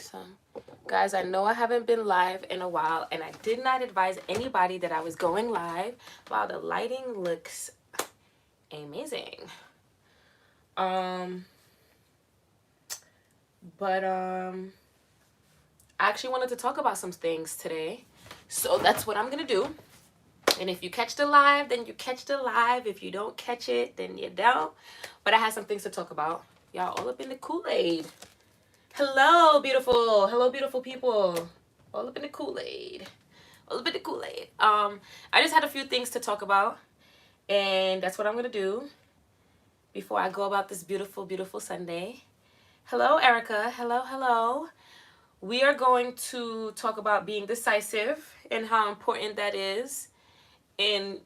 Awesome. Guys, I know I haven't been live in a while, and I did not advise anybody that I was going live. Wow, the lighting looks amazing. But I actually wanted to talk about some things today. So that's what I'm gonna do. And if you catch the live, then you catch the live. If you don't catch it, then you don't. But I have some things to talk about. Y'all all up in the Kool-Aid. Hello, beautiful. Hello, beautiful people. All up in the Kool-Aid. All up in the Kool-Aid. I just had a few things to talk about. And that's what I'm gonna do before I go about this beautiful, beautiful Sunday. Hello, Erica. Hello, hello. We are going to talk about being decisive and how important that is in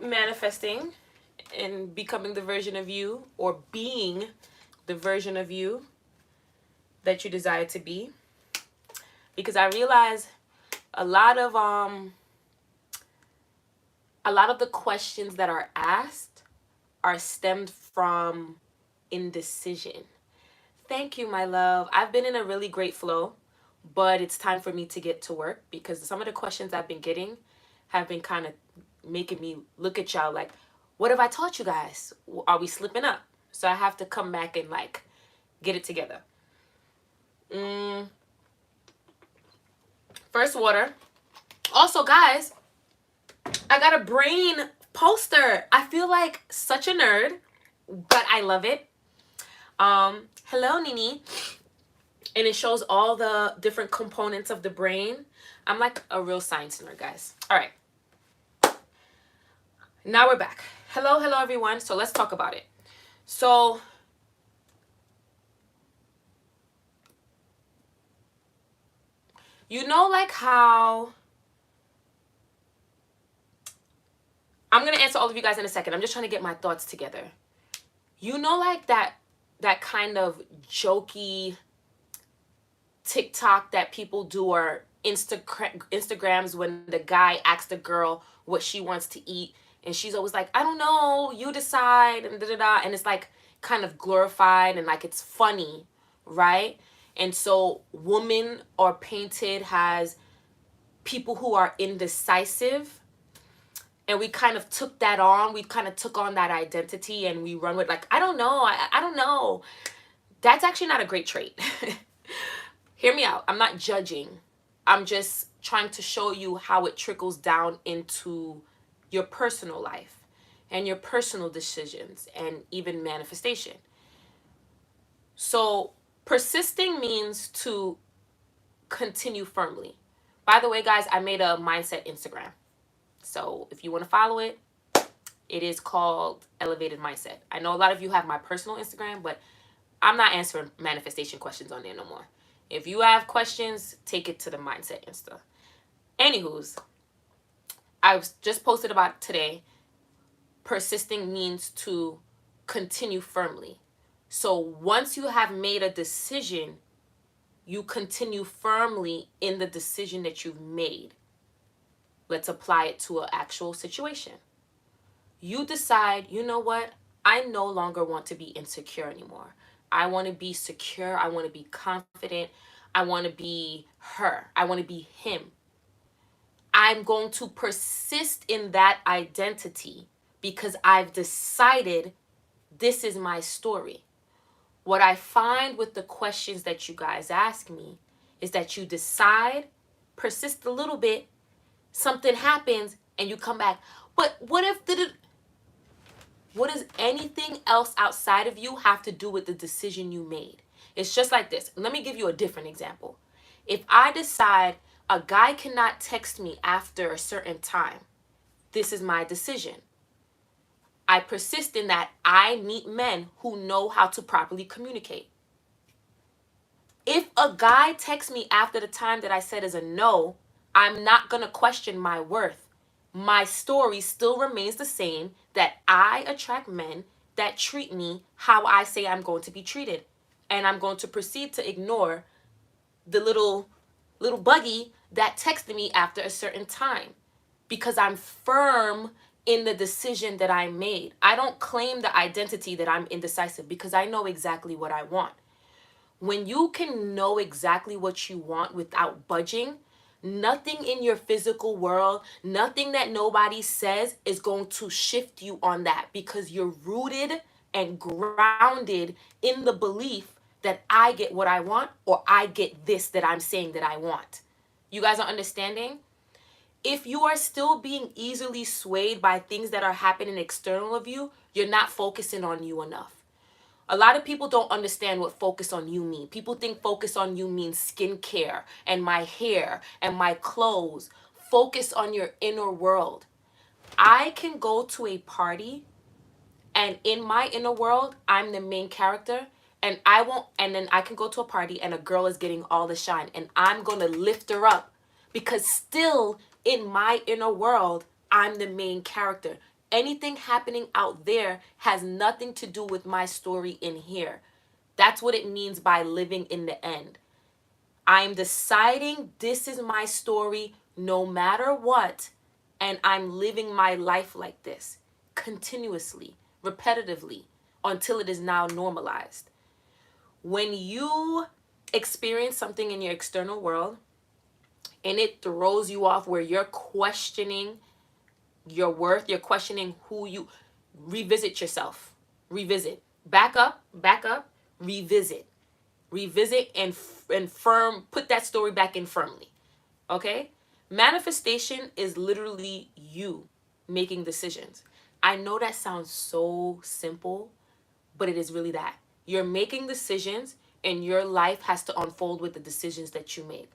manifesting and becoming the version of you, or being the version of you that you desire to be. Because I realize a lot of the questions that are asked are stemmed from indecision. Thank you, my love. I've been in a really great flow, but it's time for me to get to work because some of the questions I've been getting have been kind of making me look at y'all like, what have I taught you guys? Are we slipping up? So I have to come back and like get it together. First water. Also, guys, I got a brain poster. I feel like such a nerd, but I love it. Hello, Nini. And it shows all the different components of the brain. I'm like a real science nerd, guys. All right. Now we're back. Hello, hello, everyone. So let's talk about it. So you know, like how I'm going to answer all of you guys in a second. I'm just trying to get my thoughts together. You know, like that kind of jokey TikTok that people do, or Instagrams when the guy asks the girl what she wants to eat and she's always like, I don't know, you decide, and da-da-da. And it's like kind of glorified and like it's funny, right? And so women are painted as people who are indecisive. And we kind of took that on. We kind of took on that identity and we run with like, I don't know. I don't know. That's actually not a great trait. Hear me out. I'm not judging. I'm just trying to show you how it trickles down into your personal life and your personal decisions and even manifestation. So persisting means to continue firmly. By the way, guys, I made a mindset Instagram. So if you want to follow it, it is called Elevated Mindset. I know a lot of you have my personal Instagram, but I'm not answering manifestation questions on there no more. If you have questions, take it to the Mindset Insta. Anywho's, I was just posted about today. Persisting means to continue firmly. So once you have made a decision, you continue firmly in the decision that you've made. Let's apply it to an actual situation. You decide, you know what? I no longer want to be insecure anymore. I want to be secure. I want to be confident. I want to be her. I want to be him. I'm going to persist in that identity because I've decided this is my story. What I find with the questions that you guys ask me is that you decide, persist a little bit, something happens, and you come back. But what does anything else outside of you have to do with the decision you made? It's just like this. Let me give you a different example. If I decide a guy cannot text me after a certain time, this is my decision. I persist in that. I meet men who know how to properly communicate. If a guy texts me after the time that I said is a no, I'm not going to question my worth. My story still remains the same, that I attract men that treat me how I say I'm going to be treated. And I'm going to proceed to ignore the little buggy that texted me after a certain time because I'm firm in the decision that I made. I don't claim the identity that I'm indecisive because I know exactly what I want. When you can know exactly what you want without budging, nothing in your physical world, nothing that nobody says is going to shift you on that, because you're rooted and grounded in the belief that I get what I want, or I get this that I'm saying that I want. You guys are understanding? If you are still being easily swayed by things that are happening external of you, you're not focusing on you enough. A lot of people don't understand what focus on you mean. People think focus on you means skincare and my hair and my clothes. Focus on your inner world. I can go to a party, and in my inner world, I'm the main character, and I won't, and then I can go to a party and a girl is getting all the shine, and I'm going to lift her up, because still in my inner world, I'm the main character. Anything happening out there has nothing to do with my story in here. That's what it means by living in the end. I'm deciding this is my story no matter what, and I'm living my life like this continuously, repetitively, until it is now normalized. When you experience something in your external world and it throws you off, where you're questioning your worth, you're questioning who you, revisit yourself. Revisit. Back up, revisit. Revisit and firm, put that story back in firmly. Okay? Manifestation is literally you making decisions. I know that sounds so simple, but it is really that. You're making decisions, and your life has to unfold with the decisions that you make.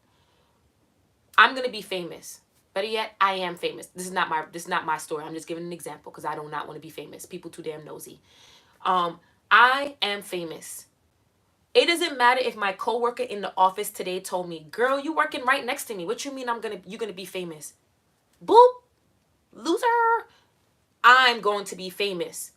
I'm going to be famous. Better yet, I am famous. This is not my story. I'm just giving an example because I do not want to be famous. People too damn nosy. I am famous. It doesn't matter if my coworker in the office today told me, "Girl, you working right next to me. What you mean you're going to be famous?" Boop. Loser. I'm going to be famous.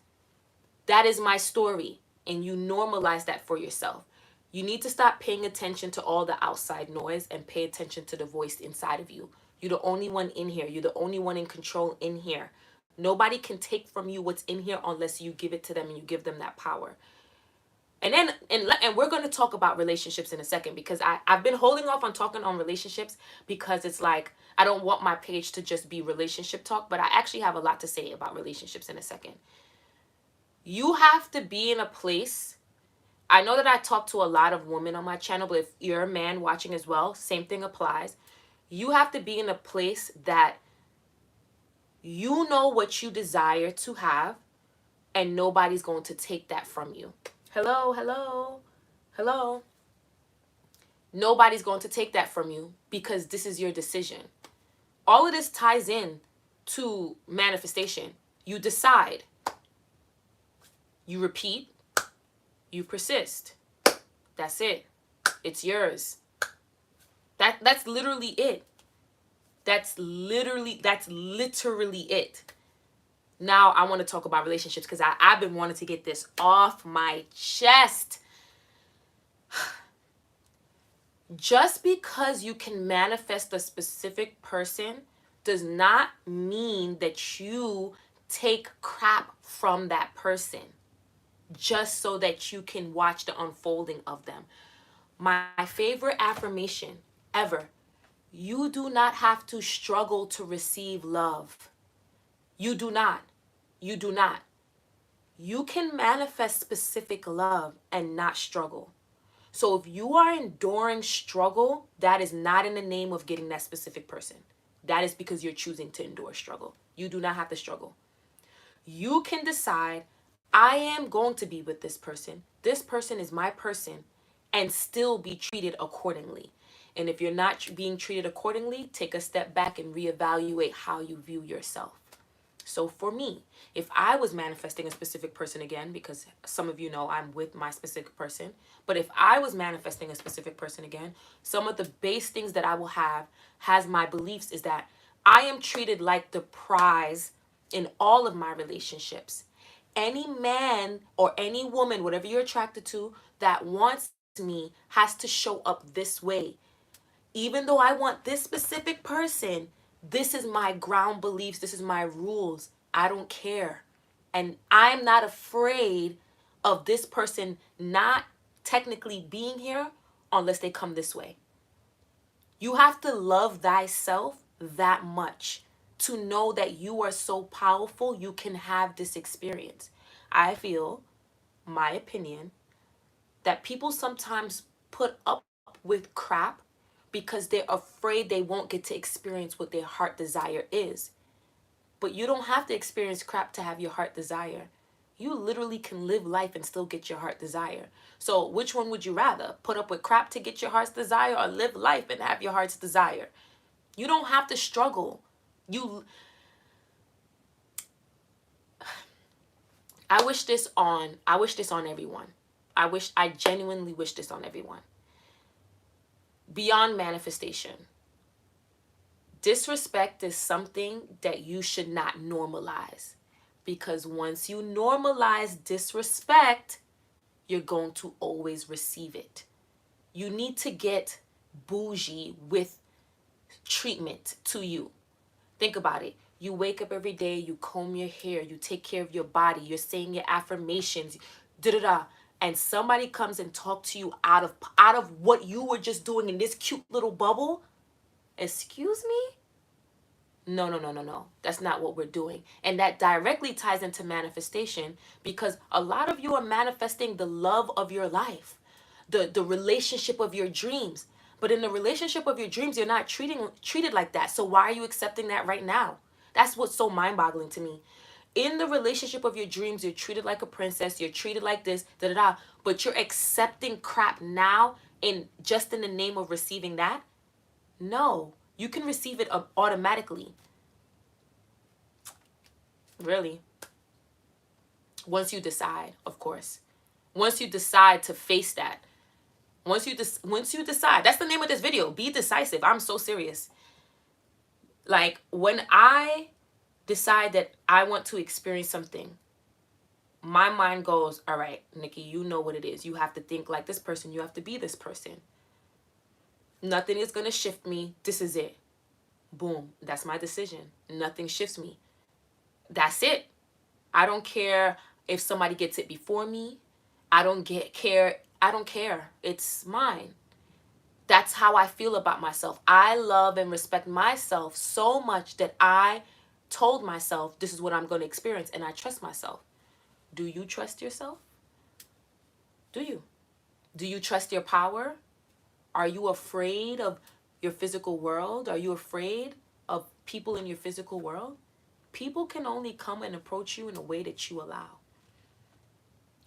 That is my story, and you normalize that for yourself. You need to stop paying attention to all the outside noise and pay attention to the voice inside of you. You're the only one in here. You're the only one in control in here. Nobody can take from you what's in here unless you give it to them and you give them that power. And we're going to talk about relationships in a second, because I've been holding off on talking on relationships because it's like I don't want my page to just be relationship talk, but I actually have a lot to say about relationships in a second. You have to be in a place. I know that I talk to a lot of women on my channel, but if you're a man watching as well, same thing applies. You have to be in a place that you know what you desire to have, and nobody's going to take that from you. Hello. Nobody's going to take that from you, because this is your decision. All of this ties in to manifestation. You decide. You repeat. You persist. That's it. It's yours. That's literally it. That's literally it. Now I want to talk about relationships, because I've been wanting to get this off my chest. Just because you can manifest a specific person does not mean that you take crap from that person just so that you can watch the unfolding of them. My favorite affirmation ever: you do not have to struggle to receive love. You do not. You do not. You can manifest specific love and not struggle. So if you are enduring struggle, that is not in the name of getting that specific person. That is because you're choosing to endure struggle. You do not have to struggle. You can decide, I am going to be with this person. This person is my person, and still be treated accordingly. And if you're not being treated accordingly, take a step back and reevaluate how you view yourself. So for me, if I was manifesting a specific person again, because some of you know I'm with my specific person, but if I was manifesting a specific person again, some of the base things that I will have has my beliefs is that I am treated like the prize in all of my relationships. Any man or any woman, whatever you're attracted to, that wants me has to show up this way. Even though I want this specific person, this is my ground beliefs. This is my rules. I don't care. And I'm not afraid of this person not technically being here unless they come this way. You have to love thyself that much to know that you are so powerful you can have this experience. I feel, my opinion, that people sometimes put up with crap because they're afraid they won't get to experience what their heart desire is. But you don't have to experience crap to have your heart desire. You literally can live life and still get your heart desire. So which one would you rather? Put up with crap to get your heart's desire, or live life and have your heart's desire? You don't have to struggle. I wish this on everyone. I genuinely wish this on everyone. Beyond manifestation, disrespect is something that you should not normalize, because once you normalize disrespect, you're going to always receive it. You need to get bougie with treatment to you. Think about it. You wake up every day, you comb your hair, you take care of your body, you're saying your affirmations, and somebody comes and talk to you out of what you were just doing in this cute little bubble. Excuse me? No. That's not what we're doing. And that directly ties into manifestation, because a lot of you are manifesting the love of your life, the relationship of your dreams. But in the relationship of your dreams, you're not treated like that. So why are you accepting that right now? That's what's so mind-boggling to me. In the relationship of your dreams, you're treated like a princess, you're treated like this, but you're accepting crap now in the name of receiving that? No, you can receive it automatically. Really. Once you decide, of course. Once you decide to face that. Once you decide, that's the name of this video, be decisive. I'm so serious. Like, when I decide that I want to experience something, my mind goes, all right, Nikki, you know what it is. You have to think like this person. You have to be this person. Nothing is going to shift me. This is it. Boom. That's my decision. Nothing shifts me. That's it. I don't care if somebody gets it before me. I don't care. It's mine. That's how I feel about myself. I love and respect myself so much that I told myself this is what I'm going to experience, and I trust myself. Do you trust yourself? Do you? Do you trust your power? Are you afraid of your physical world? Are you afraid of people in your physical world? People can only come and approach you in a way that you allow.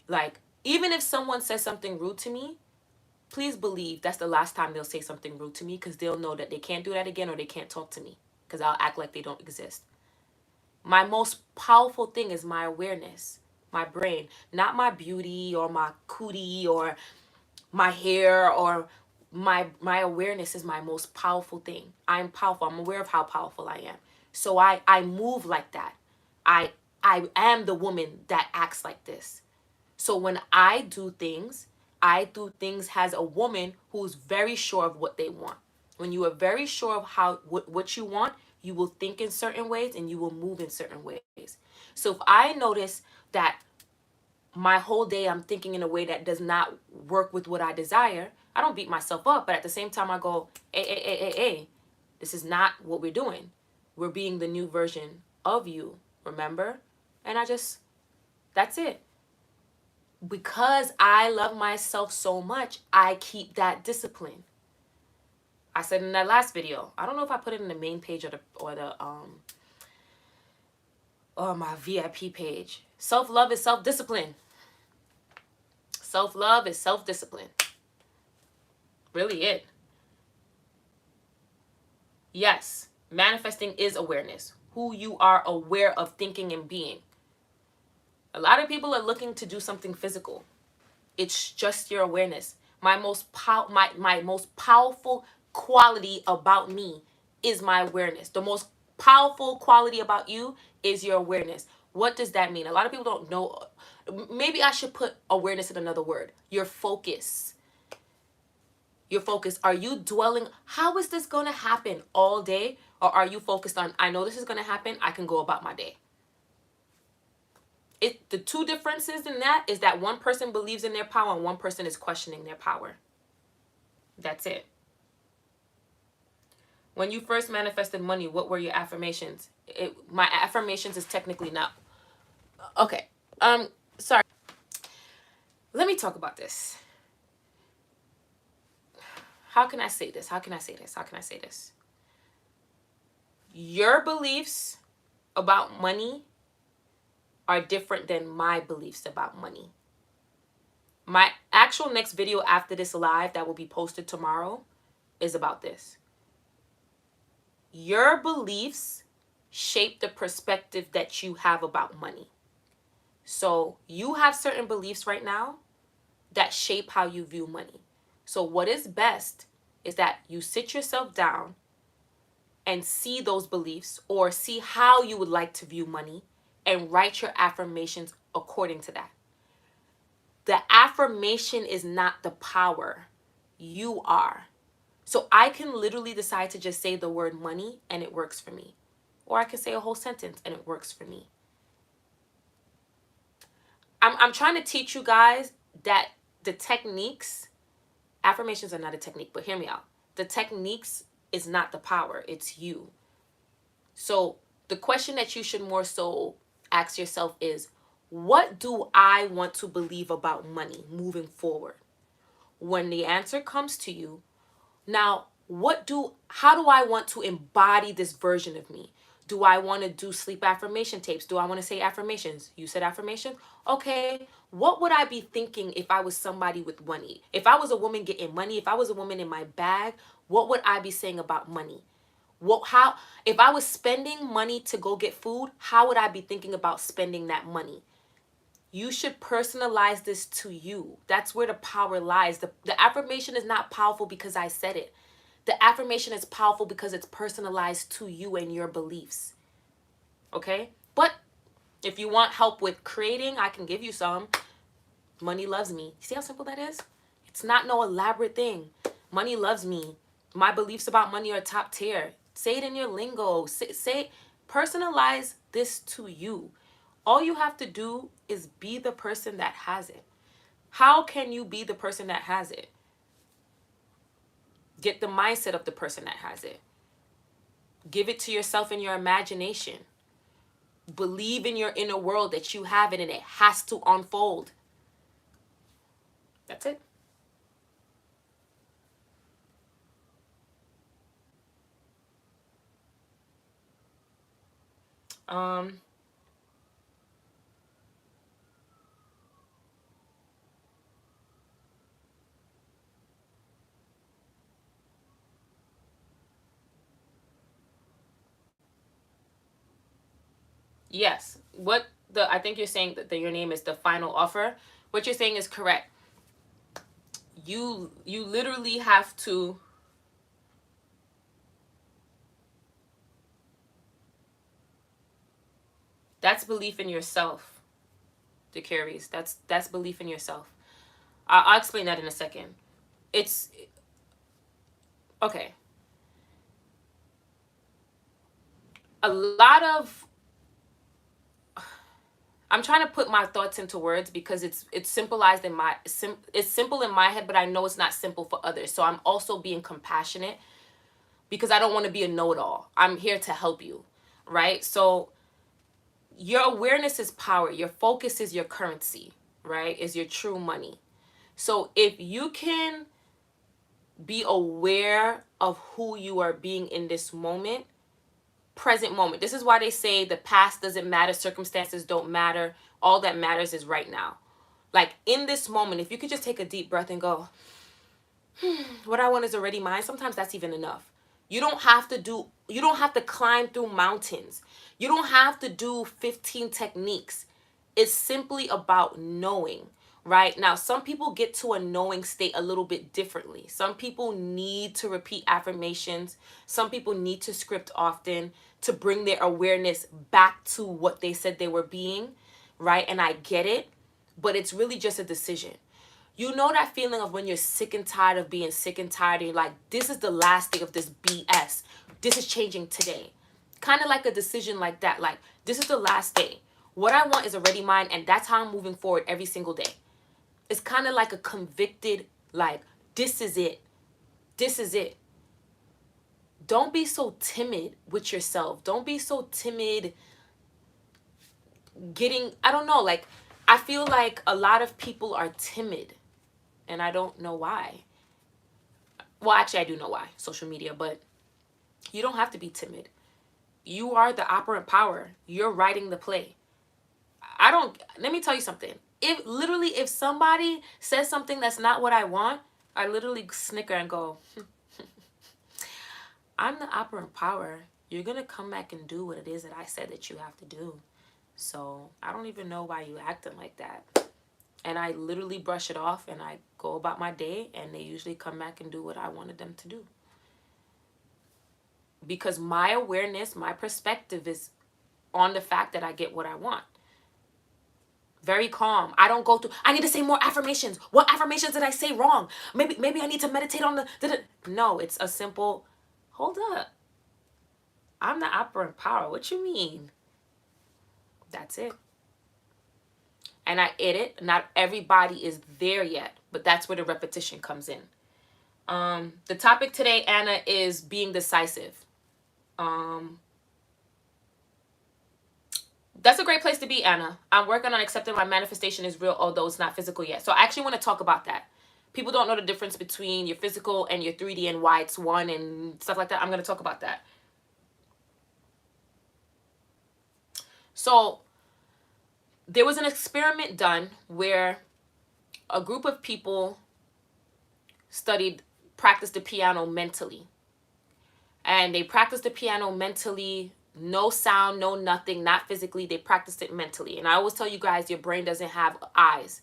Like, even if someone says something rude to me, please believe that's the last time they'll say something rude to me, because they'll know that they can't do that again, or they can't talk to me, because I'll act like they don't exist. My most powerful thing is my awareness, my brain, not my beauty or my cootie or my hair, or my awareness is my most powerful thing. I'm powerful. I'm aware of how powerful I am. So I move like that. I am the woman that acts like this. So when I do things as a woman who's very sure of what they want. When you are very sure of what you want, you will think in certain ways and you will move in certain ways. So if I notice that my whole day I'm thinking in a way that does not work with what I desire, I don't beat myself up, but at the same time I go, hey, this is not what we're doing. We're being the new version of you, remember? And that's it. Because I love myself so much, I keep that discipline. I said in that last video, I don't know if I put it in the main page or my VIP page. Self-love is self-discipline. Self-love is self-discipline. Really it. Yes, manifesting is awareness. Who you are aware of thinking and being. A lot of people are looking to do something physical. It's just your awareness. My most powerful quality about me is my awareness. The most powerful quality about you is your awareness. What does that mean? A lot of people don't know. Maybe I should put awareness in another word. Your focus. Your focus. Are you dwelling? How is this going to happen all day? Or are you focused on, I know this is going to happen, I can go about my day? The two differences in that is that one person believes in their power and one person is questioning their power. That's it. When you first manifested money, what were your affirmations? My affirmations is technically not. Okay. Sorry. Let me talk about this. How can I say this? How can I say this? How can I say this? Your beliefs about money are different than my beliefs about money. My actual next video after this live that will be posted tomorrow is about this. Your beliefs shape the perspective that you have about money. So you have certain beliefs right now that shape how you view money. So what is best is that you sit yourself down and see those beliefs or see how you would like to view money and write your affirmations according to that. The affirmation is not the power. You are. So I can literally decide to just say the word money and it works for me. Or I can say a whole sentence and it works for me. I'm trying to teach you guys that the techniques, affirmations are not a technique, but hear me out. The techniques is not the power, it's you. So the question that you should more so ask yourself is, what do I want to believe about money moving forward? When the answer comes to you, now how do I want to embody this version of me? Do I want to do sleep affirmation tapes? Do I want to say affirmations? You said affirmation? Okay, what would I be thinking if I was somebody with money? If I was a woman getting money, if I was a woman in my bag, what would I be saying about money? If I was spending money to go get food, how would I be thinking about spending that money? You should personalize this to you. That's where the power lies. The affirmation is not powerful because I said it. The affirmation is powerful because it's personalized to you and your beliefs. Okay? But if you want help with creating, I can give you some. Money loves me. See how simple that is? It's not no elaborate thing. Money loves me. My beliefs about money are top tier. Say it in your lingo. Personalize this to you. All you have to do is be the person that has it. How can you be the person that has it? Get the mindset of the person that has it. Give it to yourself in your imagination. Believe in your inner world that you have it and it has to unfold. That's it. Yes. I think you're saying that your name is the final offer. What you're saying is correct. You literally have to that's belief in yourself, the carries. That's belief in yourself. I'll explain that in a second. It's okay. A lot of I'm trying to put my thoughts into words because it's symbolized in it's simple in my head, but I know it's not simple for others. So I'm also being compassionate because I don't want to be a know-it-all. I'm here to help you, right? So your awareness is power. Your focus is your currency, right? Is your true money. So if you can be aware of who you are being in this moment, present moment. This is why they say the past doesn't matter, circumstances don't matter. All that matters is right now. Like in this moment, if you could just take a deep breath and go, what I want is already mine. Sometimes that's even enough. You don't have to climb through mountains. You don't have to do 15 techniques. It's simply about knowing, right? Now, some people get to a knowing state a little bit differently. Some people need to repeat affirmations. Some people need to script often to bring their awareness back to what they said they were being, right? And I get it, but it's really just a decision. You know that feeling of when you're sick and tired of being sick and tired and you're like, this is the last day of this BS. This is changing today. Kind of like a decision like that. Like, this is the last day. What I want is already mine, and that's how I'm moving forward every single day. It's kind of like a convicted, like, this is it. This is it. Don't be so timid with yourself. Don't be so timid I don't know, like, I feel like a lot of people are timid, and I don't know why. Well, actually, I do know why. Social media, but you don't have to be timid. You are the operant power. You're writing the play. Let me tell you something. If somebody says something that's not what I want, I literally snicker and go, I'm the operant power. You're going to come back and do what it is that I said that you have to do. So I don't even know why you acting like that. And I literally brush it off and I go about my day, and they usually come back and do what I wanted them to do. Because my awareness, my perspective is on the fact that I get what I want. Very calm. I don't go through, I need to say more affirmations. What affirmations did I say wrong? Maybe I need to meditate on No, it's a simple, hold up. I'm the operant power. What you mean? That's it. And I edit. Not everybody is there yet, but that's where the repetition comes in. The topic today, Anna, is being decisive. That's a great place to be, Anna. I'm working on accepting my manifestation is real, although it's not physical yet. So I actually want to talk about that. People don't know the difference between your physical and your 3D and why it's one and stuff like that. I'm going to talk about that. So there was an experiment done where a group of people practiced the piano mentally. And they practiced the piano mentally, no sound, no nothing, not physically. They practiced it mentally. And I always tell you guys, your brain doesn't have eyes.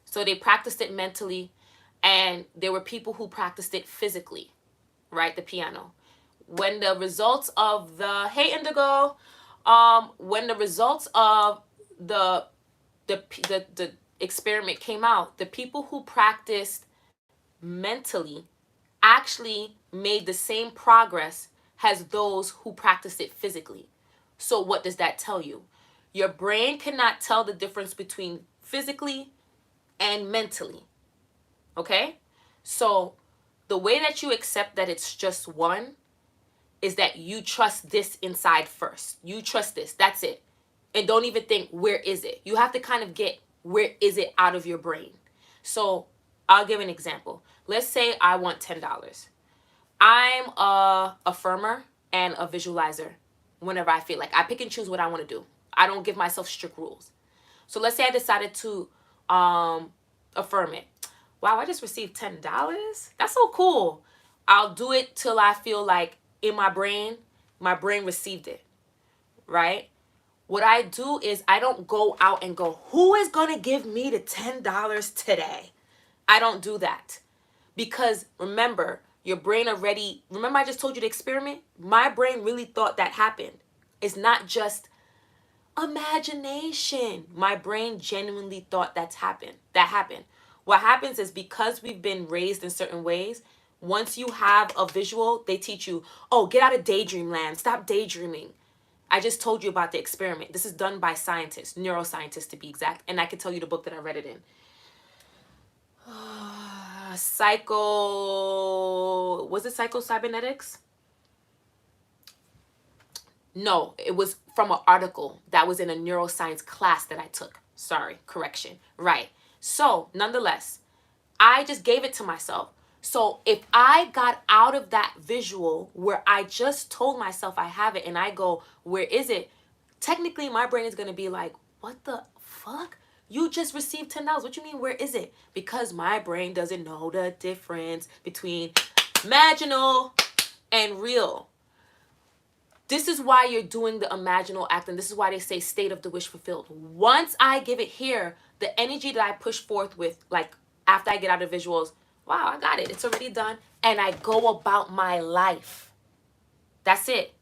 So they practiced it mentally, and there were people who practiced it physically, right? The piano. When the results of hey Indigo, when the results of the experiment came out, the people who practiced mentally actually made the same progress as those who practiced it physically. So what does that tell you? Your brain cannot tell the difference between physically and mentally. Okay? So the way that you accept that it's just one is that you trust this inside first. You trust this. That's it. And don't even think, where is it? You have to kind of get, where is it out of your brain? So I'll give an example. Let's say I want $10. I'm a affirmer and a visualizer whenever I feel like. I pick and choose what I want to do. I don't give myself strict rules. So let's say I decided to affirm it. Wow, I just received $10. That's so cool. I'll do it till I feel like in my brain received it, right? What I do is I don't go out and go, who is going to give me the $10 today? I don't do that. Because remember, your brain already, remember I just told you the experiment? My brain really thought that happened. It's not just imagination. My brain genuinely thought that happened. What happens is, because we've been raised in certain ways, once you have a visual, they teach you, oh, get out of daydream land. Stop daydreaming. I just told you about the experiment. This is done by scientists, neuroscientists to be exact. And I can tell you the book that I read it in. Was it Psycho-Cybernetics? No, it was from an article that was in a neuroscience class that I took. Sorry, correction. Right. So, nonetheless, I just gave it to myself. So if I got out of that visual where I just told myself I have it and I go, where is it? Technically, my brain is going to be like, what the fuck? You just received $10. What you mean, where is it? Because my brain doesn't know the difference between imaginal and real. This is why you're doing the imaginal act, and this is why they say state of the wish fulfilled. Once I give it here, the energy that I push forth with, like after I get out of visuals, wow, I got it. It's already done. And I go about my life. That's it.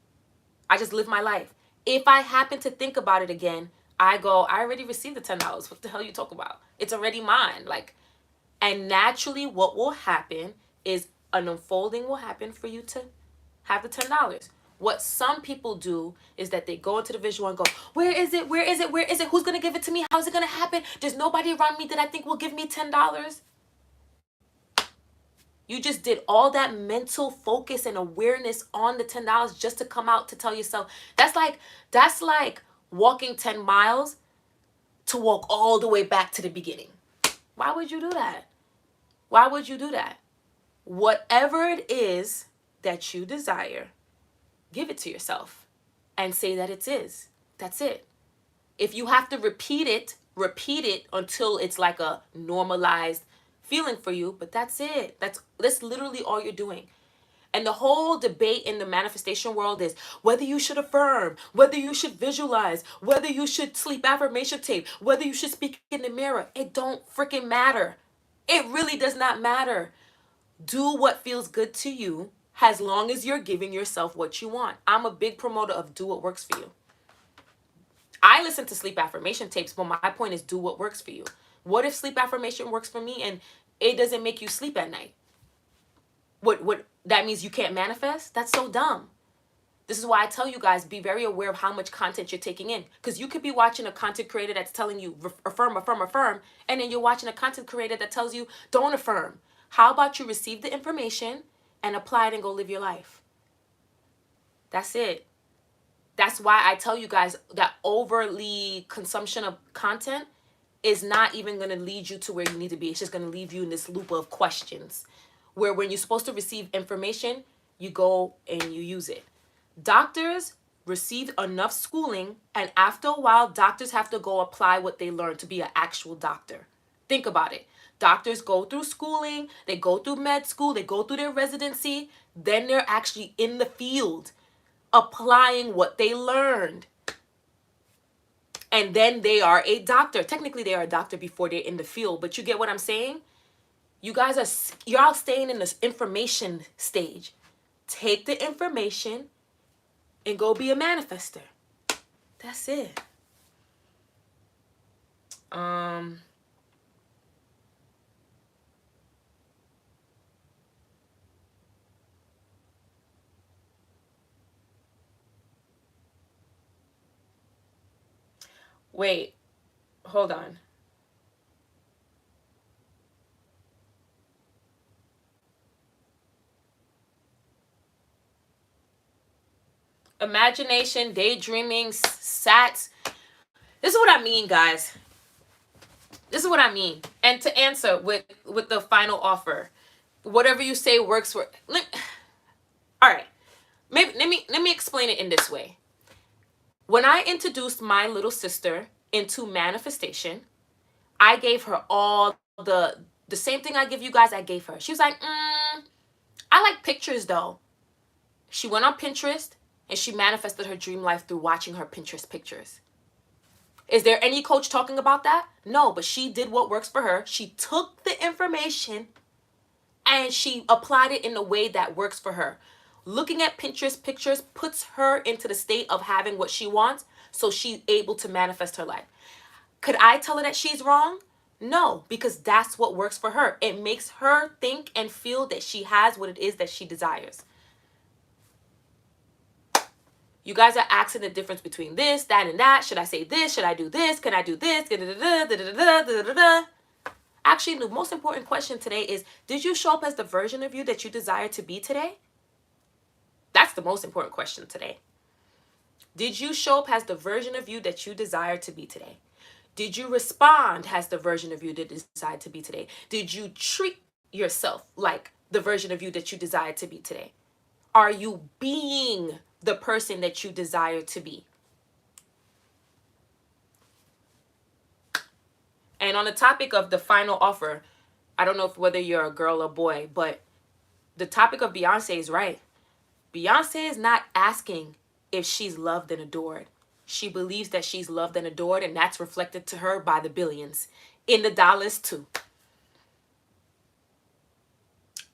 I just live my life. If I happen to think about it again, I go, I already received the $10. What the hell are you talking about? It's already mine. And naturally what will happen is an unfolding will happen for you to have the $10. What some people do is that they go into the visual and go, where is it? Where is it? Where is it? Who's going to give it to me? How's it going to happen? There's nobody around me that I think will give me $10. You just did all that mental focus and awareness on the $10 just to come out to tell yourself. That's like walking 10 miles to walk all the way back to the beginning. Why would you do that? Why would you do that? Whatever it is that you desire, give it to yourself and say that it is. That's it. If you have to repeat it until it's like a normalized feeling for you, but that's it. That's literally all you're doing. And the whole debate in the manifestation world is whether you should affirm, whether you should visualize, whether you should sleep affirmation tape, whether you should speak in the mirror. It don't freaking matter. It really does not matter. Do what feels good to you as long as you're giving yourself what you want. I'm a big promoter of do what works for you. I listen to sleep affirmation tapes, but my point is do what works for you. What if sleep affirmation works for me and it doesn't make you sleep at night? What that means you can't manifest? That's so dumb. This is why I tell you guys, be very aware of how much content you're taking in. Because you could be watching a content creator that's telling you affirm, affirm, affirm, and then you're watching a content creator that tells you don't affirm. How about you receive the information and apply it and go live your life? That's it. That's why I tell you guys that overly consumption of content is not even going to lead you to where you need to be. It's just going to leave you in this loop of questions where when you're supposed to receive information, you go and you use it. Doctors receive enough schooling, and after a while, doctors have to go apply what they learned to be an actual doctor. Think about it. Doctors go through schooling, they go through med school, they go through their residency, then they're actually in the field applying what they learned. And then they are a doctor. Technically, they are a doctor before they're in the field, but you get what I'm saying? You're all staying in this information stage. Take the information and go be a manifester. That's it. Wait, hold on. Imagination, daydreaming, sats. This is what I mean, guys. This is what I mean. And to answer with the final offer, whatever you say works for. All right. Maybe let me explain it in this way. When I introduced my little sister into manifestation, I gave her all the same thing I give you guys. I gave her. She was like, I like pictures though. She went on Pinterest and she manifested her dream life through watching her Pinterest pictures. Is there any coach talking about that? No, but she did what works for her. She took the information and she applied it in a way that works for her. Looking at Pinterest pictures puts her into the state of having what she wants, so she's able to manifest her life. Could I tell her that she's wrong? No, because that's what works for her. It makes her think and feel that she has what it is that she desires. You guys are asking the difference between this, that, and that. Should I say this? Should I do this? Can I do this? Actually, the most important question today is, did you show up as the version of you that you desire to be today? That's the most important question today. Did you show up as the version of you that you desire to be today? Did you respond as the version of you that you desire to be today? Did you treat yourself like the version of you that you desire to be today? Are you being the person that you desire to be? And on the topic of the final offer, I don't know whether you're a girl or boy, but the topic of Beyonce is right. Beyonce is not asking if she's loved and adored. She believes that she's loved and adored, and that's reflected to her by the billions, in the dollars too.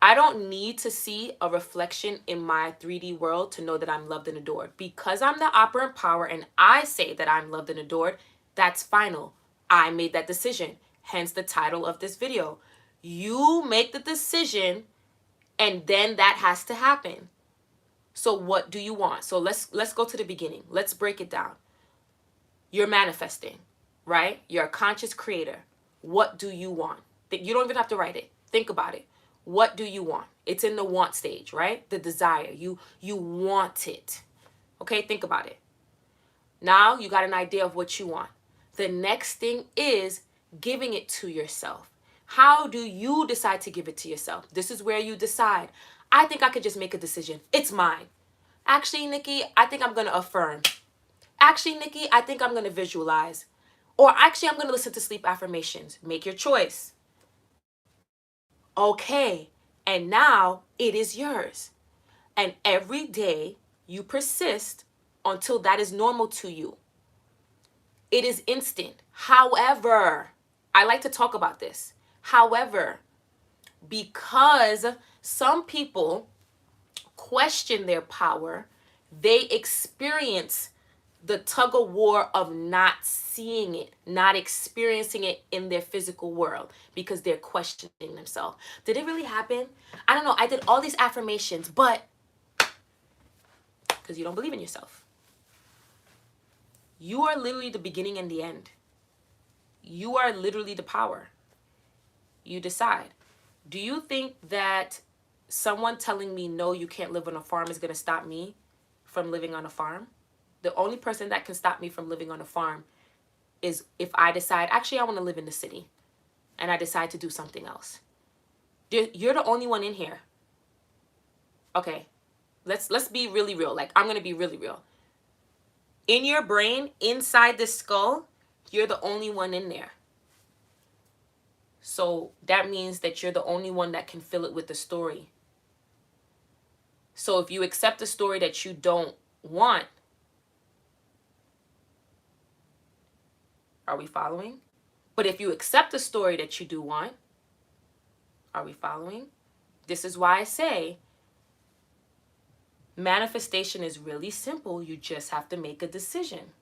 I don't need to see a reflection in my 3D world to know that I'm loved and adored. Because I'm the operant power and I say that I'm loved and adored, that's final. I made that decision. Hence the title of this video. You make the decision and then that has to happen. So what do you want? So let's go to the beginning. Let's break it down. You're manifesting, right? You're a conscious creator. What do you want? You don't even have to write it. Think about it. What do you want? It's in the want stage, right? The desire. You want it. Okay, think about it. Now you got an idea of what you want. The next thing is giving it to yourself. How do you decide to give it to yourself? This is where you decide. I think I could just make a decision. It's mine. Actually, Nikki, I think I'm going to affirm. Actually, Nikki, I think I'm going to visualize. Or actually, I'm going to listen to sleep affirmations. Make your choice. Okay, and now it is yours. And every day you persist until that is normal to you. It is instant. However, I like to talk about this. However, because some people question their power, they experience the tug of war of not seeing it, not experiencing it in their physical world because they're questioning themselves. Did it really happen? I don't know. I did all these affirmations, but because you don't believe in yourself. You are literally the beginning and the end. You are literally the power. You decide. Do you think that someone telling me, no, you can't live on a farm is going to stop me from living on a farm? The only person that can stop me from living on a farm is if I decide, actually, I want to live in the city and I decide to do something else. You're the only one in here. Okay, let's be really real. Like, I'm going to be really real. In your brain, inside this skull, you're the only one in there. So that means that you're the only one that can fill it with the story. So if you accept a story that you don't want, are we following? But if you accept the story that you do want, are we following? This is why I say manifestation is really simple. You just have to make a decision.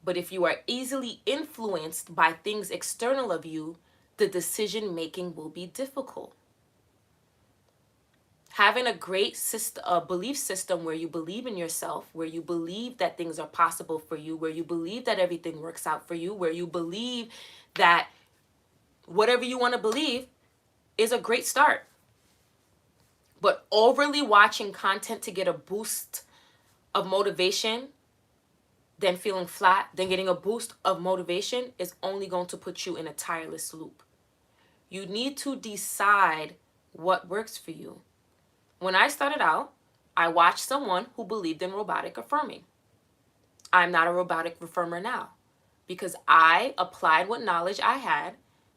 But if you are easily influenced by things external of you, the decision making will be difficult. Having a great belief system where you believe in yourself, where you believe that things are possible for you, where you believe that everything works out for you, where you believe that whatever you want to believe is a great start. But overly watching content to get a boost of motivation, then feeling flat, then getting a boost of motivation is only going to put you in a tireless loop. You need to decide what works for you. When I started out, I watched someone who believed in robotic affirming. I'm not a robotic affirmer now because I applied what knowledge I had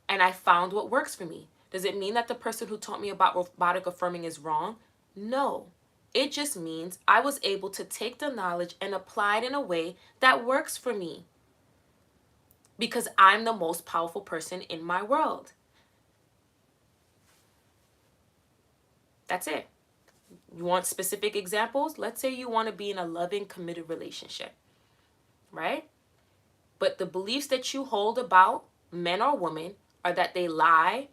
and I found what works for me. Does it mean that the person who taught me about robotic affirming is wrong? No. It just means I was able to take the knowledge and apply it in a way that works for me because I'm the most powerful person in my world. That's it. You want specific examples? Let's say you want to be in a loving, committed relationship, right? But the beliefs that you hold about men or women are that they lie.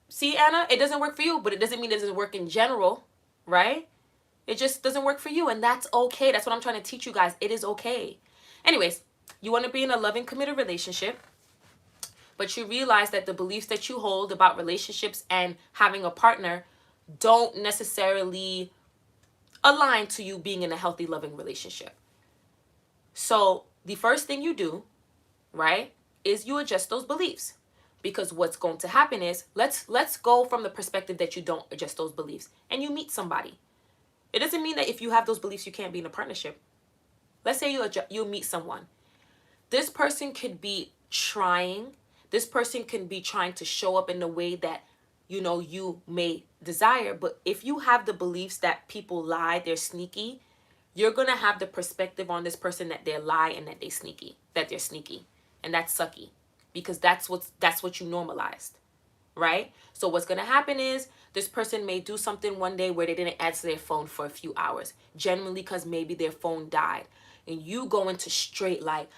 See, Anna, it doesn't work for you, but it doesn't mean it doesn't work in general, right? It just doesn't work for you, and that's okay. That's what I'm trying to teach you guys. It is okay. Anyways, you want to be in a loving, committed relationship, but you realize that the beliefs that you hold about relationships and having a partner don't necessarily align to you being in a healthy, loving relationship. So the first thing you do, right, is you adjust those beliefs. Because what's going to happen is, let's go from the perspective that you don't adjust those beliefs and you meet somebody. It doesn't mean that if you have those beliefs, you can't be in a partnership. Let's say you meet someone. This person could be trying. This person can be trying to show up in the way that, you may desire. But if you have the beliefs that people lie, they're sneaky, you're going to have the perspective on this person that they lie and that they're sneaky. And that's sucky. Because that's what you normalized, right? So what's going to happen is this person may do something one day where they didn't answer their phone for a few hours, generally because maybe their phone died. And you go into straight like,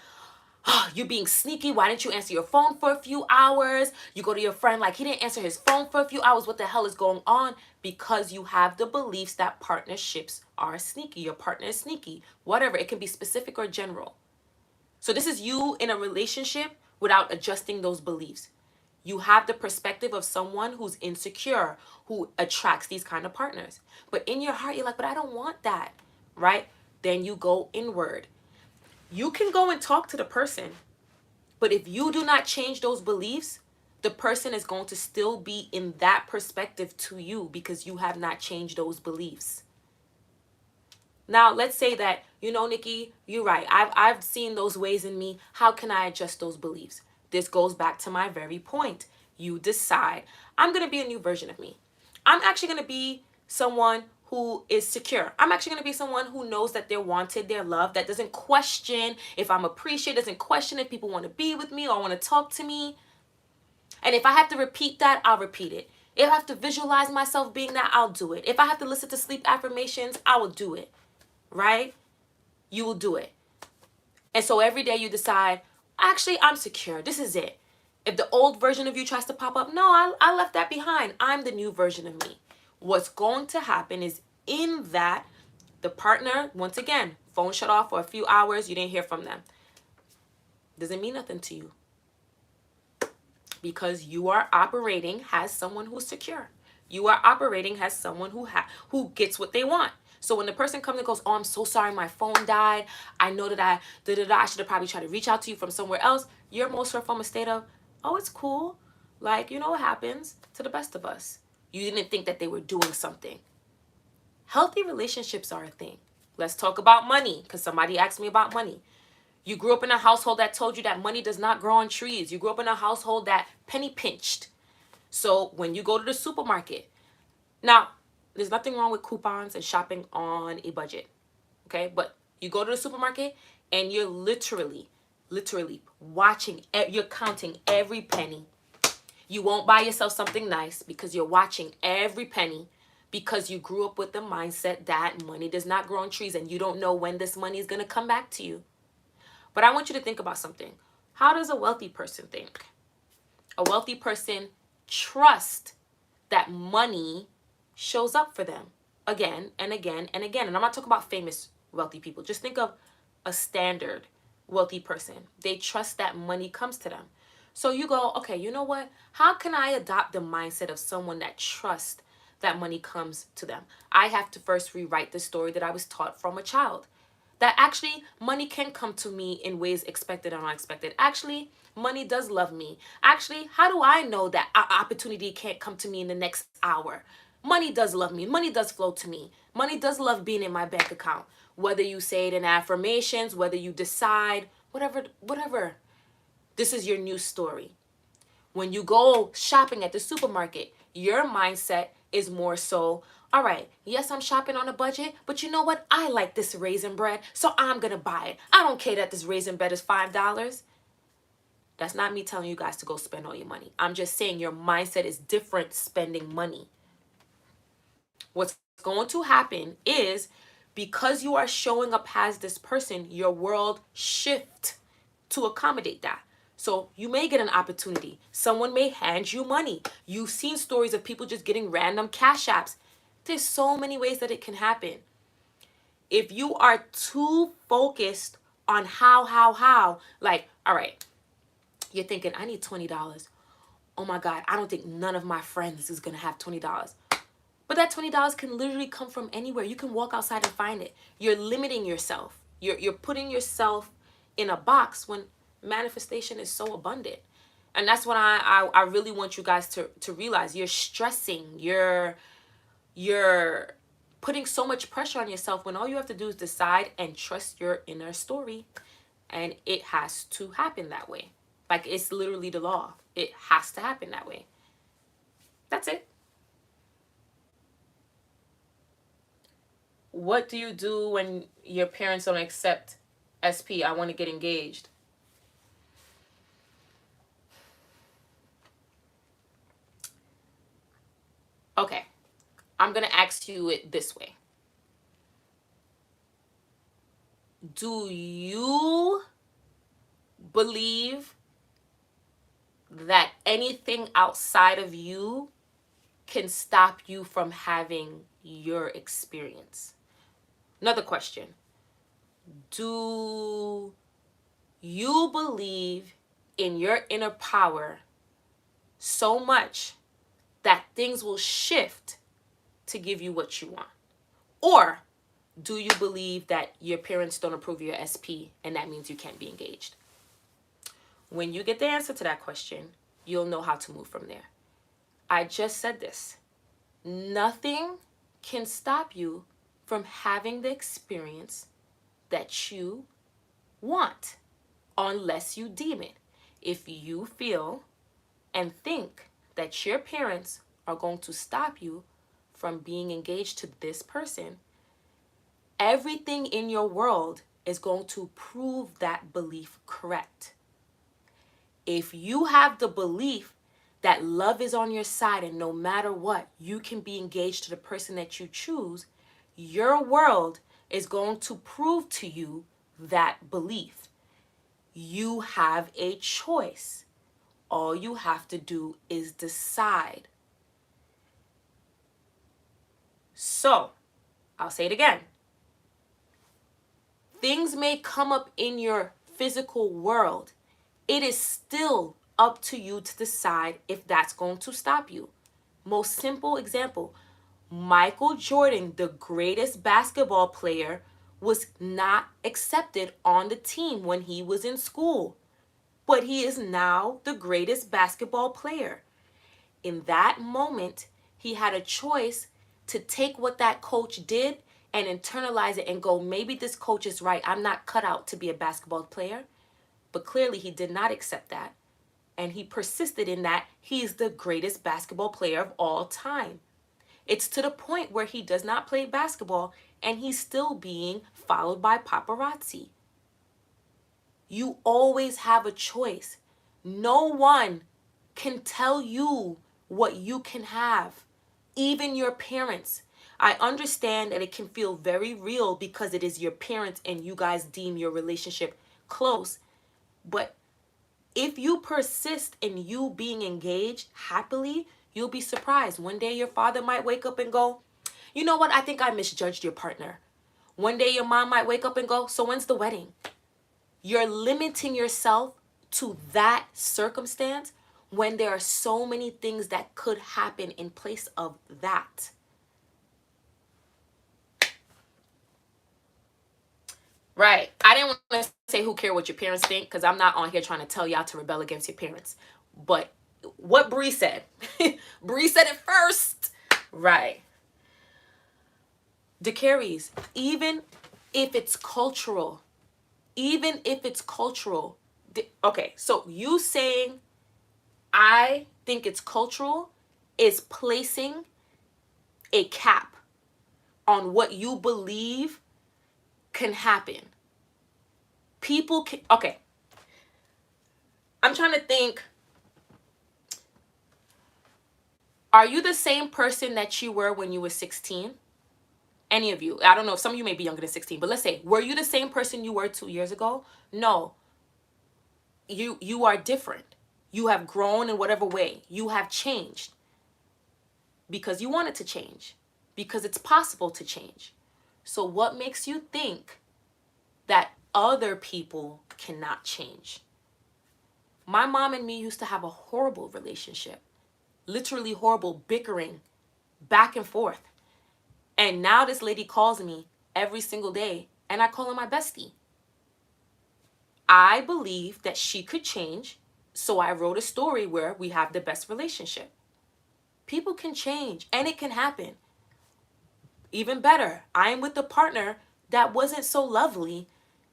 Oh, you're being sneaky. Why didn't you answer your phone for a few hours? You go to your friend like he didn't answer his phone for a few hours. What the hell is going on? Because you have the beliefs that partnerships are sneaky. Your partner is sneaky. Whatever. It can be specific or general. So this is you in a relationship without adjusting those beliefs. You have the perspective of someone who's insecure, who attracts these kind of partners. But in your heart, you're like, but I don't want that, right? Then you go inward. You can go and talk to the person, but if you do not change those beliefs, the person is going to still be in that perspective to you because you have not changed those beliefs. Now, let's say that, Nikki, you're right. I've seen those ways in me. How can I adjust those beliefs? This goes back to my very point. You decide, I'm going to be a new version of me. I'm actually going to be someone who is secure. I'm actually going to be someone who knows that they're wanted, they're loved, that doesn't question if I'm appreciated, doesn't question if people want to be with me or want to talk to me. And if I have to repeat that, I'll repeat it. If I have to visualize myself being that, I'll do it. If I have to listen to sleep affirmations, I will do it. Right? You will do it. And so every day you decide, actually, I'm secure. This is it. If the old version of you tries to pop up, no, I left that behind. I'm the new version of me. What's going to happen is in that, the partner, once again, phone shut off for a few hours, you didn't hear from them. Doesn't mean nothing to you. Because you are operating as someone who's secure. You are operating as someone who gets what they want. So when the person comes and goes, oh, I'm so sorry, my phone died. I know that I should have probably tried to reach out to you from somewhere else. You're most from a state of, oh, it's cool. Like, what happens to the best of us. You didn't think that they were doing something. Healthy relationships are a thing. Let's talk about money, because somebody asked me about money. You grew up in a household that told you that money does not grow on trees. You grew up in a household that penny pinched. So when you go to the supermarket, now, there's nothing wrong with coupons and shopping on a budget, okay? But you go to the supermarket and you're literally watching, you're counting every penny. You won't buy yourself something nice because you're watching every penny because you grew up with the mindset that money does not grow on trees and you don't know when this money is going to come back to you. But I want you to think about something. How does a wealthy person think? A wealthy person trusts that money shows up for them again and again and again. And I'm not talking about famous wealthy people. Just think of a standard wealthy person. They trust that money comes to them. So you go, okay, you know what? How can I adopt the mindset of someone that trusts that money comes to them? I have to first rewrite the story that I was taught from a child. That actually money can come to me in ways expected and unexpected. Actually, money does love me. Actually, how do I know that opportunity can't come to me in the next hour? Money does love me. Money does flow to me. Money does love being in my bank account. Whether you say it in affirmations, whether you decide, whatever. This is your new story. When you go shopping at the supermarket, your mindset is more so, all right, yes, I'm shopping on a budget, but you know what? I like this raisin bread, so I'm going to buy it. I don't care that this raisin bread is $5. That's not me telling you guys to go spend all your money. I'm just saying your mindset is different spending money. What's going to happen is because you are showing up as this person, your world shift to accommodate that. So you may get an opportunity. Someone may hand you money. You've seen stories of people just getting random cash apps. There's so many ways that it can happen. If you are too focused on how, like, all right, you're thinking, I need $20. Oh my God, I don't think none of my friends is going to have $20. But that $20 can literally come from anywhere. You can walk outside and find it. You're limiting yourself. You're putting yourself in a box when manifestation is so abundant. And that's what I really want you guys to realize. You're stressing. You're putting so much pressure on yourself when all you have to do is decide and trust your inner story. And it has to happen that way. Like, it's literally the law. It has to happen that way. That's it. What do you do when your parents don't accept SP? I want to get engaged. Okay, I'm going to ask you it this way. Do you believe that anything outside of you can stop you from having your experience. Another question. Do you believe in your inner power so much that things will shift to give you what you want? Or do you believe that your parents don't approve of your SP and that means you can't be engaged? When you get the answer to that question, you'll know how to move from there. I just said this. Nothing can stop you from having the experience that you want unless you deem it. If you feel and think that your parents are going to stop you from being engaged to this person, everything in your world is going to prove that belief correct. If you have the belief that love is on your side and no matter what, you can be engaged to the person that you choose, your world is going to prove to you that belief. You have a choice. All you have to do is decide. So, I'll say it again. Things may come up in your physical world. It is still up to you to decide if that's going to stop you. Most simple example, Michael Jordan, the greatest basketball player, was not accepted on the team when he was in school. But he is now the greatest basketball player. In that moment, he had a choice to take what that coach did and internalize it and go, maybe this coach is right. I'm not cut out to be a basketball player. But clearly he did not accept that. And he persisted in that he's the greatest basketball player of all time. It's to the point where he does not play basketball and he's still being followed by paparazzi. You always have a choice. No one can tell you what you can have, even your parents. I understand that it can feel very real because it is your parents and you guys deem your relationship close. But if you persist in you being engaged happily, you'll be surprised. One day your father might wake up and go, you know what? I think I misjudged your partner. One day your mom might wake up and go, so when's the wedding? You're limiting yourself to that circumstance when there are so many things that could happen in place of that. Right. I didn't want to say who cares what your parents think because I'm not on here trying to tell y'all to rebel against your parents. But what Bree said, Bree said it first. Right. DeCaries, even if it's cultural, okay, so you saying I think it's cultural is placing a cap on what you believe can happen. People can, okay. I'm trying to think. Are you the same person that you were when you were 16? Any of you? I don't know if some of you may be younger than 16, but let's say, were you the same person you were 2 years ago? No. You are different. You have grown in whatever way. You have changed because you wanted to change, because it's possible to change. So what makes you think that other people cannot change? My mom and me used to have a horrible relationship, literally horrible, bickering back and forth. And now this lady calls me every single day and I call her my bestie. I believe that she could change, so I wrote a story where we have the best relationship. People can change and it can happen. Even better, I am with a partner that wasn't so lovely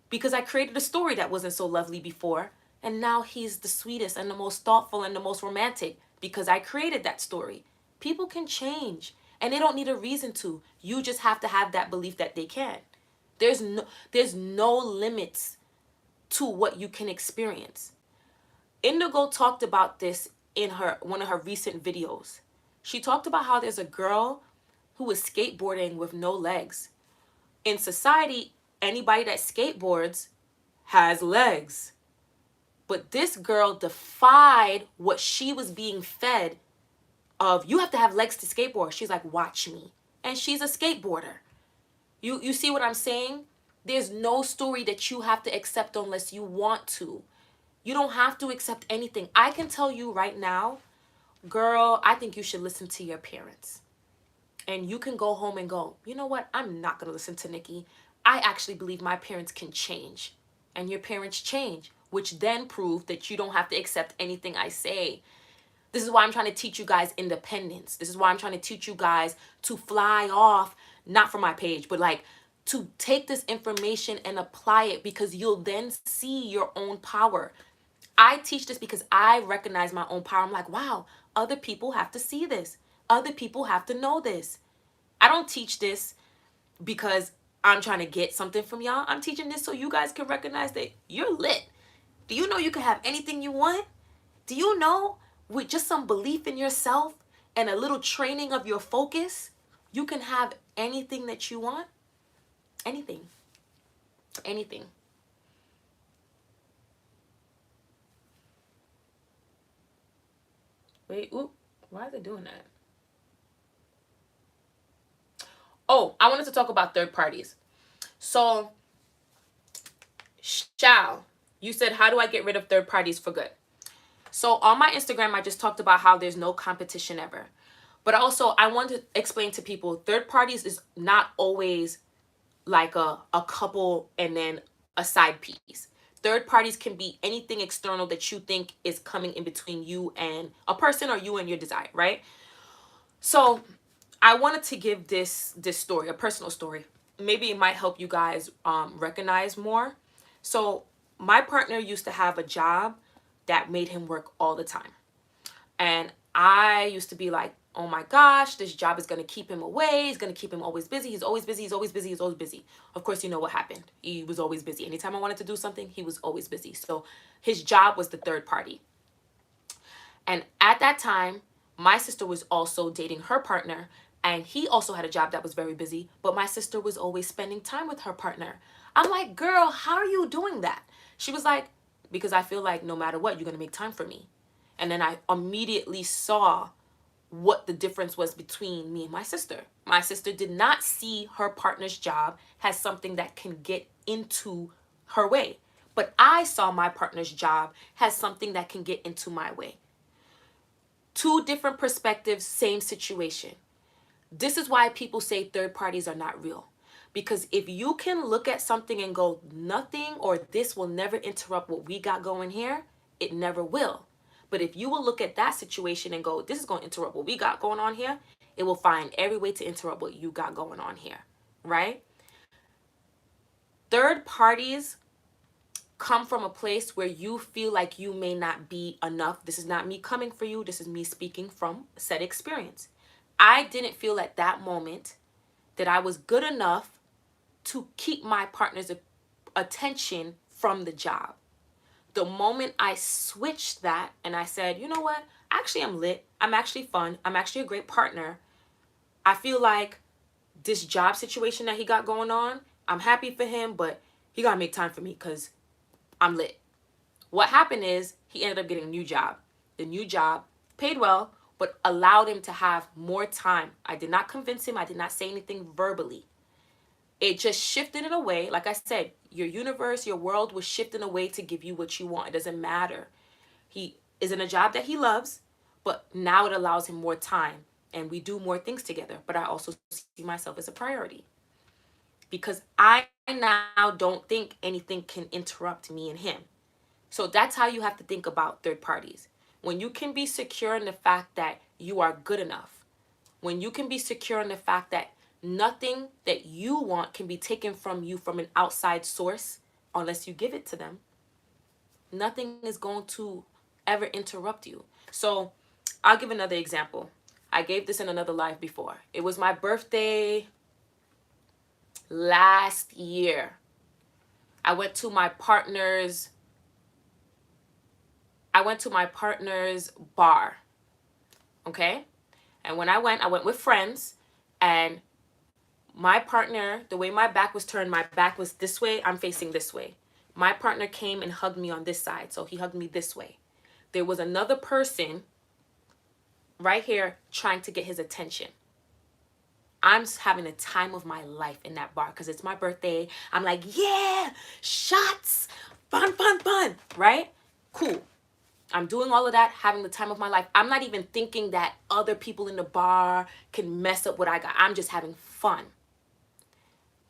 because I created a story that wasn't so lovely before. And now he's the sweetest and the most thoughtful and the most romantic because I created that story. People can change and they don't need a reason to. You just have to have that belief that they can. There's no limits to what you can experience. Indigo talked about this in one of her recent videos. She talked about how there's a girl who was skateboarding with no legs. In society, anybody that skateboards has legs. But this girl defied what she was being fed of, you have to have legs to skateboard. She's like, watch me. And she's a skateboarder. You see what I'm saying? There's no story that you have to accept unless you want to. You don't have to accept anything. I can tell you right now, girl, I think you should listen to your parents. And you can go home and go, you know what? I'm not going to listen to Nikki. I actually believe my parents can change. And your parents change, which then prove that you don't have to accept anything I say. This is why I'm trying to teach you guys independence. This is why I'm trying to teach you guys to fly off, not from my page, but like to take this information and apply it, because you'll then see your own power. I teach this because I recognize my own power. I'm like, wow, other people have to see this. Other people have to know this. I don't teach this because I'm trying to get something from y'all. I'm teaching this so you guys can recognize that you're lit. Do you know you can have anything you want? Do you know with just some belief in yourself and a little training of your focus, you can have anything that you want? Anything. Anything. Wait, oop, why is it doing that? Oh, I wanted to talk about third parties. So, Shao, you said, how do I get rid of third parties for good? So on my Instagram, I just talked about how there's no competition ever. But also, I want to explain to people, third parties is not always like a couple and then a side piece. Third parties can be anything external that you think is coming in between you and a person, or you and your desire, right? So I wanted to give this story, a personal story. Maybe it might help you guys recognize more. So my partner used to have a job that made him work all the time. And I used to be like, oh my gosh, this job is going to keep him away. It's going to keep him always busy. He's always busy. He's always busy. He's always busy. Of course, you know what happened. He was always busy. Anytime I wanted to do something, he was always busy. So his job was the third party. And at that time, my sister was also dating her partner. And he also had a job that was very busy. But my sister was always spending time with her partner. I'm like, girl, how are you doing that? She was like, because I feel like no matter what, you're going to make time for me. And then I immediately saw what the difference was between me and my sister. My sister did not see her partner's job as something that can get into her way. But I saw my partner's job as something that can get into my way. Two different perspectives, same situation. This is why people say third parties are not real. Because if you can look at something and go, nothing or this will never interrupt what we got going here, it never will. But if you will look at that situation and go, this is going to interrupt what we got going on here, it will find every way to interrupt what you got going on here, right? Third parties come from a place where you feel like you may not be enough. This is not me coming for you. This is me speaking from said experience. I didn't feel at that moment that I was good enough to keep my partner's attention from the job. The moment I switched that and I said, you know what? Actually, I'm lit. I'm actually fun. I'm actually a great partner. I feel like this job situation that he got going on, I'm happy for him, but he got to make time for me because I'm lit. What happened is he ended up getting a new job. The new job paid well, but allowed him to have more time. I did not convince him. I did not say anything verbally. It just shifted in a way, like I said, your universe, your world was shifting a way to give you what you want. It doesn't matter. He is in a job that he loves, but now it allows him more time and we do more things together. But I also see myself as a priority because I now don't think anything can interrupt me and him. So that's how you have to think about third parties. When you can be secure in the fact that you are good enough, when you can be secure in the fact that nothing that you want can be taken from you from an outside source unless you give it to them, nothing is going to ever interrupt you. So I'll give another example. I gave this in another live before. It was my birthday last year. I went to my partner's bar. Okay? And when I went with friends, and my partner, the way my back was turned, my back was this way, I'm facing this way. My partner came and hugged me on this side, so he hugged me this way. There was another person right here trying to get his attention. I'm having the time of my life in that bar because it's my birthday. I'm like, yeah, shots, fun, fun, fun, right? Cool. I'm doing all of that, having the time of my life. I'm not even thinking that other people in the bar can mess up what I got. I'm just having fun.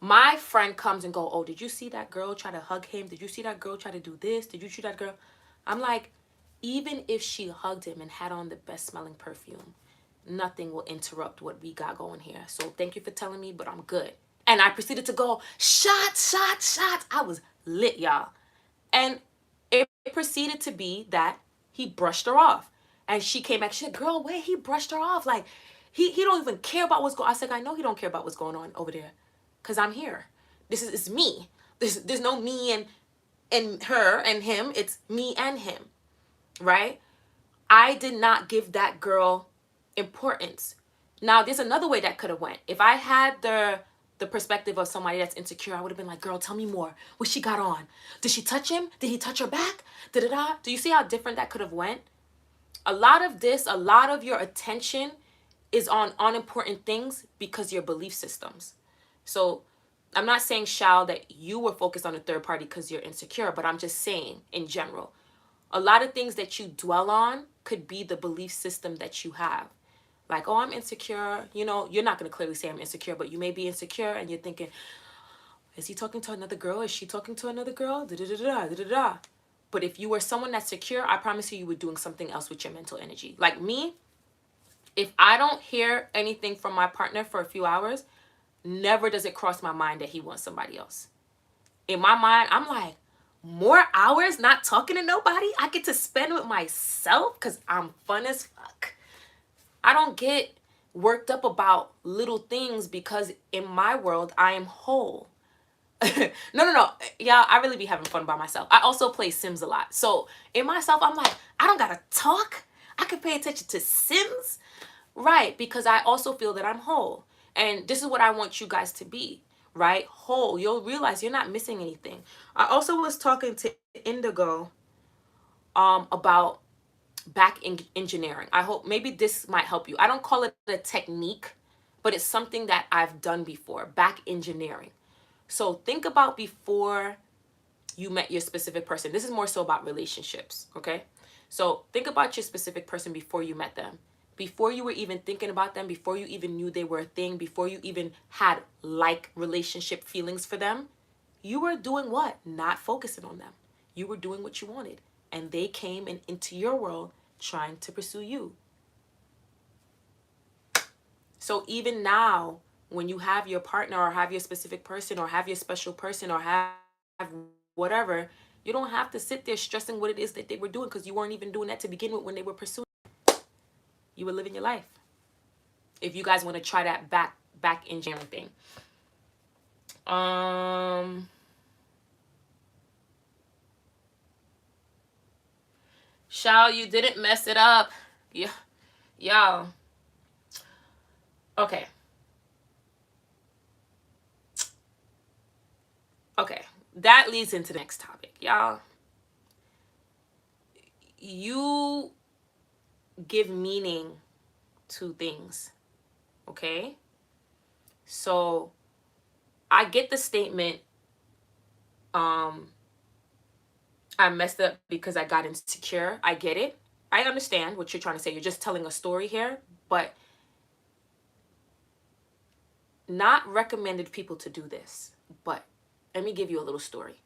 My friend comes and go, oh, did you see that girl try to hug him? Did you see that girl try to do this? Did you see that girl? I'm like, even if she hugged him and had on the best smelling perfume, nothing will interrupt what we got going here. So thank you for telling me, but I'm good. And I proceeded to go, shots, shots, shots. I was lit, y'all. And it proceeded to be that he brushed her off. And she came back, she said, girl, wait, he brushed her off. Like, he don't even care about what's going on. I said, I know he don't care about what's going on over there. Because I'm here. This is it's me. There's no me and her and him. It's me and him. Right? I did not give that girl importance. Now, there's another way that could have went. If I had the perspective of somebody that's insecure, I would have been like, girl, tell me more. What she got on? Did she touch him? Did he touch her back? Da-da-da. Do you see how different that could have went? A lot of your attention is on unimportant things because your belief systems. So I'm not saying, Shal, that you were focused on a third party because you're insecure, but I'm just saying in general, a lot of things that you dwell on could be the belief system that you have. Like, oh, I'm insecure. You know, you're not going to clearly say I'm insecure, but you may be insecure and you're thinking, is he talking to another girl? Is she talking to another girl? Da-da-da-da, da-da-da. But if you were someone that's secure, I promise you, you were doing something else with your mental energy. Like me, if I don't hear anything from my partner for a few hours, never does it cross my mind that he wants somebody else. In my mind, I'm like, more hours not talking to nobody I get to spend with myself because I'm fun as fuck. I don't get worked up about little things because in my world, I am whole. No. Yeah, I really be having fun by myself. I also play Sims a lot. So in myself, I'm like, I don't gotta talk. I can pay attention to Sims. Right, because I also feel that I'm whole. And this is what I want you guys to be, right? Whole. You'll realize you're not missing anything. I also was talking to Indigo about back engineering. I hope maybe this might help you. I don't call it a technique, but it's something that I've done before, back engineering. So think about before you met your specific person. This is more so about relationships, okay? So think about your specific person before you met them. Before you were even thinking about them, before you even knew they were a thing, before you even had like relationship feelings for them, you were doing what? Not focusing on them. You were doing what you wanted. And they came into your world trying to pursue you. So even now, when you have your partner or have your specific person or have your special person or have whatever, you don't have to sit there stressing what it is that they were doing because you weren't even doing that to begin with when they were pursuing. You were living your life. If you guys want to try that back engineering thing. Shao, you didn't mess it up. Yeah. Y'all. Okay. Okay. That leads into the next topic. Y'all. You give meaning to things. Okay? So I get the statement, I messed up because I got insecure. I get it. I understand what you're trying to say. You're just telling a story here, but not recommended people to do this. But let me give you a little story.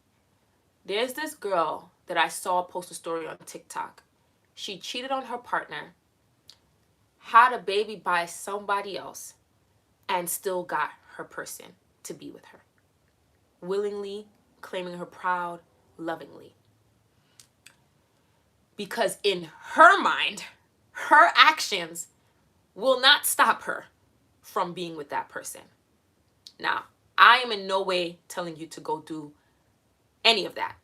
There's this girl that I saw post a story on TikTok. She cheated on her partner, had a baby by somebody else, and still got her person to be with her. Willingly, claiming her proud, lovingly. Because in her mind, her actions will not stop her from being with that person. Now, I am in no way telling you to go do any of that.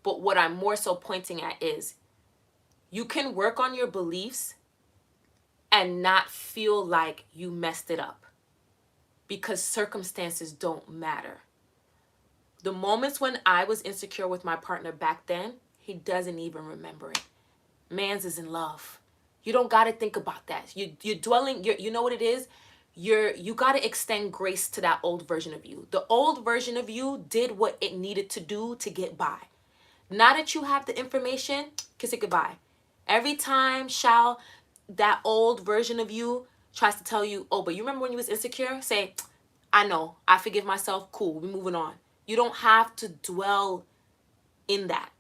But what I'm more so pointing at is you can work on your beliefs and not feel like you messed it up because circumstances don't matter. The moments when I was insecure with my partner back then, he doesn't even remember it. Mans is in love. You don't got to think about that. You're dwelling, you know what it is? You got to extend grace to that old version of you. The old version of you did what it needed to do to get by. Now that you have the information, kiss it goodbye. Every time that old version of you tries to tell you, oh, but you remember when you was insecure? Say, I know, I forgive myself, cool, we're moving on. You don't have to dwell in that.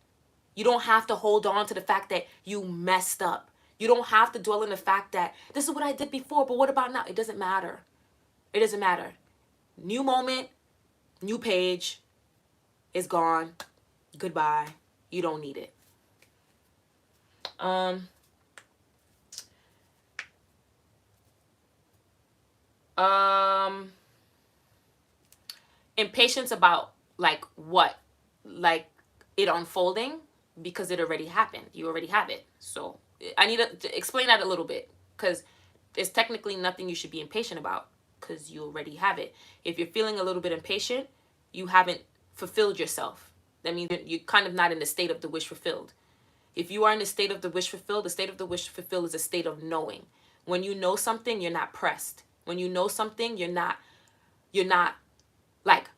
You don't have to hold on to the fact that you messed up. You don't have to dwell in the fact that this is what I did before, but what about now? It doesn't matter. It doesn't matter. New moment, new page, it's gone. Goodbye. You don't need it. Impatience about like what? Like it unfolding because it already happened. You already have it. So I need to explain that a little bit because there's technically nothing you should be impatient about because you already have it. If you're feeling a little bit impatient, you haven't fulfilled yourself. That means you're kind of not in the state of the wish fulfilled. If you are in the state of the wish fulfilled, the state of the wish fulfilled is a state of knowing. When you know something, you're not pressed. When you know something, you're not like,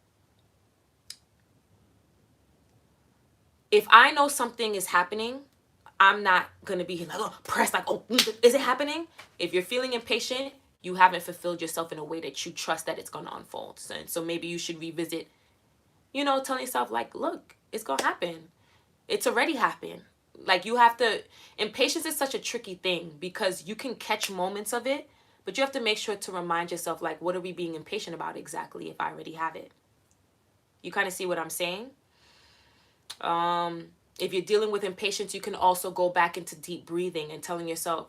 if I know something is happening, I'm not going to be like, oh, pressed, like, oh, is it happening? If you're feeling impatient, you haven't fulfilled yourself in a way that you trust that it's going to unfold. So maybe you should revisit, telling yourself like, look, it's going to happen. It's already happened. Like you have to, impatience is such a tricky thing because you can catch moments of it, but you have to make sure to remind yourself, like, what are we being impatient about exactly if I already have it? You kind of see what I'm saying? If you're dealing with impatience, you can also go back into deep breathing and telling yourself,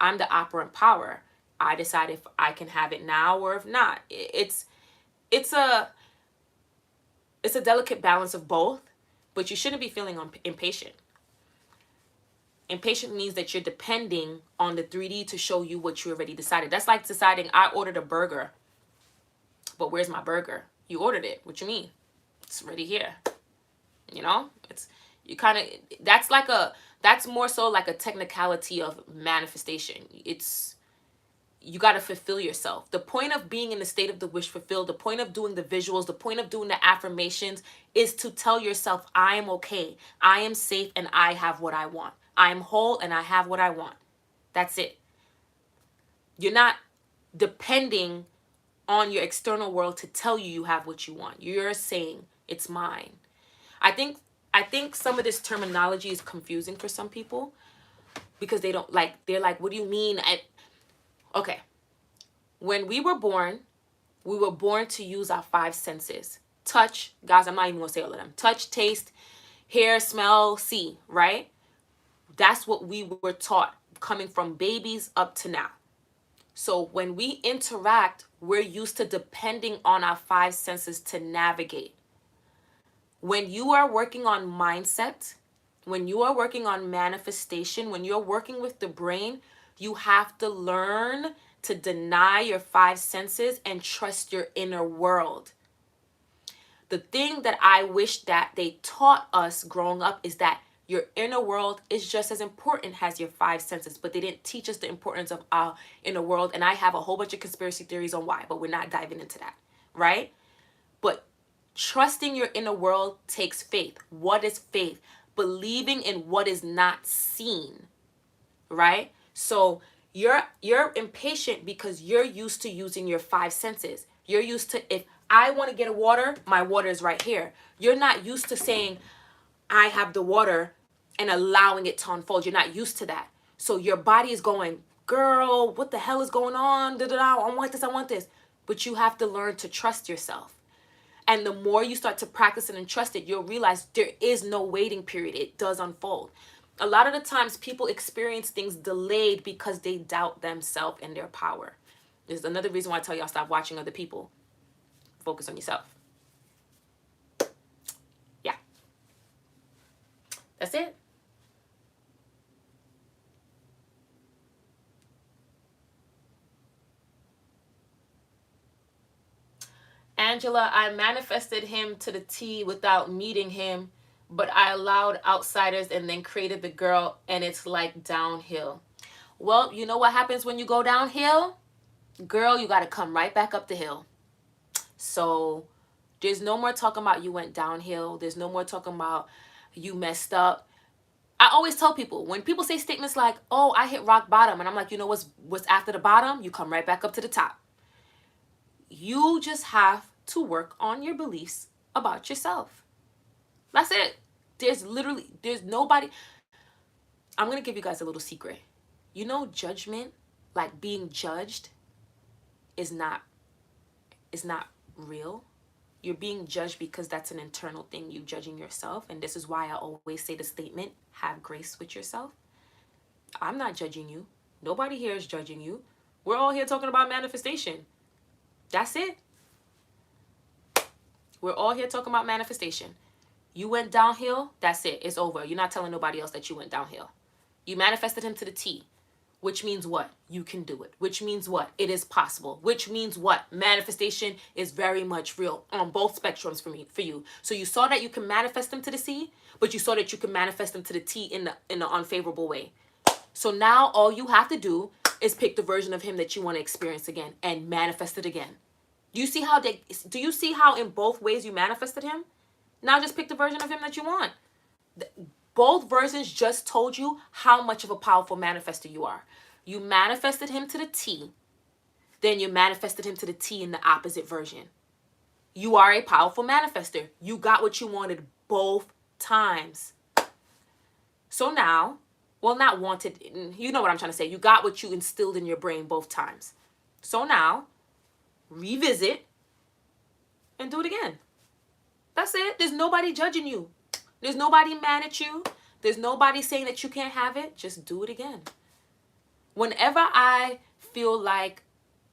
I'm the operant power. I decide if I can have it now or if not. It's a delicate balance of both, but you shouldn't be feeling impatient. Impatient means that you're depending on the 3D to show you what you already decided. That's like deciding I ordered a burger, but where's my burger? You ordered it. What you mean? It's already here. It's you kind of that's more so like a technicality of manifestation. It's you got to fulfill yourself. The point of being in the state of the wish fulfilled, the point of doing the visuals, the point of doing the affirmations is to tell yourself, I am okay, I am safe, and I have what I want. I am whole and I have what I want. That's it. You're not depending on your external world to tell you you have what you want. You're saying it's mine. I think some of this terminology is confusing for some people because they're like, what do you mean? Okay. When we were born to use our 5 senses. Touch, guys, I'm not even going to say all of them. Touch, taste, hear, smell, see, right? That's what we were taught coming from babies up to now. So when we interact, we're used to depending on our 5 senses to navigate. When you are working on mindset, when you are working on manifestation, when you're working with the brain, you have to learn to deny your 5 senses and trust your inner world. The thing that I wish that they taught us growing up is that your inner world is just as important as your 5 senses, but they didn't teach us the importance of our inner world. And I have a whole bunch of conspiracy theories on why, but we're not diving into that, right? But trusting your inner world takes faith. What is faith? Believing in what is not seen, right? So you're impatient because you're used to using your 5 senses. You're used to, if I want to get a water, my water is right here. You're not used to saying, I have the water and allowing it to unfold. You're not used to that. So your body is going, girl, what the hell is going on? Da-da-da, I want this, I want this. But you have to learn to trust yourself. And the more you start to practice it and trust it, you'll realize there is no waiting period. It does unfold. A lot of the times people experience things delayed because they doubt themselves and their power. There's another reason why I tell y'all stop watching other people. Focus on yourself. Yeah. That's it. Angela, I manifested him to the T without meeting him, but I allowed outsiders and then created the girl, and it's like downhill. Well, you know what happens when you go downhill? Girl, you got to come right back up the hill. So there's no more talking about you went downhill. There's no more talking about you messed up. I always tell people, when people say statements like, oh, I hit rock bottom, and I'm like, you know what's after the bottom? You come right back up to the top. You just have to work on your beliefs about yourself. That's it. There's nobody. I'm going to give you guys a little secret. You know, judgment, like being judged, is not real. You're being judged because that's an internal thing, you judging yourself. And this is why I always say the statement, have grace with yourself. I'm not judging you. Nobody here is judging you. We're all here talking about manifestation. That's it. We're all here talking about manifestation. You went downhill, that's it. It's over. You're not telling nobody else that you went downhill. You manifested him to the T. Which means what? You can do it. Which means what? It is possible. Which means what? Manifestation is very much real on both spectrums for you. So you saw that you can manifest them to the C, but you saw that you can manifest them to the T in the unfavorable way. So now all you have to do is pick the version of him that you want to experience again and manifest it again. Do you see how in both ways you manifested him? Now just pick the version of him that you want. Both versions just told you how much of a powerful manifester you are. You manifested him to the T, then you manifested him to the T in the opposite version. You are a powerful manifester. You got what you wanted both times. So now, well, not wanted, you know what I'm trying to say. You got what you instilled in your brain both times. So now, revisit and do it again. That's it. There's nobody judging you. There's nobody mad at you. There's nobody saying that you can't have it. Just do it again. Whenever I feel like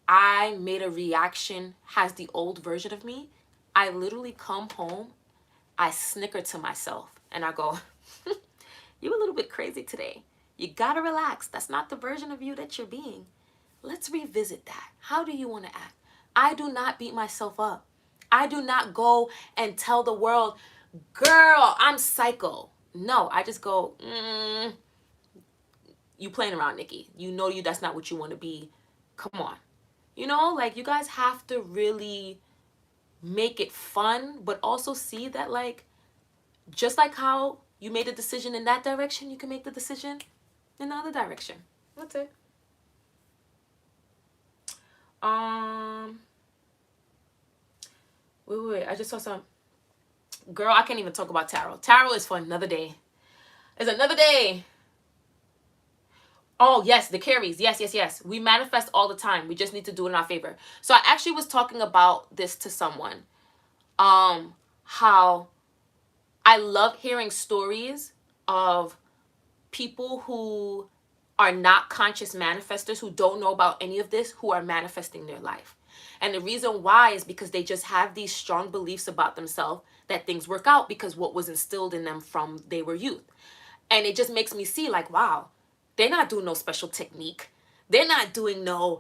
I made a reaction has the old version of me, I literally come home, I snicker to myself, and I go, you a little bit crazy today. You gotta relax. That's not the version of you that you're being. Let's revisit that. How do you want to act? I do not beat myself up. I do not go and tell the world, girl, I'm psycho. No, I just go, you playing around, Nikki. You know that's not what you want to be. Come on. You know, like, you guys have to really make it fun, but also see that, like, just like how you made a decision in that direction, you can make the decision in the other direction. That's it. Wait. I just saw some. Girl, I can't even talk about tarot. Tarot is for another day. It's another day. Oh, yes, the carries. Yes. We manifest all the time. We just need to do it in our favor. So I actually was talking about this to someone. How I love hearing stories of people who are not conscious manifestors, who don't know about any of this, who are manifesting their life. And the reason why is because they just have these strong beliefs about themselves that things work out because what was instilled in them from they were youth. And it just makes me see, like, wow, they're not doing no special technique. They're not doing no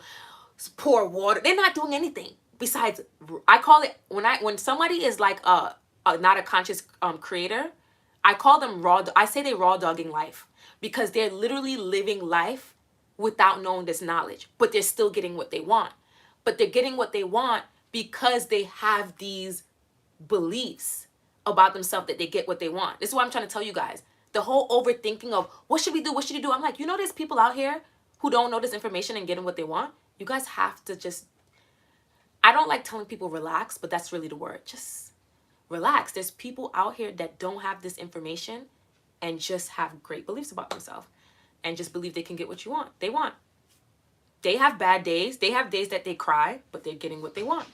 pour water. They're not doing anything besides, I call it, when somebody is like not a conscious creator, I call them I say they raw dogging life, because they're literally living life without knowing this knowledge, but they're still getting what they want. But they're getting what they want because they have these beliefs about themselves that they get what they want. This is what I'm trying to tell you guys. The whole overthinking of what should we do? What should you do? I'm like, there's people out here who don't know this information and getting what they want. You guys have to just, I don't like telling people relax, but that's really the word. Just relax. There's people out here that don't have this information and just have great beliefs about themselves and just believe they can get what they want. They have bad days. They have days that they cry, but they're getting what they want.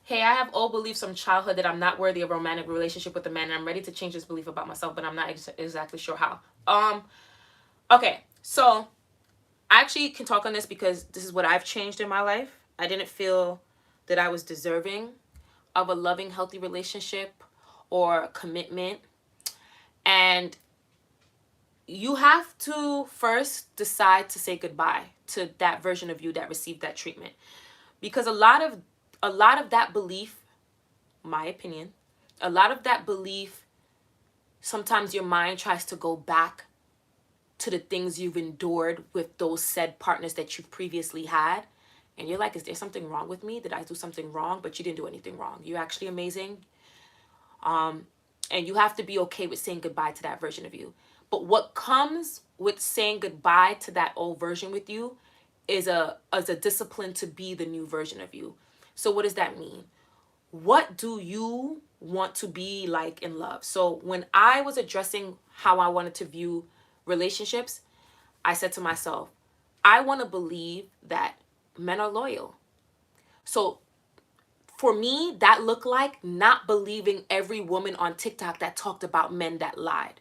Hey, I have old beliefs from childhood that I'm not worthy of a romantic relationship with a man, and I'm ready to change this belief about myself, but I'm not exactly sure how. Okay, so I actually can talk on this because this is what I've changed in my life. I didn't feel that I was deserving of a loving, healthy relationship or commitment. And you have to first decide to say goodbye to that version of you that received that treatment, because a lot of that belief, my opinion, a lot of that belief, sometimes your mind tries to go back to the things you've endured with those said partners that you've previously had. And you're like, is there something wrong with me? Did I do something wrong? But you didn't do anything wrong. You're actually amazing. And you have to be okay with saying goodbye to that version of you. But what comes with saying goodbye to that old version with you is a discipline to be the new version of you. So what does that mean? What do you want to be like in love? So when I was addressing how I wanted to view relationships, I said to myself, I want to believe that men are loyal. So for me, that looked like not believing every woman on TikTok that talked about men that lied.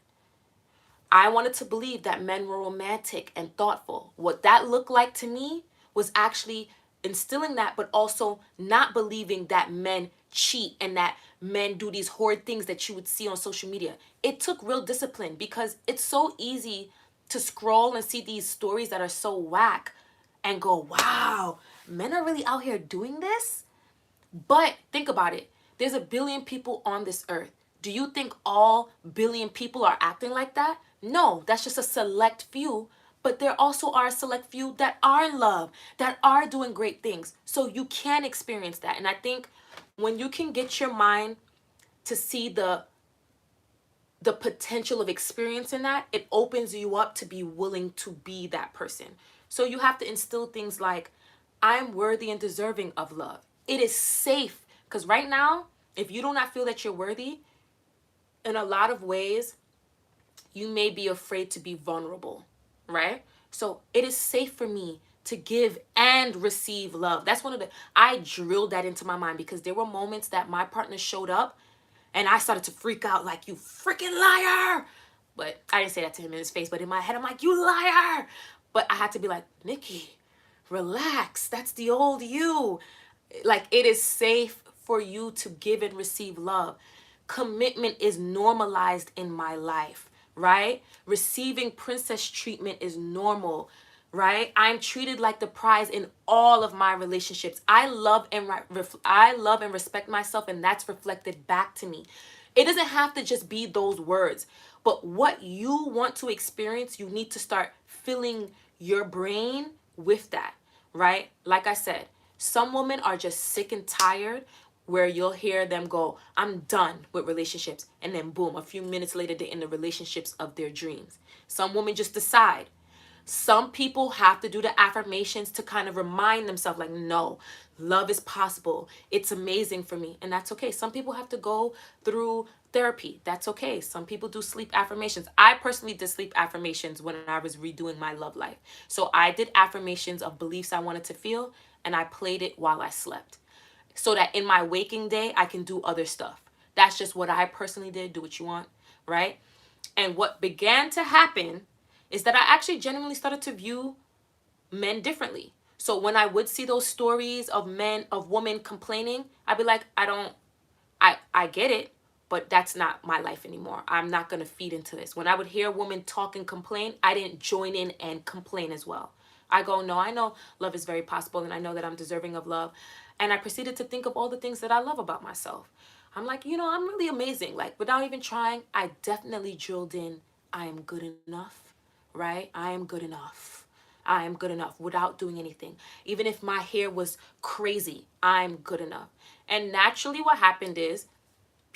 I wanted to believe that men were romantic and thoughtful. What that looked like to me was actually instilling that, but also not believing that men cheat and that men do these horrid things that you would see on social media. It took real discipline, because it's so easy to scroll and see these stories that are so whack and go, wow, men are really out here doing this? But think about it. There's a billion people on this earth. Do you think all billion people are acting like that? No, that's just a select few. But there also are a select few that are in love, that are doing great things. So you can experience that. And I think when you can get your mind to see the potential of experiencing that, it opens you up to be willing to be that person. So you have to instill things like, I'm worthy and deserving of love. It is safe, because right now, if you do not feel that you're worthy, in a lot of ways, you may be afraid to be vulnerable, right? So it is safe for me to give and receive love. That's one of the, I drilled that into my mind, because there were moments that my partner showed up and I started to freak out like, you freaking liar. But I didn't say that to him in his face, but in my head, I'm like, you liar. But I had to be like, Nikki, relax. That's the old you. Like, it is safe for you to give and receive love. Commitment is normalized in my life, right? Receiving princess treatment is normal, right? I'm treated like the prize in all of my relationships. I love and respect myself, and that's reflected back to me. It doesn't have to just be those words, but what you want to experience, you need to start filling your brain with that, right? Like I said, some women are just sick and tired, where you'll hear them go, I'm done with relationships. And then boom, a few minutes later, they're in the relationships of their dreams. Some women just decide. Some people have to do the affirmations to kind of remind themselves, like, no, love is possible. It's amazing for me. And that's okay. Some people have to go through therapy. That's okay. Some people do sleep affirmations. I personally did sleep affirmations when I was redoing my love life. So I did affirmations of beliefs I wanted to feel, and I played it while I slept, so that in my waking day, I can do other stuff. That's just what I personally did. Do what you want, right? And what began to happen is that I actually genuinely started to view men differently. So when I would see those stories of women complaining, I'd be like, I get it, but that's not my life anymore. I'm not going to feed into this. When I would hear a woman talk and complain, I didn't join in and complain as well. I go, no, I know love is very possible, and I know that I'm deserving of love. And I proceeded to think of all the things that I love about myself. I'm like, I'm really amazing. Like, without even trying, I definitely drilled in, I am good enough, right? I am good enough. I am good enough without doing anything. Even if my hair was crazy, I'm good enough. And naturally what happened is,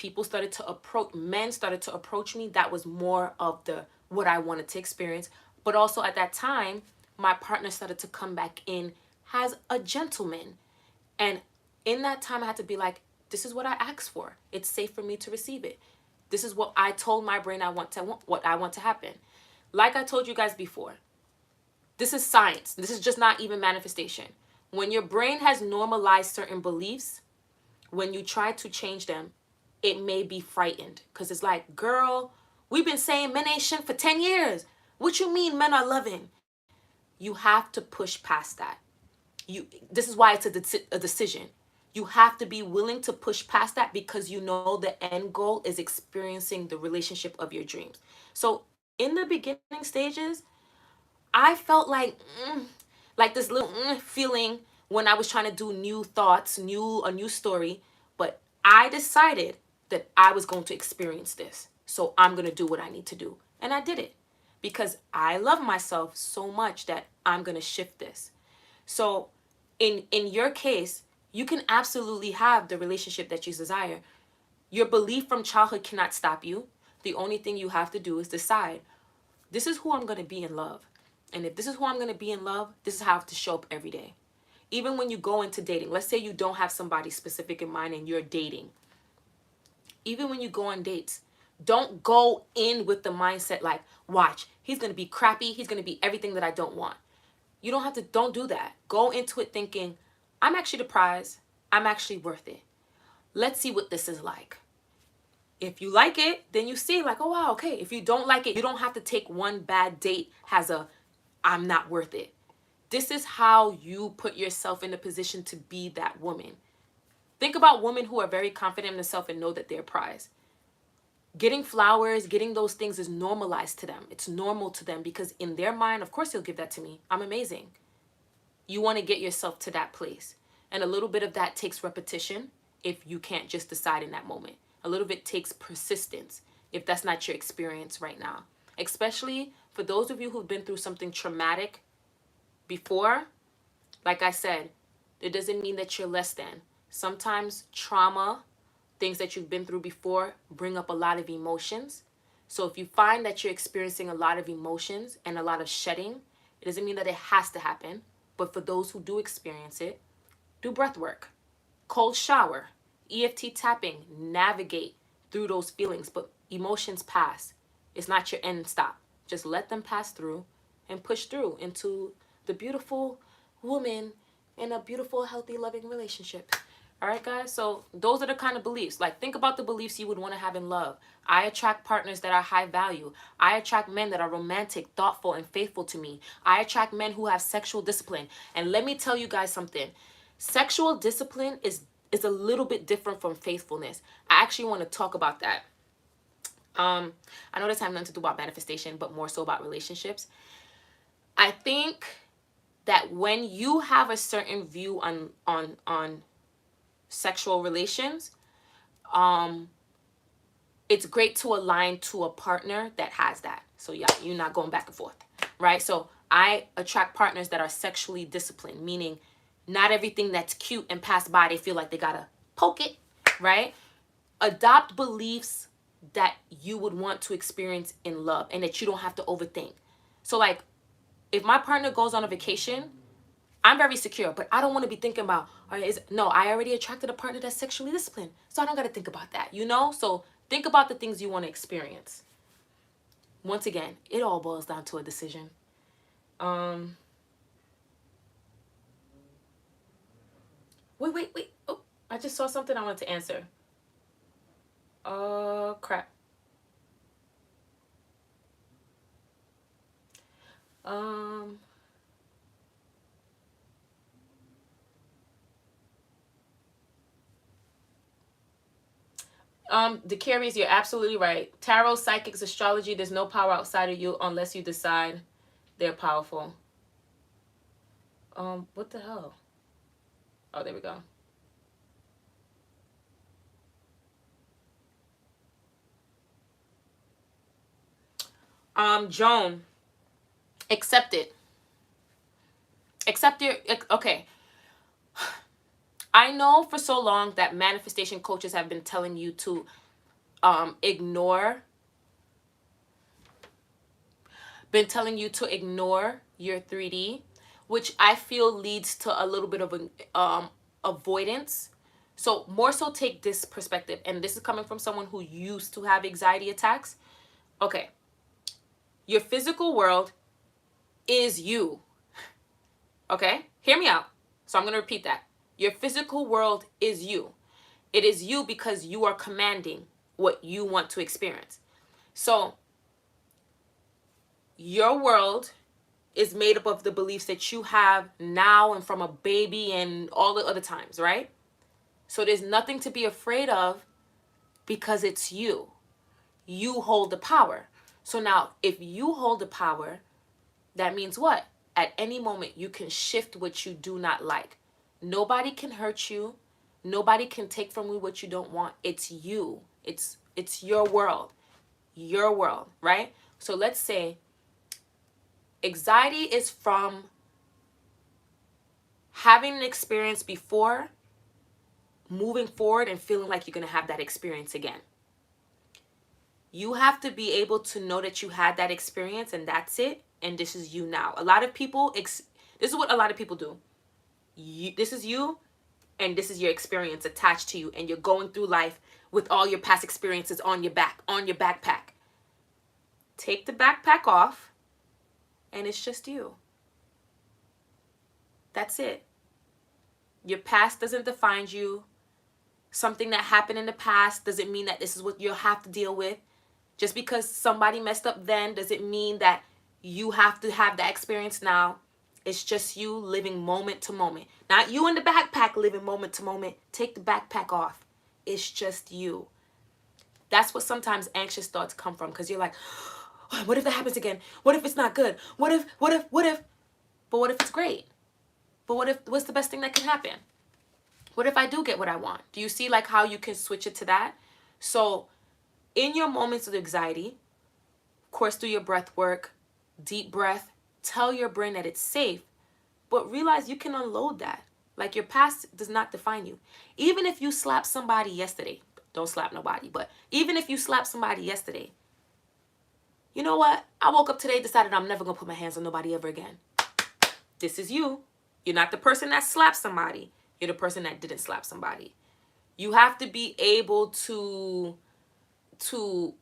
men started to approach me. That was more of what I wanted to experience. But also at that time, my partner started to come back in as a gentleman. And in that time, I had to be like, this is what I asked for. It's safe for me to receive it. This is what I told my brain what I want to happen. Like I told you guys before, this is science. This is just not even manifestation. When your brain has normalized certain beliefs, when you try to change them, it may be frightened, because it's like, girl, we've been saying men ain't shit for 10 years. What you mean men are loving? You have to push past that. This is why it's a decision. You have to be willing to push past that, because you know the end goal is experiencing the relationship of your dreams. So In the beginning stages, I felt like this little feeling when I was trying to do new thoughts, a new story. But I decided that I was going to experience this. So I'm going to do what I need to do. And I did it because I love myself so much that I'm going to shift this. So in your case, you can absolutely have the relationship that you desire. Your belief from childhood cannot stop you. The only thing you have to do is decide, this is who I'm going to be in love. And if this is who I'm going to be in love, this is how I have to show up every day. Even when you go into dating, let's say you don't have somebody specific in mind and you're dating. Even when you go on dates, don't go in with the mindset like, watch, he's going to be crappy. He's going to be everything that I don't want. You don't have to, don't do that. Go into it thinking, I'm actually the prize. I'm actually worth it. Let's see what this is like. If you like it, then you see like, oh wow, okay. If you don't like it, you don't have to take one bad date as a, I'm not worth it. This is how you put yourself in a position to be that woman. Think about women who are very confident in themselves and know that they're a prize. Getting flowers, getting those things is normalized to them. It's normal to them because in their mind, of course he'll give that to me. I'm amazing. You want to get yourself to that place. And a little bit of that takes repetition if you can't just decide in that moment. A little bit takes persistence if that's not your experience right now. Especially for those of you who've been through something traumatic before, like I said, it doesn't mean that you're less than. Sometimes trauma, things that you've been through before, bring up a lot of emotions. So if you find that you're experiencing a lot of emotions and a lot of shedding, it doesn't mean that it has to happen. But for those who do experience it, do breath work, cold shower, EFT tapping, navigate through those feelings. But emotions pass. It's not your end stop. Just let them pass through and push through into the beautiful woman in a beautiful, healthy, loving relationship. All right, guys? So those are the kind of beliefs. Like, think about the beliefs you would want to have in love. I attract partners that are high value. I attract men that are romantic, thoughtful, and faithful to me. I attract men who have sexual discipline. And let me tell you guys something. Sexual discipline is a little bit different from faithfulness. I actually want to talk about that. I know this has nothing to do about manifestation, but more so about relationships. I think that when you have a certain view on sexual relations, it's great to align to a partner that has that. So yeah, you're not going back and forth, right? So I attract partners that are sexually disciplined, meaning not everything that's cute and passed by, they feel like they gotta poke it, right? Adopt beliefs that you would want to experience in love and that you don't have to overthink. So like, if my partner goes on a vacation, I'm very secure, but I don't want to be thinking about, no, I already attracted a partner that's sexually disciplined, so I don't got to think about that, you know? So think about the things you want to experience. Once again, it all boils down to a decision. Wait. Oh, I just saw something I wanted to answer. Crap. The Carries, you're absolutely right. Tarot, psychics, astrology, there's no power outside of you unless you decide they're powerful. What the hell? Oh, there we go. Joan, accept it. Accept your, okay. I know for so long that manifestation coaches have been telling you to ignore your 3D, which I feel leads to a little bit of an avoidance. So more so take this perspective, and this is coming from someone who used to have anxiety attacks. Okay, your physical world is you. Okay, hear me out. So I'm going to repeat that. Your physical world is you. It is you because you are commanding what you want to experience. So your world is made up of the beliefs that you have now and from a baby and all the other times, right? So there's nothing to be afraid of because it's you. You hold the power. So now, if you hold the power, that means what? At any moment, you can shift what you do not like. Nobody can hurt you. Nobody can take from you what you don't want. It's you. It's your world. Your world, right? So let's say anxiety is from having an experience before, moving forward, and feeling like you're going to have that experience again. You have to be able to know that you had that experience and that's it. And this is you now. A lot of people, this is what a lot of people do. This is you, and this is your experience attached to you. And you're going through life with all your past experiences on your back, on your backpack. Take the backpack off, and it's just you. That's it. Your past doesn't define you. Something that happened in the past doesn't mean that this is what you'll have to deal with. Just because somebody messed up then doesn't mean that you have to have that experience now. It's just you living moment to moment. Not you in the backpack living moment to moment. Take the backpack off. It's just you. That's what sometimes anxious thoughts come from, because you're like, oh, what if that happens again? What if it's not good? What if? But what if it's great? But what's the best thing that can happen? What if I do get what I want? Do you see like how you can switch it to that? So in your moments of anxiety, of course, do your breath work, deep breath, tell your brain that it's safe, but realize you can unload that. Like, your past does not define you. Even if you slapped somebody yesterday, don't slap nobody, but even if you slapped somebody yesterday, you know what? I woke up today, decided I'm never gonna put my hands on nobody ever again. This is you. You're not the person that slapped somebody. You're the person that didn't slap somebody. You have to be able to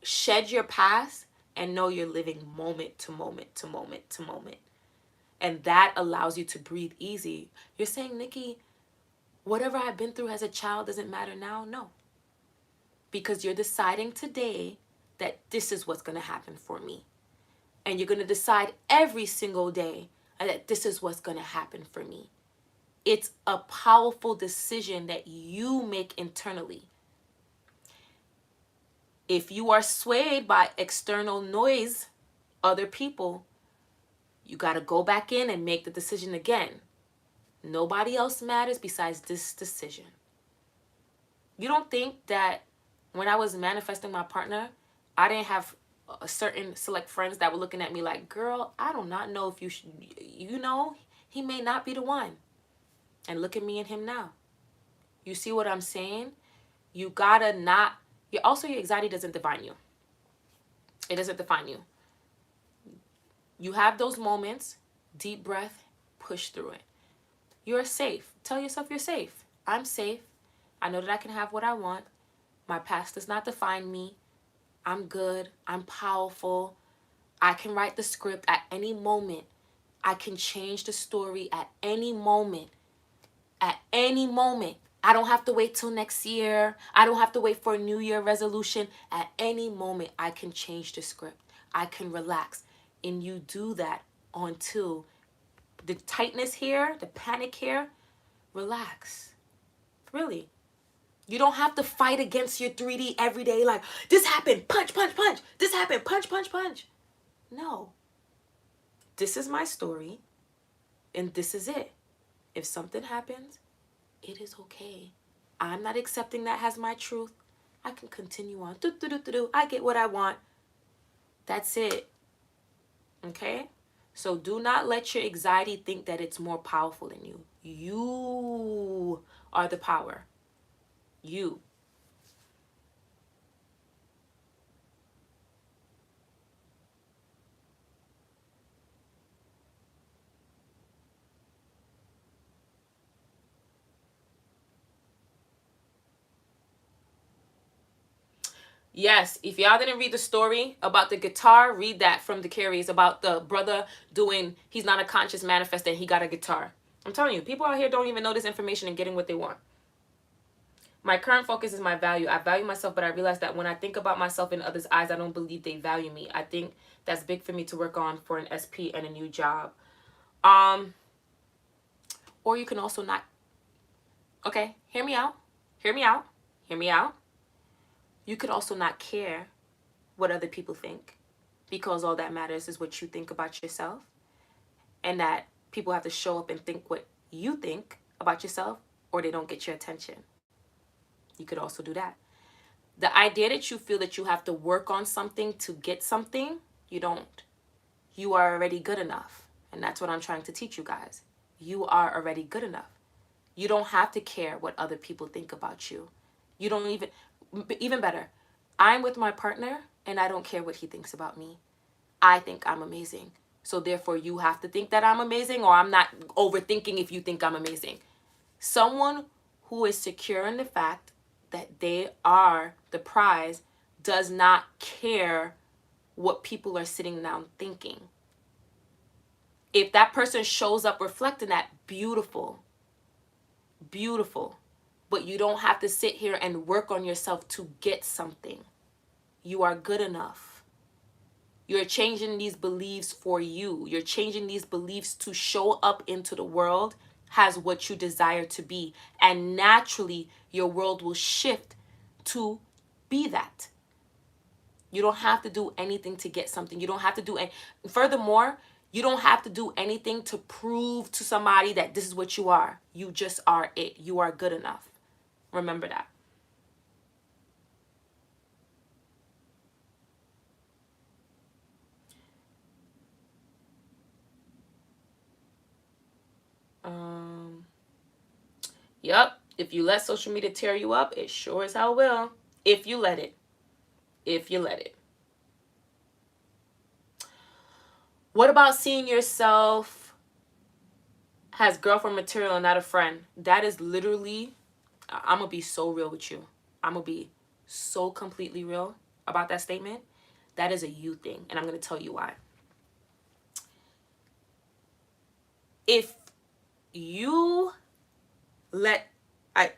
shed your past and know you're living moment to moment to moment to moment. And that allows you to breathe easy. You're saying, Nikki, whatever I've been through as a child doesn't matter now? No. Because you're deciding today that this is what's going to happen for me. And you're going to decide every single day that this is what's going to happen for me. It's a powerful decision that you make internally. If you are swayed by external noise, other people, you got to go back in and make the decision again. Nobody else matters besides this decision. You don't think that when I was manifesting my partner, I didn't have a certain select friends that were looking at me like, girl, I do not know if you should, he may not be the one. And look at me and him now. You see what I'm saying? You gotta not, also your anxiety doesn't define you. It doesn't define you. You have those moments, deep breath, push through it. You're safe. Tell yourself you're safe. I'm safe. I know that I can have what I want. My past does not define me. I'm good. I'm powerful. I can write the script at any moment. I can change the story at any moment. At any moment. I don't have to wait till next year. I don't have to wait for a New Year resolution. At any moment, I can change the script. I can relax. And you do that until the tightness here, the panic here, relax. Really. You don't have to fight against your 3D every day like, this happened, punch, punch, punch. This happened, punch, punch, punch. No. This is my story, and this is it. If something happens, it is okay. I'm not accepting that as my truth. I can continue on. I get what I want. That's it. Okay? So do not let your anxiety think that it's more powerful than you. You are the power. You. Yes, if y'all didn't read the story about the guitar, read that from the Carries about the brother doing, he's not a conscious manifest and he got a guitar. I'm telling you, people out here don't even know this information and getting what they want. My current focus is my value. I value myself, but I realize that when I think about myself in others' eyes, I don't believe they value me. I think that's big for me to work on for an SP and a new job. Or you can also not. Okay, hear me out. Hear me out. Hear me out. You could also not care what other people think. because all that matters is what you think about yourself, and that people have to show up and think what you think about yourself, or they don't get your attention. You could also do that. The idea that you feel that you have to work on something to get something, you don't. You are already good enough. And that's what I'm trying to teach you guys. You are already good enough. You don't have to care what other people think about you. You don't even better, I'm with my partner and I don't care what he thinks about me. I think I'm amazing. So therefore you have to think that I'm amazing, or I'm not overthinking if you think I'm amazing. Someone who is secure in the fact that they are the prize does not care what people are sitting down thinking. If that person shows up reflecting that, beautiful. Beautiful. But you don't have to sit here and work on yourself to get something. You are good enough. You're changing these beliefs for you. You're changing these beliefs to show up into the world as what you desire to be. And naturally, your world will shift to be that. You don't have to do anything to get something. You don't have to do any. Furthermore, you don't have to do anything to prove to somebody that this is what you are. You just are it. You are good enough. Remember that. Yep. If you let social media tear you up, it sure as hell will. If you let it. If you let it. What about seeing yourself as girlfriend material and not a friend? That is literally, I'm going to be so real with you. I'm going to be so completely real about that statement. That is a you thing. And I'm going to tell you why. If you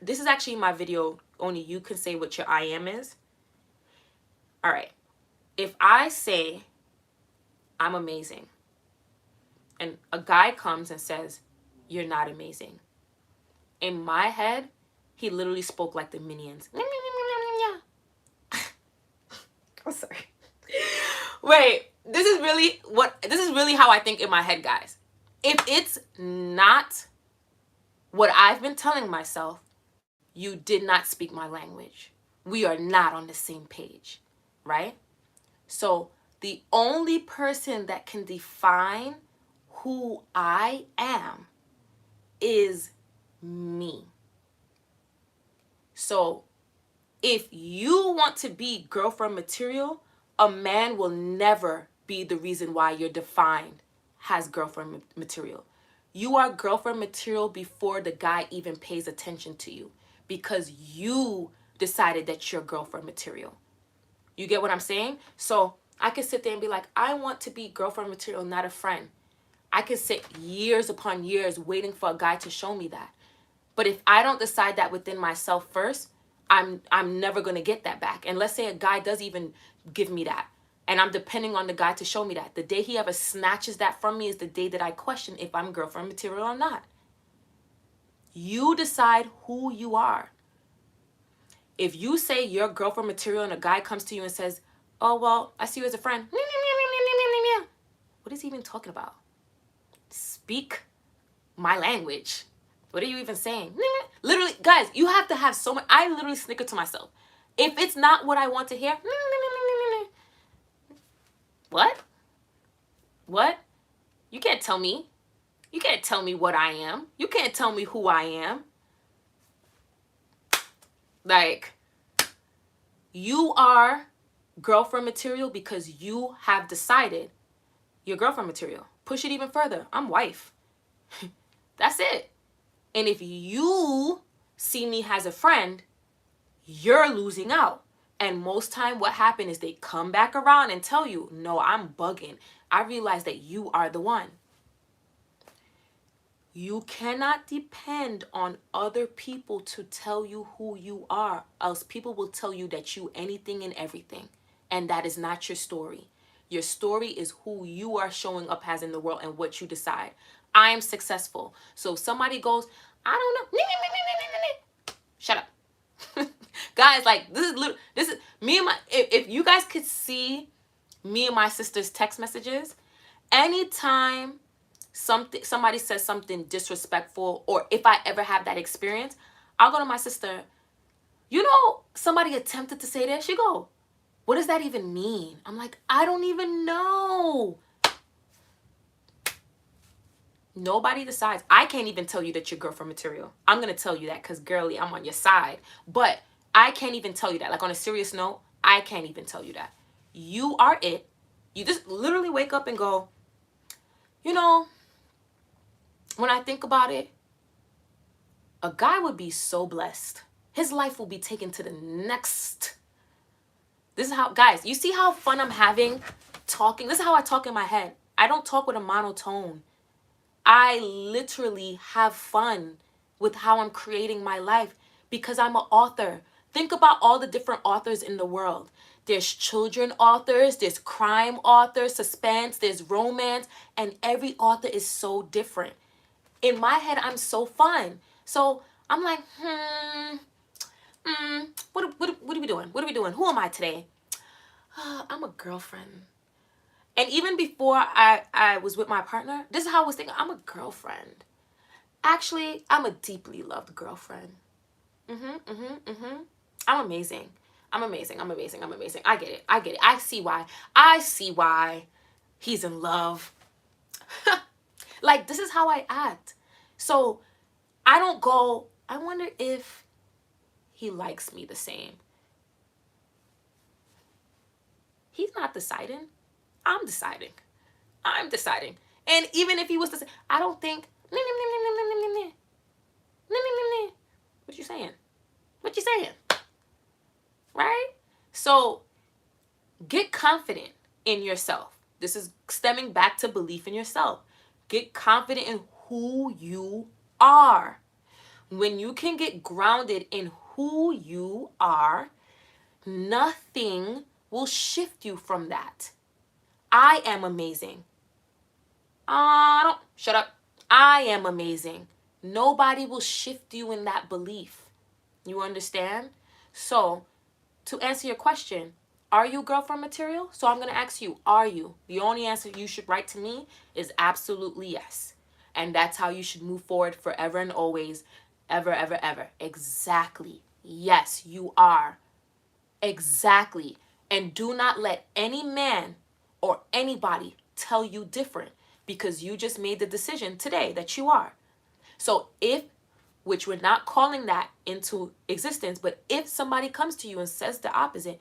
this is actually my video, only you can say what your I am is. All right. If I say I'm amazing and a guy comes and says you're not amazing, in my head, he literally spoke like the Minions. I'm sorry. Wait, this is really how I think in my head, guys. If it's not what I've been telling myself, you did not speak my language. We are not on the same page, right? So the only person that can define who I am is me. So if you want to be girlfriend material, a man will never be the reason why you're defined as girlfriend material. You are girlfriend material before the guy even pays attention to you, because you decided that you're girlfriend material. You get what I'm saying? So I could sit there and be like, I want to be girlfriend material, not a friend. I could sit years upon years waiting for a guy to show me that. But if I don't decide that within myself first, I'm never going to get that back. And let's say a guy does even give me that, and I'm depending on the guy to show me that. The day he ever snatches that from me is the day that I question if I'm girlfriend material or not. You decide who you are. If you say you're girlfriend material and a guy comes to you and says, oh, well, I see you as a friend. What is he even talking about? Speak my language. What are you even saying? Literally, guys, you have to have so much. I literally snicker to myself. If it's not what I want to hear, what? What? You can't tell me. You can't tell me what I am. You can't tell me who I am. Like, you are girlfriend material because you have decided you're girlfriend material. Push it even further. I'm wife. That's it. And if you see me as a friend, you're losing out. And most time what happens is they come back around and tell you, no, I'm bugging. I realize that you are the one. You cannot depend on other people to tell you who you are, else people will tell you that you anything and everything. And that is not your story. Your story is who you are showing up as in the world and what you decide. I am successful. So if somebody goes, I don't know, shut up. Guys, like, this is me and my, if you guys could see me and my sister's text messages, anytime somebody says something disrespectful, or if I ever have that experience, I'll go to my sister. You know, somebody attempted to say that. She go, what does that even mean? I'm like, I don't even know. Nobody decides. I can't even tell you that you're girlfriend material. I'm going to tell you that because, girly, I'm on your side. But I can't even tell you that. Like, on a serious note, I can't even tell you that. You are it. You just literally wake up and go, you know, when I think about it, a guy would be so blessed. His life will be taken to the next. This is how, guys, you see how fun I'm having talking? This is how I talk in my head. I don't talk with a monotone. I literally have fun with how I'm creating my life because I'm an author. Think about all the different authors in the world. There's children authors, there's crime authors, suspense, there's romance, and every author is so different. In my head, I'm so fun. So I'm like, what are we doing? What are we doing? Who am I today? I'm a girlfriend. And even before I was with my partner, this is how I was thinking. I'm a girlfriend. Actually, I'm a deeply loved girlfriend. I'm amazing. I'm amazing. I'm amazing. I'm amazing. I get it. I get it. I see why. I see why he's in love. Like, this is how I act. So I don't go, I wonder if he likes me the same. He's not deciding. I'm deciding. I'm deciding. And even if he was to say, I don't think, what you saying? What you saying? Right? So get confident in yourself. This is stemming back to belief in yourself. Get confident in who you are. When you can get grounded in who you are, nothing will shift you from that. I am amazing. Don't shut up. I am amazing. Nobody will shift you in that belief. You understand? So, to answer your question, are you girlfriend material? So I'm going to ask you, are you? The only answer you should write to me is absolutely yes. And that's how you should move forward forever and always, ever, ever, ever. Exactly. Yes, you are. Exactly. And do not let any man or anybody tell you different, because you just made the decision today that you are. So which we're not calling that into existence, but if somebody comes to you and says the opposite,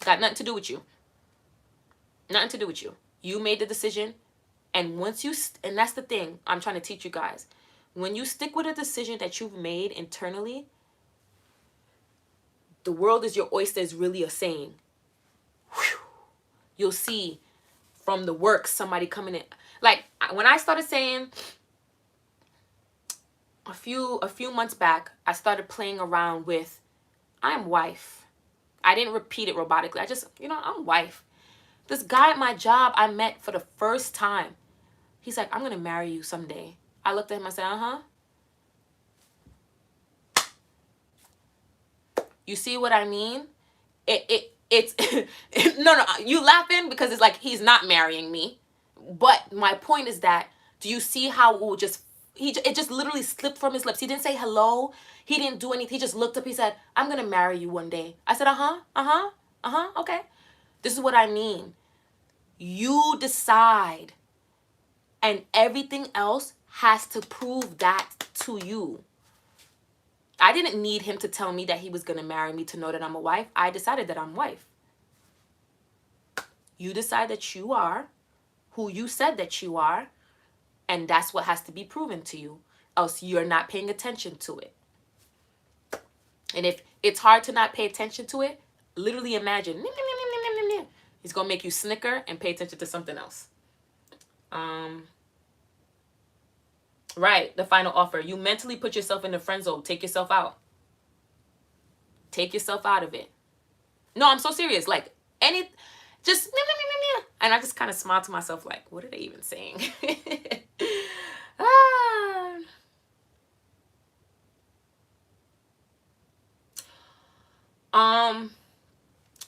got nothing to do with you. Nothing to do with you. You made the decision. And once and that's the thing I'm trying to teach you guys. When you stick with a decision that you've made internally, the world is your oyster is really a saying. Whew. You'll see from the work somebody coming in. Like when I started saying a few months back, I started playing around with I'm wife. I didn't repeat it robotically. I just, I'm wife. This guy at my job I met for the first time. He's like, I'm going to marry you someday. I looked at him and said, uh-huh. You see what I mean? It's no, you laughing because it's like he's not marrying me. But my point is that, do you see how it will just, it just literally slipped from his lips. He didn't say hello. He didn't do anything. He just looked up. He said, I'm going to marry you one day. I said, okay. This is what I mean. You decide. And everything else has to prove that to you. I didn't need him to tell me that he was going to marry me to know that I'm a wife. I decided that I'm wife. You decide that you are who you said that you are, and that's what has to be proven to you. Else you're not paying attention to it. And if it's hard to not pay attention to it, literally imagine he's going to make you snicker and pay attention to something else. Right, the final offer. You mentally put yourself in the friend zone. Take yourself out. Take yourself out of it. No, I'm so serious. Like, just, and I just kind of smiled to myself like, what are they even saying?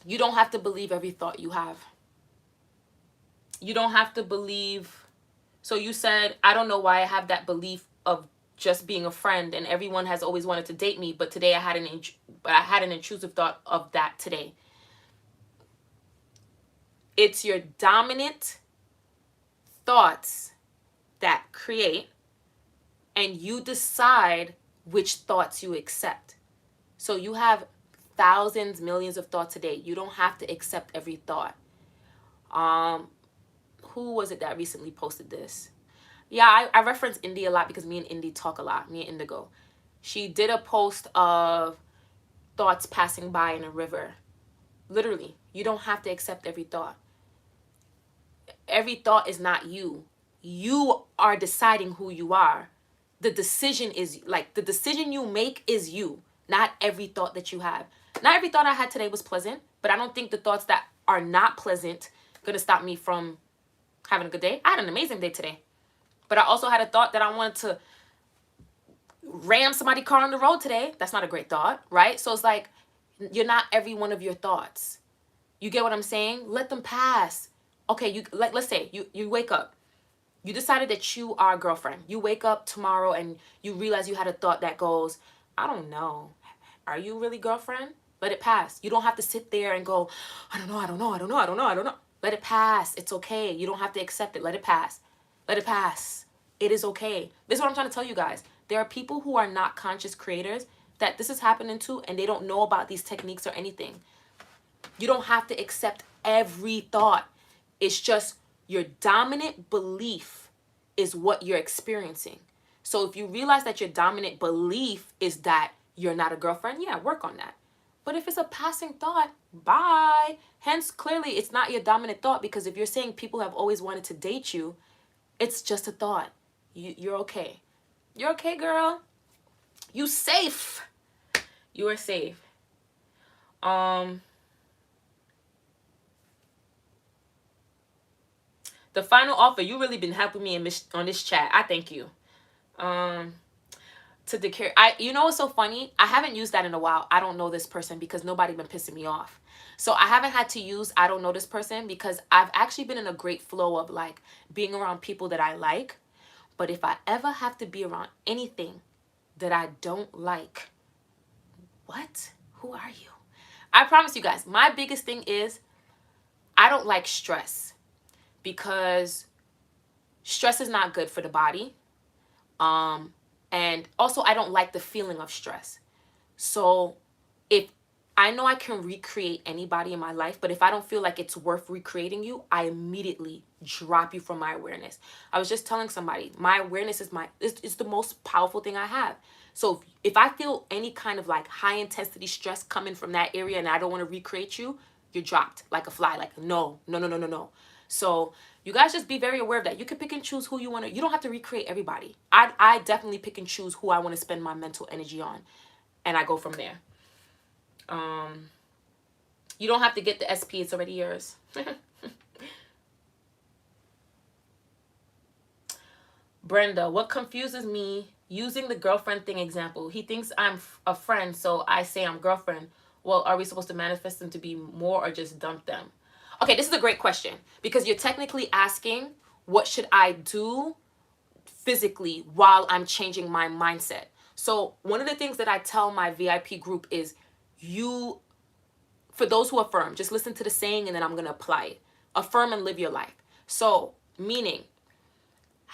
You don't have to believe every thought you have. You don't have to believe. So you said, I don't know why I have that belief of just being a friend and everyone has always wanted to date me, but today I had an intrusive thought of that today. It's your dominant thoughts that create, and you decide which thoughts you accept. So you have thousands, millions of thoughts a day. You don't have to accept every thought. Who was it that recently posted this? Yeah, I reference Indy a lot because me and Indy talk a lot, me and Indigo. She did a post of thoughts passing by in a river. Literally, you don't have to accept every thought. Every thought is not you. You are deciding who you are. The decision you make is you, not every thought that you have. Not every thought I had today was pleasant, but I don't think the thoughts that are not pleasant gonna stop me from having a good day. I had an amazing day today. But I also had a thought that I wanted to ram somebody's car on the road today. That's not a great thought, right? So it's like, you're not every one of your thoughts. You get what I'm saying? Let them pass. Okay, let's say you wake up. You decided that you are a girlfriend. You wake up tomorrow and you realize you had a thought that goes, I don't know. Are you really girlfriend? Let it pass. You don't have to sit there and go, I don't know. Let it pass. It's okay. You don't have to accept it. Let it pass. Let it pass. It is okay. This is what I'm trying to tell you guys. There are people who are not conscious creators that this is happening to, and they don't know about these techniques or anything. You don't have to accept every thought. It's just your dominant belief is what you're experiencing. So if you realize that your dominant belief is that you're not a girlfriend, yeah, work on that. But if it's a passing thought, bye. Hence, clearly, it's not your dominant thought, because if you're saying people have always wanted to date you, it's just a thought. You're okay. You're okay, girl. You safe. You are safe. The final offer. You really been helping me on this chat. I thank you. To declare, you know what's so funny? I haven't used that in a while. I don't know this person, because nobody been pissing me off. So I haven't had to use I don't know this person, because I've actually been in a great flow of like being around people that I like. But if I ever have to be around anything that I don't like, what? Who are you? I promise you guys, my biggest thing is I don't like stress, because stress is not good for the body. And also I don't like the feeling of stress. So if I know I can recreate anybody in my life, but if I don't feel like it's worth recreating you, I immediately drop you from my awareness. I was just telling somebody, my awareness is it's the most powerful thing I have. So if I feel any kind of like high intensity stress coming from that area and I don't want to recreate you, you're dropped like a fly. Like, no. So you guys just be very aware of that. You can pick and choose who you want to. You don't have to recreate everybody. I definitely pick and choose who I want to spend my mental energy on, and I go from there. You don't have to get the SP. It's already yours. Brenda, what confuses me, using the girlfriend thing example. He thinks I'm a friend, so I say I'm girlfriend. Well, are we supposed to manifest them to be more or just dump them? Okay, this is a great question, because you're technically asking, what should I do physically while I'm changing my mindset? So one of the things that I tell my VIP group is, for those who affirm, just listen to the saying and then I'm going to apply it. Affirm and live your life. So meaning,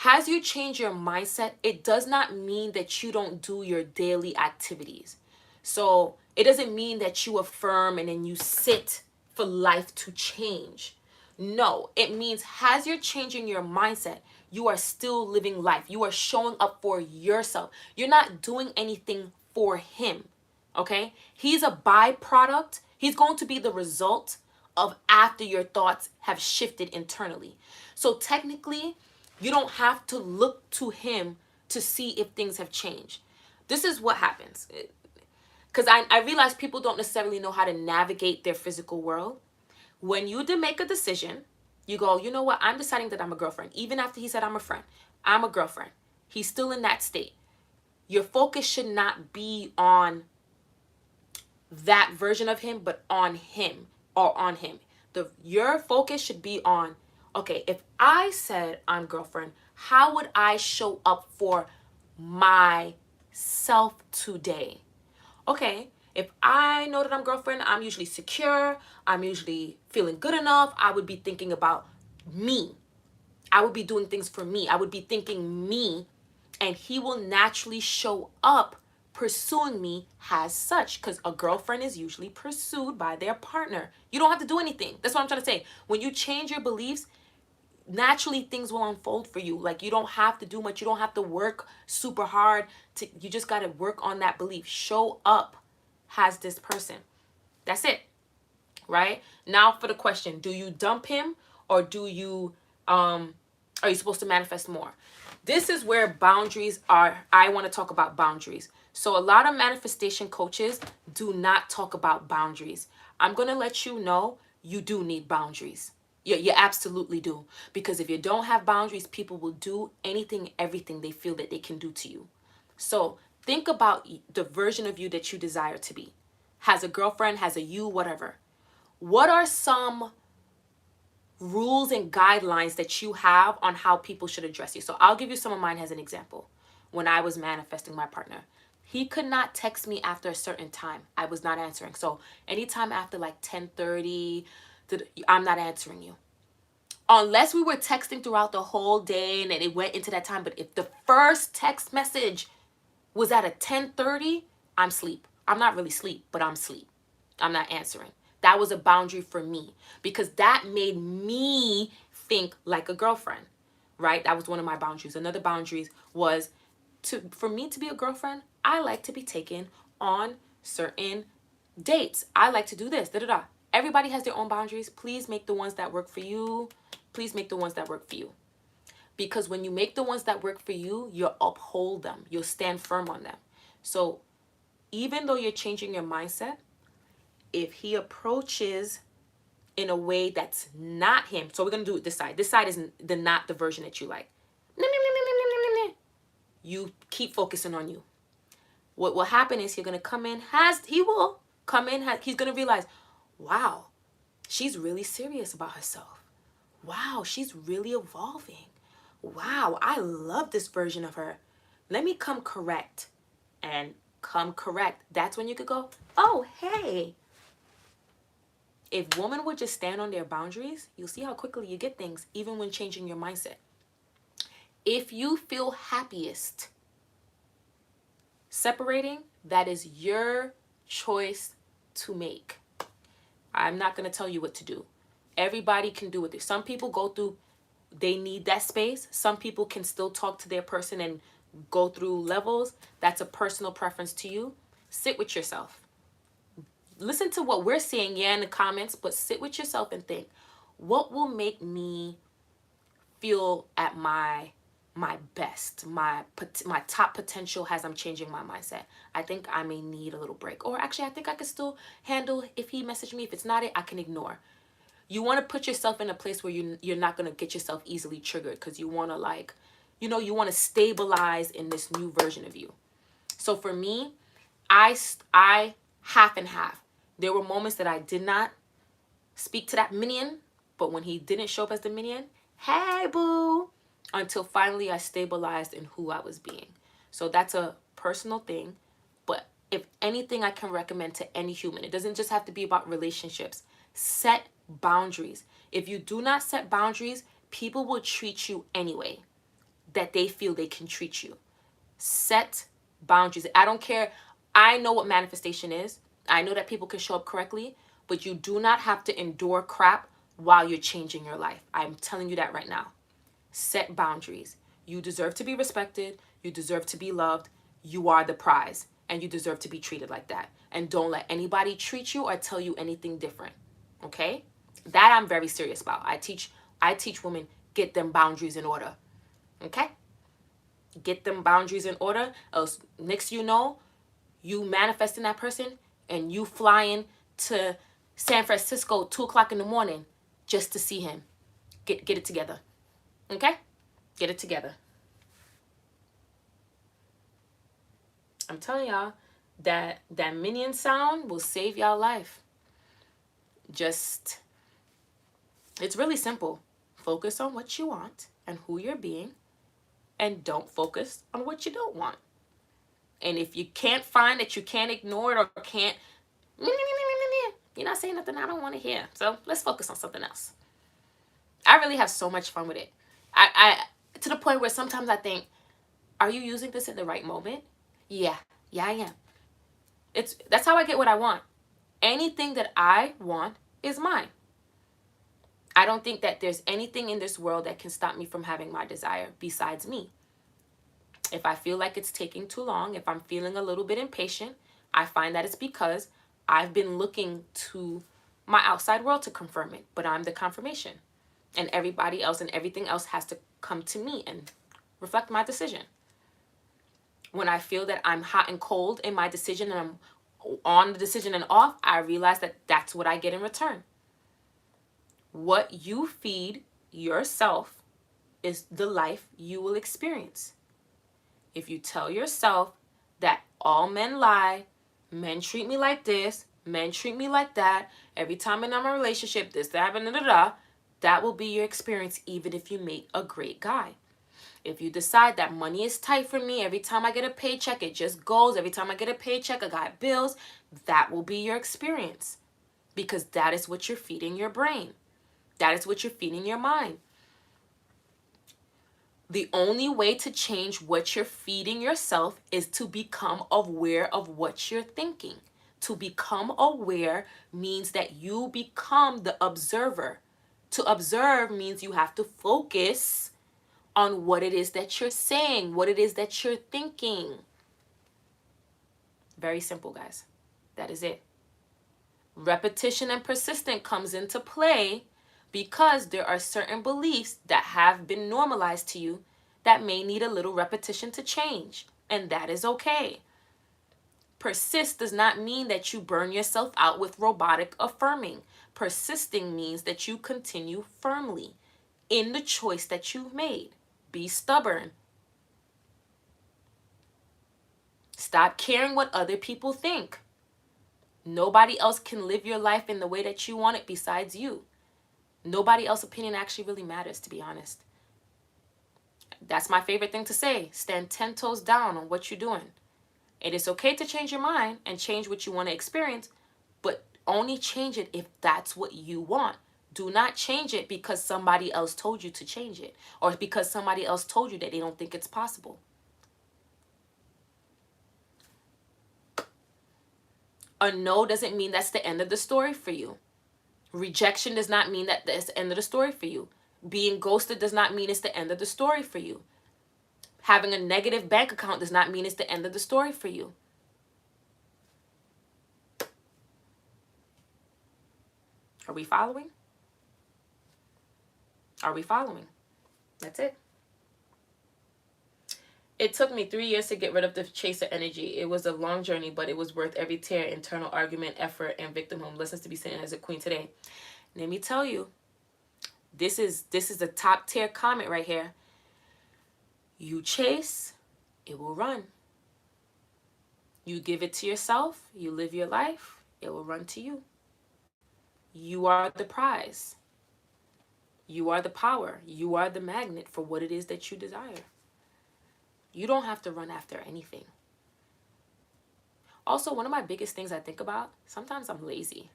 as you change your mindset, it does not mean that you don't do your daily activities. So it doesn't mean that you affirm and then you sit for life to change. No, it means as you're changing your mindset, you are still living life. You are showing up for yourself. You're not doing anything for him. Okay? He's a byproduct. He's going to be the result of after your thoughts have shifted internally. So technically, you don't have to look to him to see if things have changed. This is what happens. Because I realize people don't necessarily know how to navigate their physical world. When you make a decision, you go, you know what? I'm deciding that I'm a girlfriend. Even after he said I'm a friend, I'm a girlfriend. He's still in that state. Your focus should not be on that version of him, but on him. or on him. Your focus should be on, okay, if I said I'm girlfriend, how would I show up for myself today? Okay, if I know that I'm girlfriend, I'm usually secure, I'm usually feeling good enough, I would be thinking about me. I would be doing things for me. I would be thinking me, and he will naturally show up pursuing me as such, because a girlfriend is usually pursued by their partner. You don't have to do anything. That's what I'm trying to say. When you change your beliefs, naturally things will unfold for you. Like, you don't have to do much. You don't have to work super hard. You just got to work on that belief. Show up as this person. That's it. Right? Now for the question, do you dump him, or are you supposed to manifest more? This is where boundaries are. I want to talk about boundaries. So a lot of manifestation coaches do not talk about boundaries. I'm going to let you know you do need boundaries. You absolutely do. Because if you don't have boundaries, people will do anything, everything they feel that they can do to you. So think about the version of you that you desire to be. Has a girlfriend, has a you, whatever. What are some rules and guidelines that you have on how people should address you? So I'll give you some of mine as an example. When I was manifesting my partner, he could not text me after a certain time. I was not answering. So anytime after like 10:30, I'm not answering you. Unless we were texting throughout the whole day and it went into that time. But if the first text message was at a 10:30, I'm asleep. I'm not really asleep, but I'm asleep. I'm not answering. That was a boundary for me, because that made me think like a girlfriend, right? That was one of my boundaries. Another boundary was for me to be a girlfriend, I like to be taken on certain dates. I like to do this, da da da. Everybody has their own boundaries. Please make the ones that work for you. Please make the ones that work for you. Because when you make the ones that work for you, you'll uphold them. You'll stand firm on them. So even though you're changing your mindset, if he approaches in a way that's not him, so we're going to do it this side. This side is not the version that you like. You keep focusing on you. What will happen is you're going to come in, he's going to realize, wow, she's really serious about herself. Wow, she's really evolving. Wow, I love this version of her. Let me come correct. And come correct. That's when you could go, oh, hey. If women would just stand on their boundaries, you'll see how quickly you get things, even when changing your mindset. If you feel happiest separating, that is your choice to make. I'm not going to tell you what to do. Everybody can do it. Some people go through, they need that space. Some people can still talk to their person and go through levels. That's a personal preference to you. Sit with yourself. Listen to what we're saying, in the comments, but sit with yourself and think, what will make me feel at my best, my top potential as I'm changing my mindset? I think I may need a little break. Or actually, I think I could still handle if he messaged me. If it's not it, I can ignore. You want to put yourself in a place where you're not going to get yourself easily triggered, because you want to you want to stabilize in this new version of you. So for me, I half and half. There were moments that I did not speak to that minion, but when he didn't show up as the minion, hey boo, until finally I stabilized in who I was being. So that's a personal thing, but if anything I can recommend to any human, it doesn't just have to be about relationships. Set boundaries. If you do not set boundaries, people will treat you anyway that they feel they can treat you. Set boundaries. I don't care. I know what manifestation is. I know that people can show up correctly, but you do not have to endure crap while you're changing your life. I'm telling you that right now. Set boundaries. You deserve to be respected. You deserve to be loved. You are the prize, and you deserve to be treated like that. And don't let anybody treat you or tell you anything different. Okay? That I'm very serious about. I teach women, get them boundaries in order. Okay? Get them boundaries in order. Else, next you know, you manifesting that person and you flying to San Francisco 2:00 in the morning just to see him. Get it together. Okay? Get it together. I'm telling y'all that minion sound will save y'all life. Just, it's really simple. Focus on what you want and who you're being, and don't focus on what you don't want. And if you can't find that you can't ignore it or can't, you're not saying nothing I don't want to hear. So let's focus on something else. I really have so much fun with it. I to the point where sometimes I think, are you using this in the right moment? Yeah, I am. That's how I get what I want. Anything that I want is mine. I don't think that there's anything in this world that can stop me from having my desire besides me. If I feel like it's taking too long, if I'm feeling a little bit impatient, I find that it's because I've been looking to my outside world to confirm it, but I'm the confirmation. And everybody else and everything else has to come to me and reflect my decision. When I feel that I'm hot and cold in my decision and I'm on the decision and off, I realize that that's what I get in return. What you feed yourself is the life you will experience. If you tell yourself that all men lie, men treat me like this, men treat me like that, every time I'm in a relationship, this, that, that will be your experience even if you meet a great guy. If you decide that money is tight for me, every time I get a paycheck, it just goes. Every time I get a paycheck, I got bills. That will be your experience because that is what you're feeding your brain. That is what you're feeding your mind. The only way to change what you're feeding yourself is to become aware of what you're thinking. To become aware means that you become the observer. To observe means you have to focus on what it is that you're saying, what it is that you're thinking. Very simple, guys. That is it. Repetition and persistence comes into play because there are certain beliefs that have been normalized to you that may need a little repetition to change, and that is okay. Persist does not mean that you burn yourself out with robotic affirming. Persisting means that you continue firmly in the choice that you've made. Be stubborn. Stop caring what other people think. Nobody else can live your life in the way that you want it besides you. Nobody else's opinion actually really matters, to be honest. That's my favorite thing to say. Stand 10 toes down on what you're doing. It is okay to change your mind and change what you want to experience, but only change it if that's what you want. Do not change it because somebody else told you to change it or because somebody else told you that they don't think it's possible. A no doesn't mean that's the end of the story for you. Rejection does not mean that that's the end of the story for you. Being ghosted does not mean it's the end of the story for you. Having a negative bank account does not mean it's the end of the story for you. Are we following? Are we following? That's it. It took me 3 years to get rid of the chaser energy. It was a long journey, but it was worth every tear, internal argument, effort, and victimhood. Lessons to be seen as a queen today. Let me tell you, this is a top tier comment right here. You chase, it will run. You give it to yourself, you live your life, it will run to you. You are the prize. You are the power. You are the magnet for what it is that you desire. You don't have to run after anything. Also, one of my biggest things I think about, sometimes I'm lazy.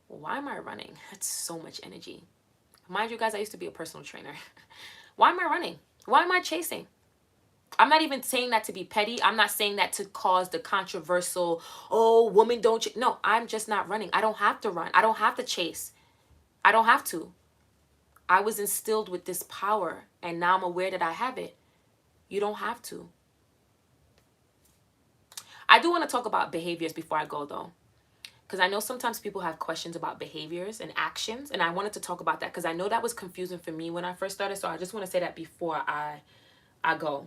Well, why am I running? That's so much energy. Mind you guys, I used to be a personal trainer. Why am I running? Why am I chasing? I'm not even saying that to be petty. I'm not saying that to cause the controversial, oh, women don't chase. No, I'm just not running. I don't have to run. I don't have to chase. I don't have to. I was instilled with this power, and now I'm aware that I have it. You don't have to. I do want to talk about behaviors before I go, though, because I know sometimes people have questions about behaviors and actions, and I wanted to talk about that because I know that was confusing for me when I first started, so I just want to say that before I go.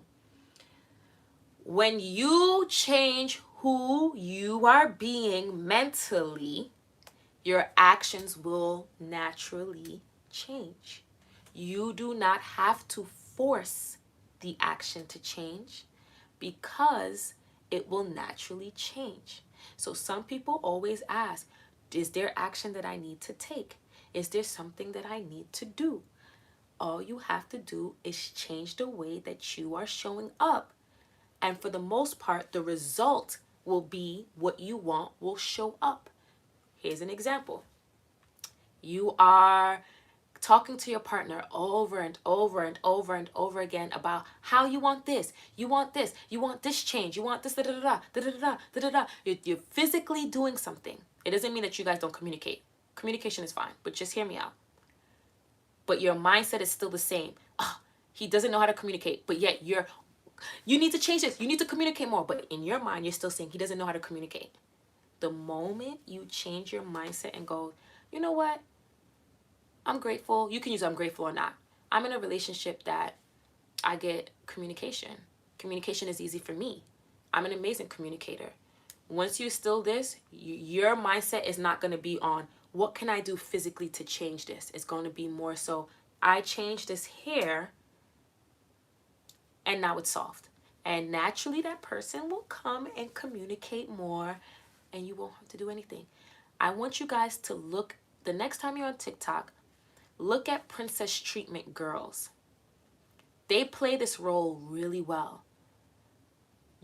When you change who you are being mentally, your actions will naturally change. You do not have to force the action to change because it will naturally change. So some people always ask, Is there action that I need to take? Is there something that I need to do? All you have to do is change the way that you are showing up. And for the most part, the result will be what you want will show up. Here's an example. You are talking to your partner over and over and over and over again about how you want this, you want this, you want this change, you want this, da da da da da da da da da. You're physically doing something. It doesn't mean that you guys don't communicate. Communication is fine, but just hear me out. But your mindset is still the same. Oh, he doesn't know how to communicate, but yet you need to change this. You need to communicate more. But in your mind, you're still saying he doesn't know how to communicate. The moment you change your mindset and go, you know what? I'm grateful. You can use I'm grateful or not. I'm in a relationship that I get communication. Communication is easy for me. I'm an amazing communicator. Once you still this, your mindset is not going to be on what can I do physically to change this. It's going to be more so I changed this here and now it's solved. And naturally that person will come and communicate more and you won't have to do anything. I want you guys to look, the next time you're on TikTok, look at princess treatment girls. They play this role really well.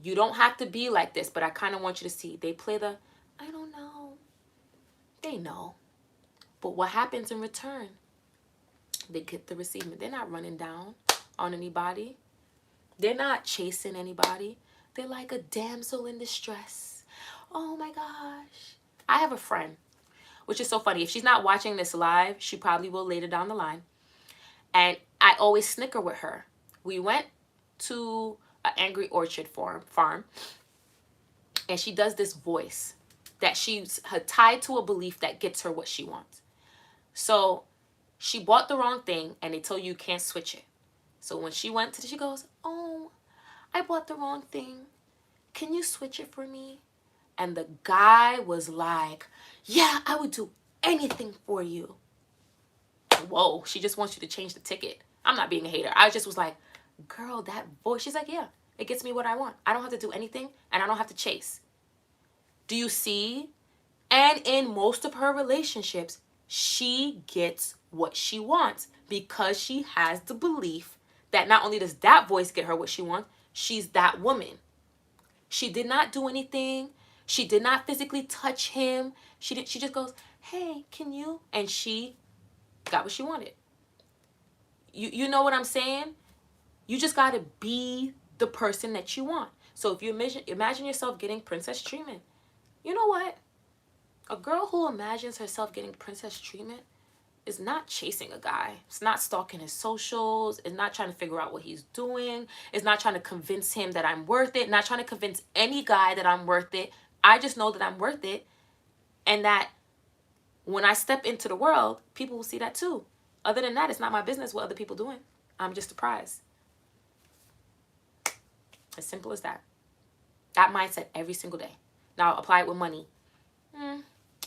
You don't have to be like this, but I kind of want you to see. They play the, I don't know. They know. But what happens in return? They get the receivement. They're not running down on anybody. They're not chasing anybody. They're like a damsel in distress. Oh my gosh. I have a friend, which is so funny. If she's not watching this live, she probably will later down the line. And I always snicker with her. We went to an Angry Orchard farm, and she does this voice that she's tied to a belief that gets her what she wants. So she bought the wrong thing, and they told you can't switch it. So when she went to, she goes, oh, I bought the wrong thing. Can you switch it for me? And the guy was like, yeah, I would do anything for you. Whoa, she just wants you to change the ticket. I'm not being a hater. I just was like, girl, that voice. She's like, yeah, it gets me what I want. I don't have to do anything, and I don't have to chase. Do you see? And in most of her relationships, she gets what she wants because she has the belief that not only does that voice get her what she wants, she's that woman. She did not do anything. She did not physically touch him. She just goes, hey, can you? And she got what she wanted. You know what I'm saying? You just got to be the person that you want. So if you imagine yourself getting princess treatment, you know what? A girl who imagines herself getting princess treatment is not chasing a guy. It's not stalking his socials. It's not trying to figure out what he's doing. It's not trying to convince him that I'm worth it. Not trying to convince any guy that I'm worth it. I just know that I'm worth it. And that when I step into the world, people will see that too. Other than that, it's not my business what other people doing. I'm just a prize. As simple as that. That mindset every single day. Now apply it with money.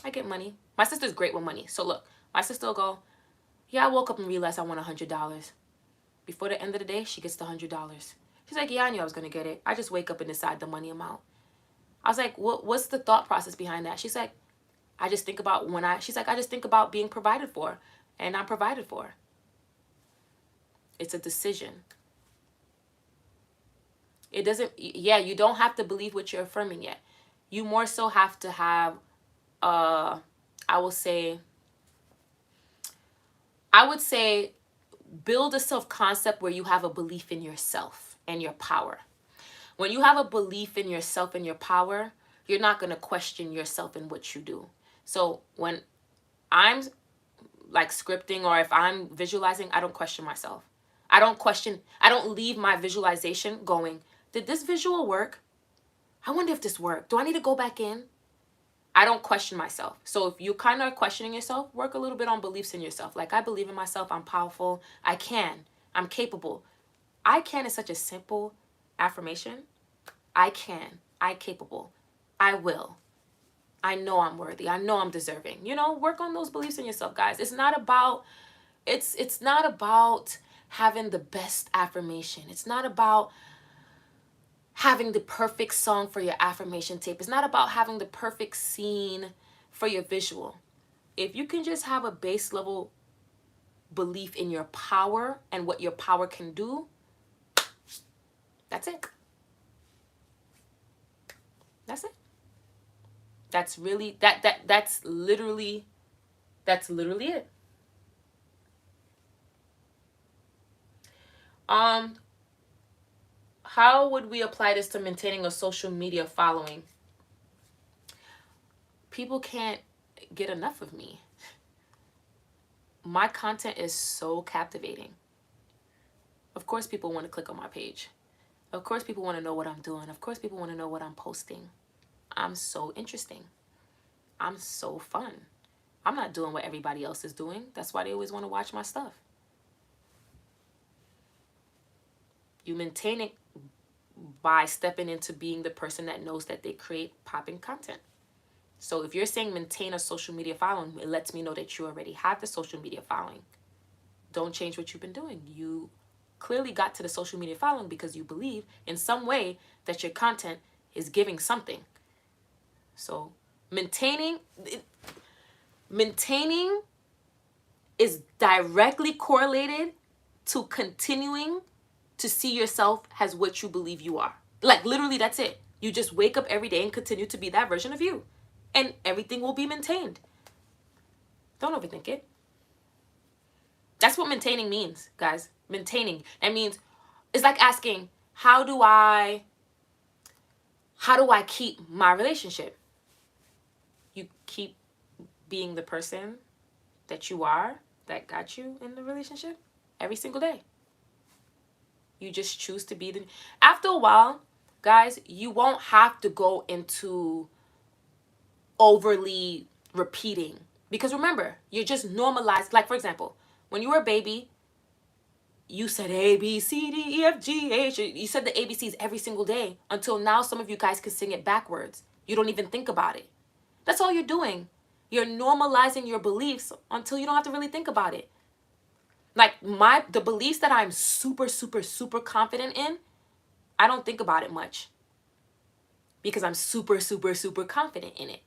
I get money. My sister's great with money. So look, my sister will go, yeah, I woke up and realized I want $100. Before the end of the day, she gets the $100. She's like, yeah, I knew I was going to get it. I just wake up and decide the money amount. I was like, what's the thought process behind that? She's like, I just think about I just think about being provided for, and I'm provided for. It's a decision. It doesn't, yeah, you don't have to believe what you're affirming yet. You more so have to have, I would say, build a self-concept where you have a belief in yourself and your power. When you have a belief in yourself and your power, you're not going to question yourself and what you do. So when I'm like scripting or if I'm visualizing, I don't question myself. I don't leave my visualization going, did this visual work? I wonder if this worked. Do I need to go back in? I don't question myself. So if you kind of are questioning yourself, work a little bit on beliefs in yourself. Like, I believe in myself. I'm powerful. I can. I'm capable. I can is such a simple affirmation. I can. I'm capable. I will. I know I'm worthy. I know I'm deserving. You know, work on those beliefs in yourself, guys. It's not about having the best affirmation. It's not about having the perfect song for your affirmation tape. It's not about having the perfect scene for your visual. If you can just have a base level belief in your power and what your power can do, that's it. That's it. That's really that's literally it. How would we apply this to maintaining a social media following? People can't get enough of me. My content is so captivating. Of course people want to click on my page. Of course people want to know what I'm doing. Of course people want to know what I'm posting. I'm so interesting. I'm so fun. I'm not doing what everybody else is doing. That's why they always want to watch my stuff. You maintain it by stepping into being the person that knows that they create popping content. So if you're saying maintain a social media following, it lets me know that you already have the social media following. Don't change what you've been doing. You clearly got to the social media following because you believe in some way that your content is giving something. So maintaining is directly correlated to continuing to see yourself as what you believe you are. Like literally, that's it. You just wake up every day and continue to be that version of you. And everything will be maintained. Don't overthink it. That's what maintaining means, guys. Maintaining. That means it's like asking, how do I keep my relationship? You keep being the person that you are that got you in the relationship every single day. You just choose to be the... After a while, guys, you won't have to go into overly repeating. Because remember, you're just normalized. Like, for example, when you were a baby, you said A, B, C, D, E, F, G, H. You said the ABCs every single day until now some of you guys can sing it backwards. You don't even think about it. That's all you're doing. You're normalizing your beliefs until you don't have to really think about it. Like the beliefs that I'm super, super, super confident in, I don't think about it much. Because I'm super, super, super confident in it.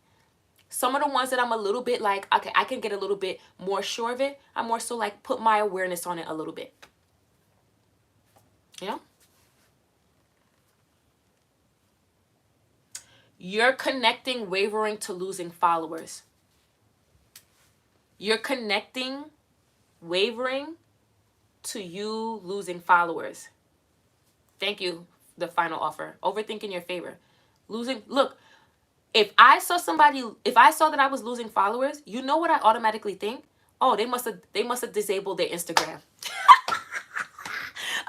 Some of the ones that I'm a little bit like, okay, I can get a little bit more sure of it. I'm more so like put my awareness on it a little bit. You know? You're connecting wavering to losing followers. You're connecting wavering to you losing followers. Thank you, the final offer. Overthink in your favor. Look, if I saw that I was losing followers, you know what I automatically think? Oh, they must have disabled their Instagram.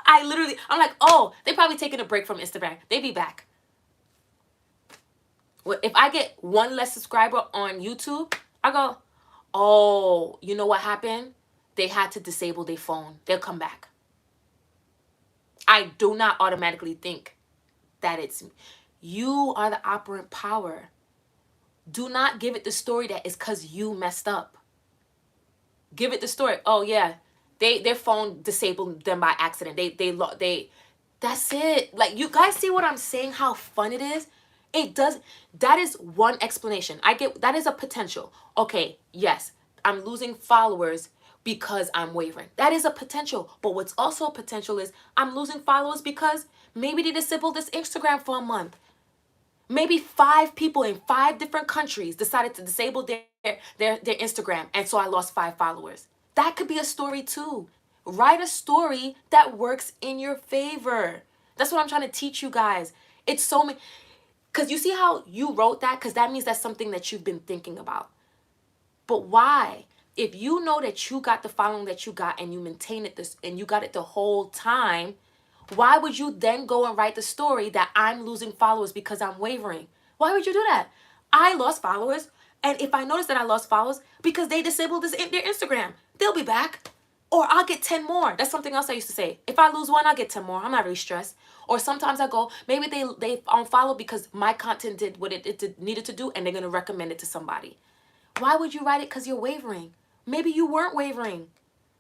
I'm like, oh, they probably taking a break from Instagram. They be back. Well, if I get one less subscriber on YouTube, I go, oh, you know what happened? They had to disable their phone. They'll come back. I do not automatically think that it's... You are the operant power. Do not give it the story that it's because you messed up. Give it the story. Oh yeah, their phone disabled them by accident. They that's it. Like, you guys see what I'm saying? How fun it is? It does. That is one explanation. I get that is a potential. Okay, yes, I'm losing followers because I'm wavering. That is a potential. But what's also a potential is I'm losing followers because maybe they disabled this Instagram for a month. Maybe 5 people in 5 different countries decided to disable their Instagram, and so I lost 5 followers. That could be a story too. Write a story that works in your favor. That's what I'm trying to teach you guys. It's so many... Because you see how you wrote that? Because that means that's something that you've been thinking about. But why? If you know that you got the following that you got and you maintain it this and you got it the whole time, why would you then go and write the story that I'm losing followers because I'm wavering? Why would you do that? I lost followers, and if I notice that I lost followers because they disabled their Instagram, they'll be back. Or I'll get 10 more. That's something else I used to say. If I lose one, I'll get 10 more. I'm not really stressed. Or sometimes I go, maybe they unfollow because my content did what it needed to do, and they're going to recommend it to somebody. Why would you write it because you're wavering? Maybe you weren't wavering.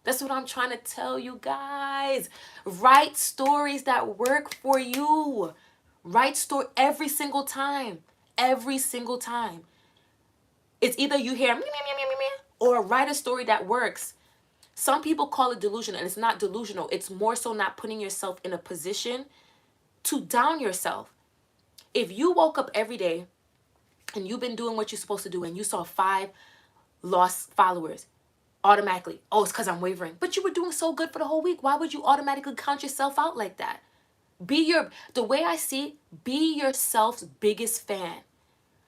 That's what I'm trying to tell you guys. Write stories that work for you. Write story every single time. Every single time. It's either you hear or write a story that works. Some people call it delusion, and it's not delusional. It's more so not putting yourself in a position to down yourself. If you woke up every day and you've been doing what you're supposed to do and you saw 5 lost followers, automatically, oh, it's because I'm wavering. But you were doing so good for the whole week. Why would you automatically count yourself out like that? The way I see, be yourself's biggest fan.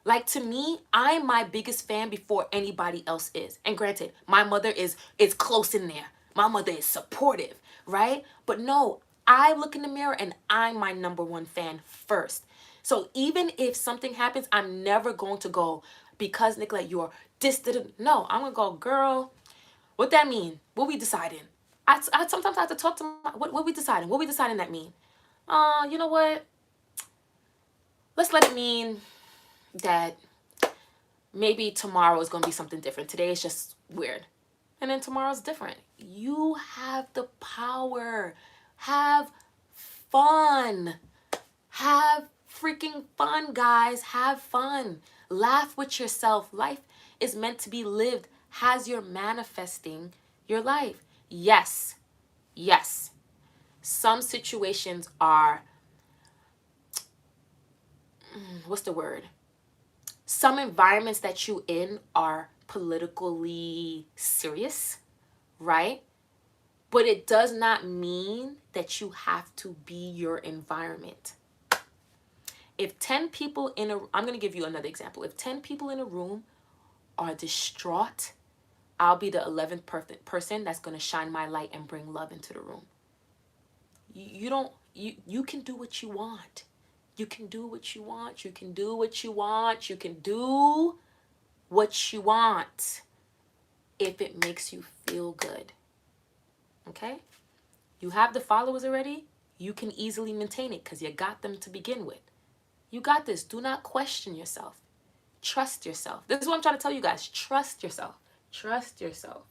Like, to me, I'm my biggest fan before anybody else is. And granted, my mother is close in there. My mother is supportive, right? But no, I look in the mirror and I'm my number one fan first. So even if something happens, I'm never going to go, because Nicolette, you're distant. No, I'm going to go, girl, what that mean? What we deciding? I sometimes have to talk to my, what we deciding? What we deciding that mean? You know what? Let's let it mean that maybe tomorrow is going to be something different. Today is just weird. And then tomorrow's different. You have the power. Have fun. Have freaking fun, guys. Have fun. Laugh with yourself. Life is meant to be lived as you're manifesting your life. Yes. Yes. Some situations are, what's the word? Some environments that you in are politically serious, right? But it does not mean that you have to be your environment. If 10 people I'm going to give you another example. If 10 people in a room are distraught, I'll be the 11th person that's going to shine my light and bring love into the room. You can do what you want. You can do what you want. You can do what you want. You can do what you want if it makes you feel good. Okay? You have the followers already. You can easily maintain it because you got them to begin with. You got this. Do not question yourself. Trust yourself. This is what I'm trying to tell you guys. Trust yourself. Trust yourself.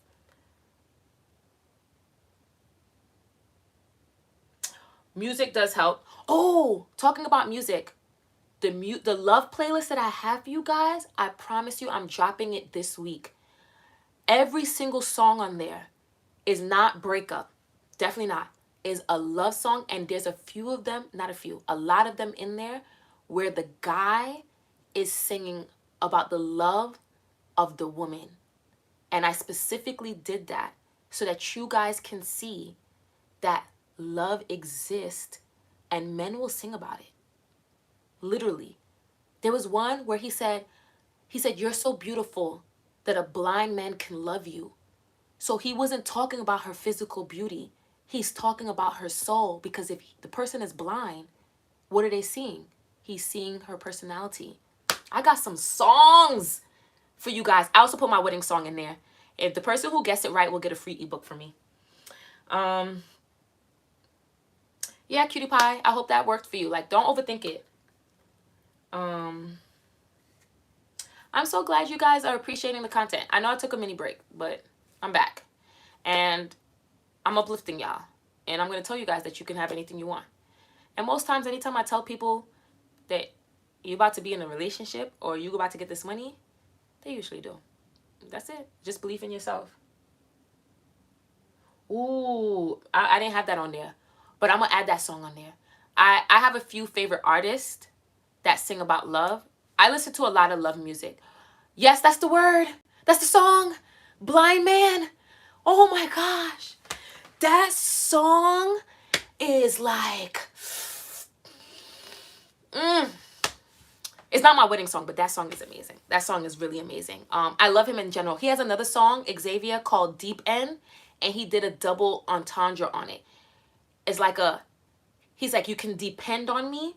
Music does help. Oh, talking about music. The love playlist that I have for you guys, I promise you I'm dropping it this week. Every single song on there is not breakup. Definitely not. Is a love song, and there's a few of them, not a few, a lot of them in there where the guy is singing about the love of the woman. And I specifically did that so that you guys can see that love exists and men will sing about it. Literally. There was one where he said, you're so beautiful that a blind man can love you. So he wasn't talking about her physical beauty. He's talking about her soul, because if the person is blind, what are they seeing? He's seeing her personality. I got some songs for you guys. I also put my wedding song in there. If the person who gets it right will get a free ebook from me. Yeah, cutie pie. I hope that worked for you. Like, don't overthink it. I'm so glad you guys are appreciating the content. I know I took a mini break, but I'm back. And I'm uplifting y'all. And I'm going to tell you guys that you can have anything you want. And most times, anytime I tell people that you're about to be in a relationship or you're about to get this money, they usually do. That's it. Just believe in yourself. Ooh, I didn't have that on there. But I'm going to add that song on there. I have a few favorite artists that sing about love. I listen to a lot of love music. Yes, that's the word. That's the song. Blind Man. Oh my gosh. That song is like... It's not my wedding song, but that song is amazing. That song is really amazing. I love him in general. He has another song, Xavier, called Deep End, and he did a double entendre on it. It's like he's like, you can depend on me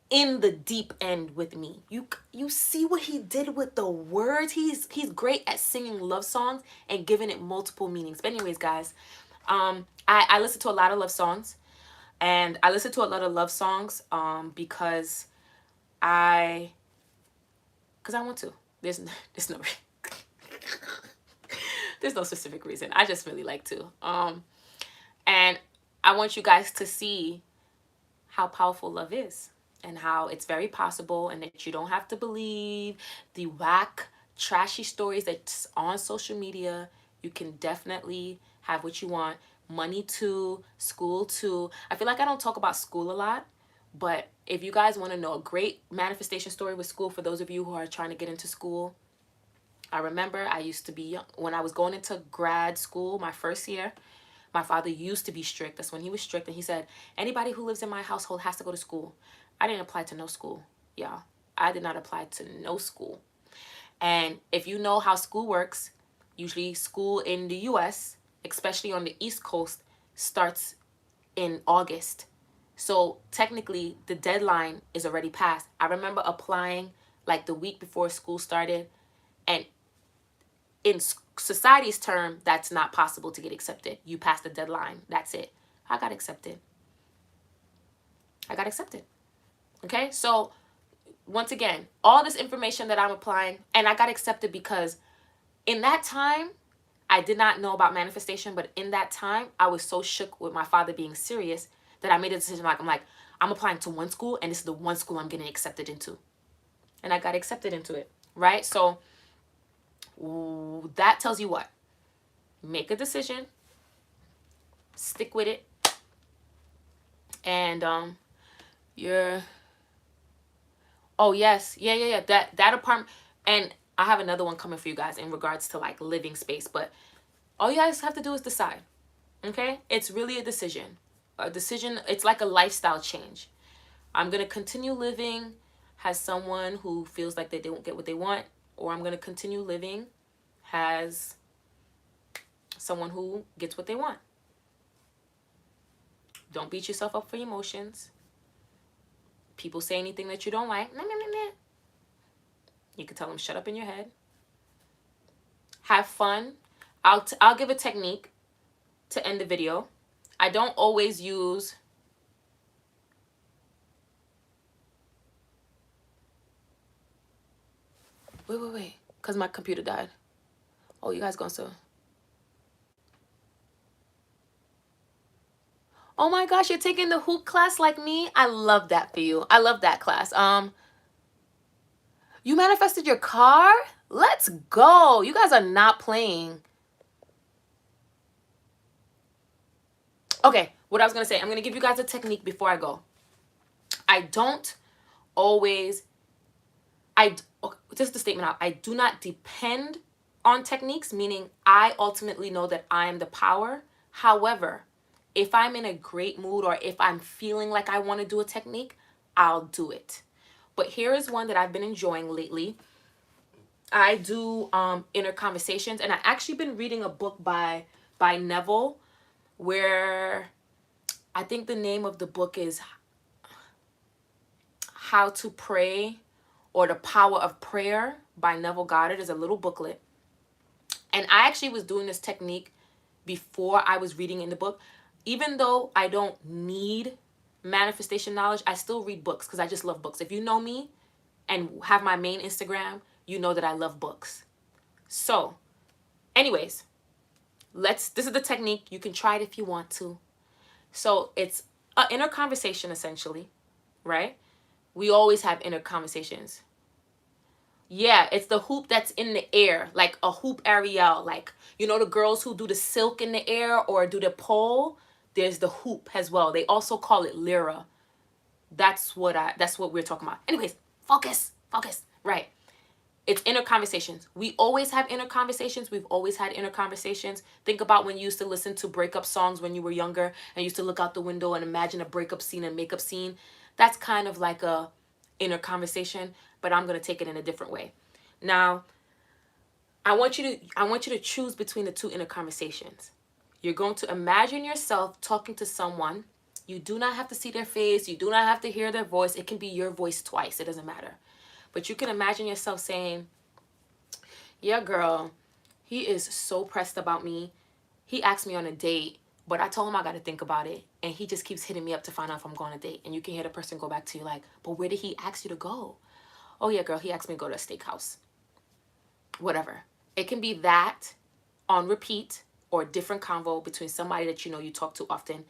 in the deep end with me. You see what he did with the words? He's great at singing love songs and giving it multiple meanings. But anyways, guys, I listen to a lot of love songs, and I listen to a lot of love songs because I want to. There's no there's no specific reason. I just really like to. And I want you guys to see how powerful love is and how it's very possible, and that you don't have to believe the whack trashy stories that's on social media. You can definitely have what you want. Money too, school too. I feel like I don't talk about school a lot, but if you guys want to know a great manifestation story with school, for those of you who are trying to get into school, I remember I used to be young. When I was going into grad school, my first year, my father used to be strict. That's when he was strict. And he said, anybody who lives in my household has to go to school. I didn't apply to no school, y'all. I did not apply to no school. And if you know how school works, usually school in the US, especially on the East Coast, starts in August. So technically, the deadline is already passed. I remember applying like the week before school started, and in society's term, that's not possible to get accepted. You pass the deadline. That's it. I got accepted. Okay, so once again, all this information that I'm applying, and I got accepted because in that time, I did not know about manifestation, but in that time, I was so shook with my father being serious that I made a decision. I'm applying to one school, and this is the one school I'm getting accepted into. And I got accepted into it, right? So that tells you what? Make a decision, stick with it, and oh yes, yeah. That apartment, and I have another one coming for you guys in regards to like living space. But all you guys have to do is decide. Okay, it's really a decision. It's like a lifestyle change. I'm gonna continue living as someone who feels like they don't get what they want, or I'm gonna continue living as someone who gets what they want. Don't beat yourself up for your emotions. People say anything that you don't like, you can tell them shut up in your head. Have fun. I'll give a technique to end the video. I don't always use wait, because my computer died. Oh, you guys gonna so. Oh my gosh, you're taking the hoop class like me? I love that for you. I love that class. You manifested your car? Let's go. You guys are not playing. Okay, what I was going to say, I'm going to give you guys a technique before I go. This is the statement out. I do not depend on techniques, meaning I ultimately know that I am the power. However, if I'm in a great mood or if I'm feeling like I want to do a technique, I'll do it. But here is one that I've been enjoying lately. I do inner conversations, and I've actually been reading a book by Neville, where I think the name of the book is How to Pray or The Power of Prayer by Neville Goddard. Is a little booklet. And I actually was doing this technique before I was reading in the book. Even though I don't need manifestation knowledge, I still read books because I just love books. If you know me and have my main Instagram, you know that I love books. So, anyways, this is the technique. You can try it if you want to. So it's an inner conversation, essentially, right? We always have inner conversations. Yeah, it's the hoop that's in the air, like a hoop Ariel. Like, you know, the girls who do the silk in the air or do the pole, there's the hoop as well. They also call it lyra. That's what we're talking about. Anyways, focus. Right. It's inner conversations. We always have inner conversations. We've always had inner conversations. Think about when you used to listen to breakup songs when you were younger and used to look out the window and imagine a breakup scene and makeup scene. That's kind of like a inner conversation, but I'm going to take it in a different way. Now, I want you to choose between the two inner conversations. You're going to imagine yourself talking to someone. You do not have to see their face. You do not have to hear their voice. It can be your voice twice. It doesn't matter. But you can imagine yourself saying, yeah, girl, he is so pressed about me. He asked me on a date, but I told him I got to think about it. And he just keeps hitting me up to find out if I'm going on a date. And you can hear the person go back to you like, but where did he ask you to go? Oh, yeah, girl, he asked me to go to a steakhouse. Whatever. It can be that on repeat or a different convo between somebody that you know you talk to often.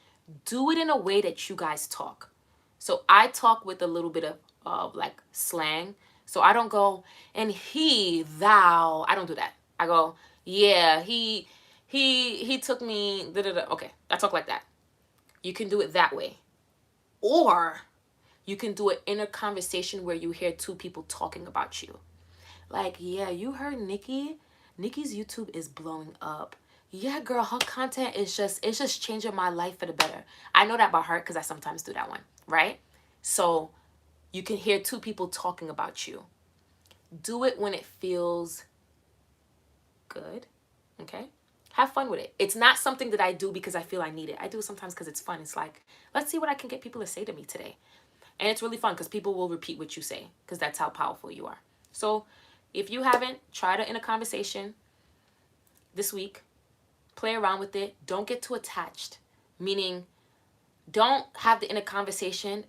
Do it in a way that you guys talk. So I talk with a little bit of like slang, So I don't go, and thou. I don't do that. I go, yeah, he took me, da, da, da. Okay, I talk like that. You can do it that way. Or you can do it in a conversation where you hear two people talking about you. Like, yeah, you heard Nikki? Nikki's YouTube is blowing up. Yeah, girl, her content is it's just changing my life for the better. I know that by heart because I sometimes do that one, right? So you can hear two people talking about you. Do it when it feels good, okay? Have fun with it. It's not something that I do because I feel I need it. I do it sometimes because it's fun. It's like, let's see what I can get people to say to me today. And it's really fun because people will repeat what you say because that's how powerful you are. So if you haven't, tried it in a conversation this week. Play around with it. Don't get too attached. Meaning, don't have the inner conversation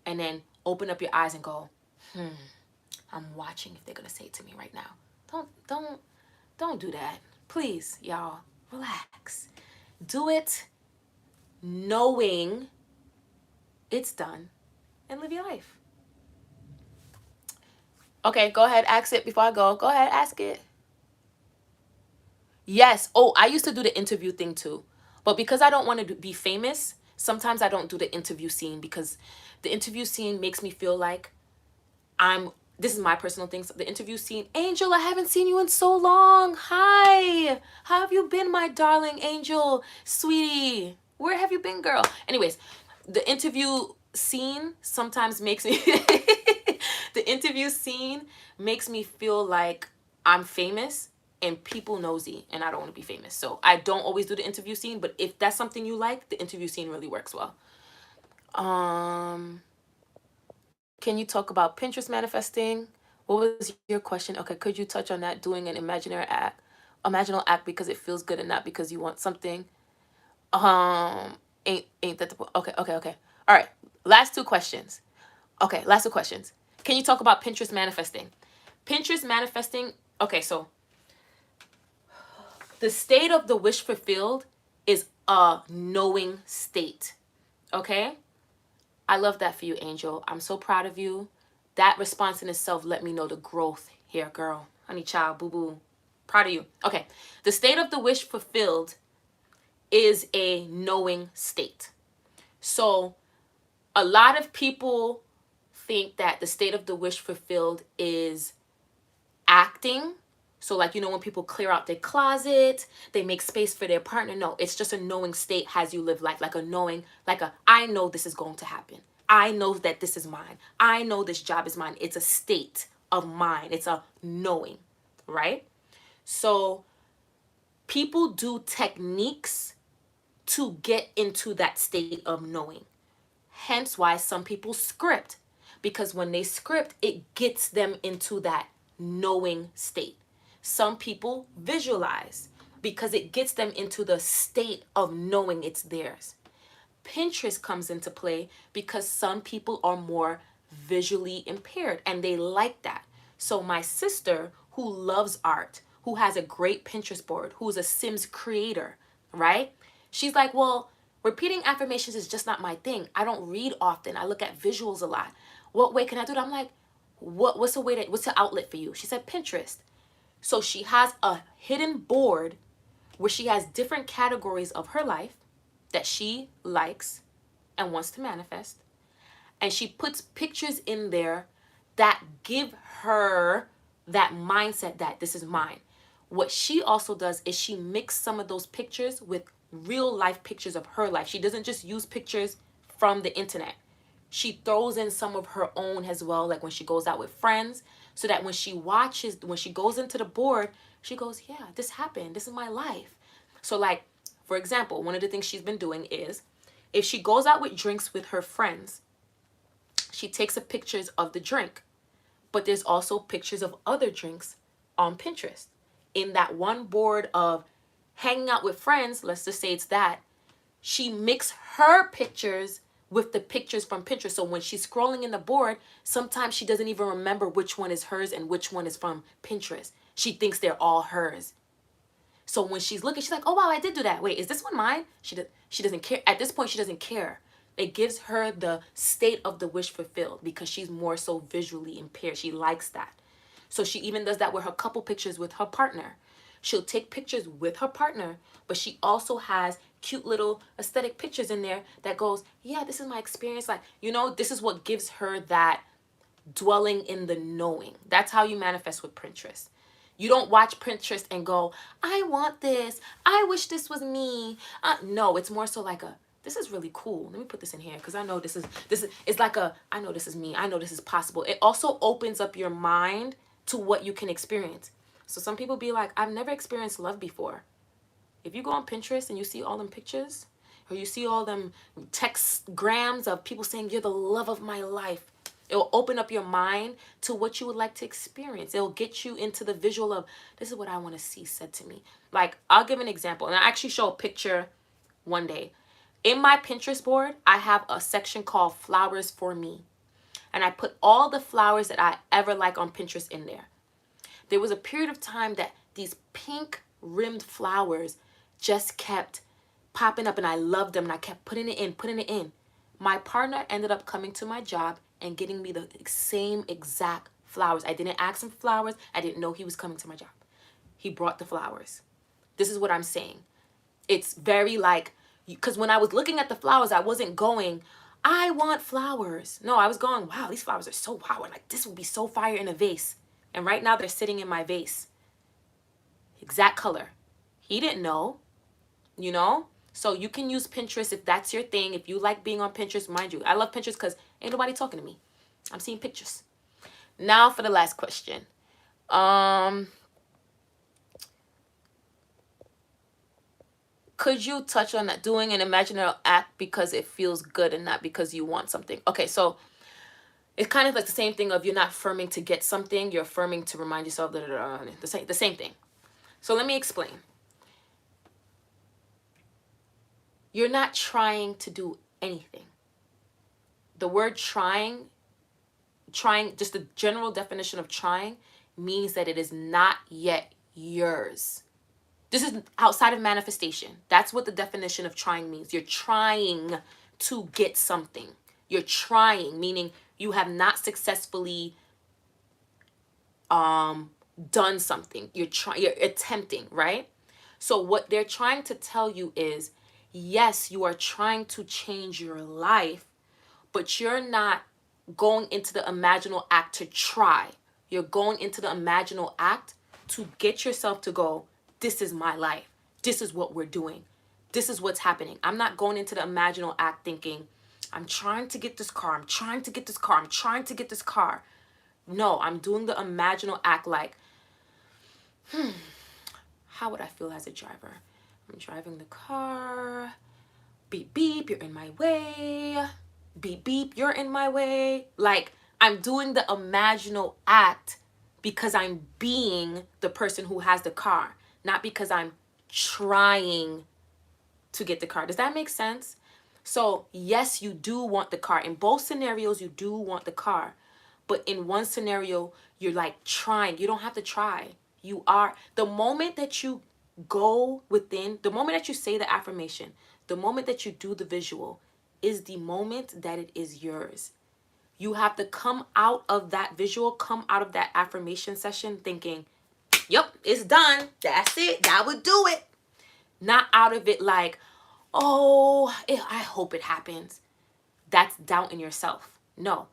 and then open up your eyes and go, I'm watching if they're gonna say it to me right now. Don't do that. Please, y'all, relax. Do it knowing it's done and live your life. Okay, go ahead, ask it before I go. Go ahead, ask it. Yes. Oh, I used to do the interview thing too. But because I don't want to be famous, sometimes I don't do the interview scene because the interview scene makes me feel like this is my personal thing. So the interview scene, Angel, I haven't seen you in so long. Hi. How have you been, my darling Angel? Sweetie, where have you been, girl? Anyways, the interview scene sometimes makes me the interview scene makes me feel like I'm famous and people nosy and I don't want to be famous. So I don't always do the interview scene, but if that's something you like, the interview scene really works well. Can you talk about Pinterest manifesting? What was your question? Okay, could you touch on that, doing an imaginal act because it feels good and not because you want something? Ain't that the okay, okay, okay. All right. Last two questions. Okay, last two questions. Can you talk about Pinterest manifesting? Pinterest manifesting, okay, so the state of the wish fulfilled is a knowing state. Okay? I love that for you, Angel. I'm so proud of you. That response in itself let me know the growth here, girl. Honey child, boo-boo. Proud of you. Okay. The state of the wish fulfilled is a knowing state. So a lot of people think that the state of the wish fulfilled is acting. So like, you know, when people clear out their closet, they make space for their partner. No, it's just a knowing state as you live life, like a knowing, I know this is going to happen. I know that this is mine. I know this job is mine. It's a state of mind. It's a knowing, right? So people do techniques to get into that state of knowing. Hence why some people script, because when they script, it gets them into that knowing state. Some people visualize because it gets them into the state of knowing it's theirs. Pinterest comes into play because some people are more visually impaired and they like that. So my sister, who loves art, who has a great Pinterest board, who's a Sims creator, right? She's like, well, repeating affirmations is just not my thing. I don't read often. I look at visuals a lot. What way can I do that? I'm like, what's the outlet for you? She said Pinterest. So she has a hidden board where she has different categories of her life that she likes and wants to manifest. And she puts pictures in there that give her that mindset that this is mine. What she also does is she mixes some of those pictures with real life pictures of her life. She doesn't just use pictures from the internet. She throws in some of her own as well, like when she goes out with friends, so that when she goes into the board, she goes, yeah, this happened. This is my life. So like, for example, one of the things she's been doing is if she goes out with drinks with her friends, she takes a pictures of the drink, but there's also pictures of other drinks on Pinterest. In that one board of hanging out with friends, let's just say it's that, she mixed her pictures with the pictures from Pinterest. So when she's scrolling in the board, sometimes she doesn't even remember which one is hers and which one is from Pinterest. She thinks they're all hers. So when she's looking, she's like, oh, wow, I did do that. Wait, is this one mine? She doesn't care. At this point, she doesn't care. It gives her the state of the wish fulfilled because she's more so visually impaired. She likes that. So she even does that with her couple pictures with her partner. She'll take pictures with her partner, but she also has cute little aesthetic pictures in there that goes, yeah, this is my experience. Like, you know, this is what gives her that dwelling in the knowing. That's how you manifest with Pinterest. You don't watch Pinterest and go, I want this. I wish this was me. No, it's more so like a, this is really cool. Let me put this in here because I know this is, it's like a, I know this is me. I know this is possible. It also opens up your mind to what you can experience. So some people be like, I've never experienced love before. If you go on Pinterest and you see all them pictures, or you see all them text grams of people saying you're the love of my life, it will open up your mind to what you would like to experience. It'll get you into the visual of, this is what I want to see said to me. Like, I'll give an example. And I actually show a picture one day. In my Pinterest board, I have a section called Flowers for Me. And I put all the flowers that I ever like on Pinterest in there. There was a period of time that these pink rimmed flowers just kept popping up and I loved them and I kept putting it in. My partner ended up coming to my job and getting me the same exact flowers. I didn't ask him for flowers. I didn't know he was coming to my job. He brought the flowers. This is what I'm saying. It's very like, because when I was looking at the flowers, I wasn't going, I want flowers. No, I was going, wow, these flowers are so wow. Like, this would be so fire in a vase. And right now they're sitting in my vase. Exact color. He didn't know, you know? So you can use Pinterest if that's your thing. If you like being on Pinterest, mind you, I love Pinterest because ain't nobody talking to me. I'm seeing pictures. Now for the last question. Could you touch on that? Doing an imaginary act because it feels good and not because you want something. Okay, so it's kind of like the same thing of you're not affirming to get something. You're affirming to remind yourself that the same thing. So let me explain. You're not trying to do anything. The word trying, just the general definition of trying means that it is not yet yours. This is outside of manifestation. That's what the definition of trying means. You're trying to get something. You're trying, meaning you have not successfully done something. You're attempting, right? So what they're trying to tell you is, yes, you are trying to change your life, but you're not going into the imaginal act to try. You're going into the imaginal act to get yourself to go, this is my life. This is what we're doing. This is what's happening. I'm not going into the imaginal act thinking, I'm trying to get this car. I'm trying to get this car. I'm trying to get this car. No, I'm doing the imaginal act like, how would I feel as a driver? I'm driving the car. Beep, beep, you're in my way. Beep, beep, you're in my way. Like, I'm doing the imaginal act because I'm being the person who has the car, not because I'm trying to get the car. Does that make sense? So, yes, you do want the car. In both scenarios, you do want the car. But in one scenario, you're like trying. You don't have to try. You are. The moment that you go within, the moment that you say the affirmation, the moment that you do the visual is the moment that it is yours. You have to come out of that visual, come out of that affirmation session thinking, yep, it's done. That's it. That would do it. Not out of it like, oh, I hope it happens. That's doubt in yourself. No.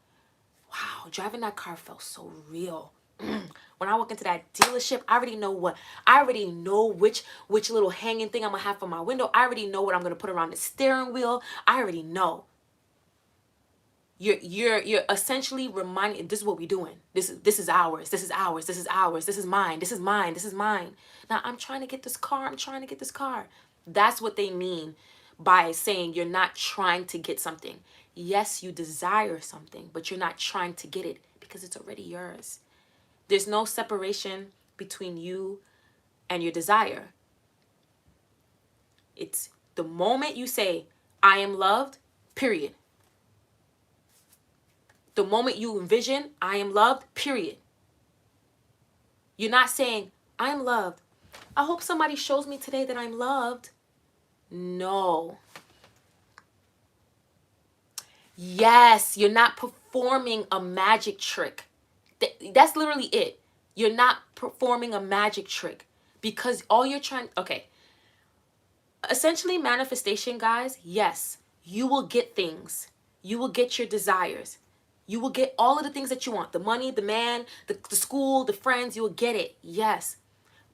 Wow, driving that car felt so real. When I walk into that dealership, I already know which little hanging thing I'm gonna have for my window. I already know what I'm gonna put around the steering wheel. I already know. You're essentially reminding, this is what we're doing. This is ours. This is ours. This is ours. This is mine. This is mine. This is mine. Now I'm trying to get this car. I'm trying to get this car. That's what they mean by saying you're not trying to get something. Yes, you desire something, but you're not trying to get it because it's already yours. There's no separation between you and your desire. It's the moment you say, I am loved, period. The moment you envision, I am loved, period. You're not saying, I am loved. I hope somebody shows me today that I'm loved. No. Yes, you're not performing a magic trick. That's literally it. You're not performing a magic trick because all you're trying, okay, essentially manifestation, guys, yes, you will get things. You will get your desires. You will get all of the things that you want. The money, the man, the school, the friends, you will get it. Yes.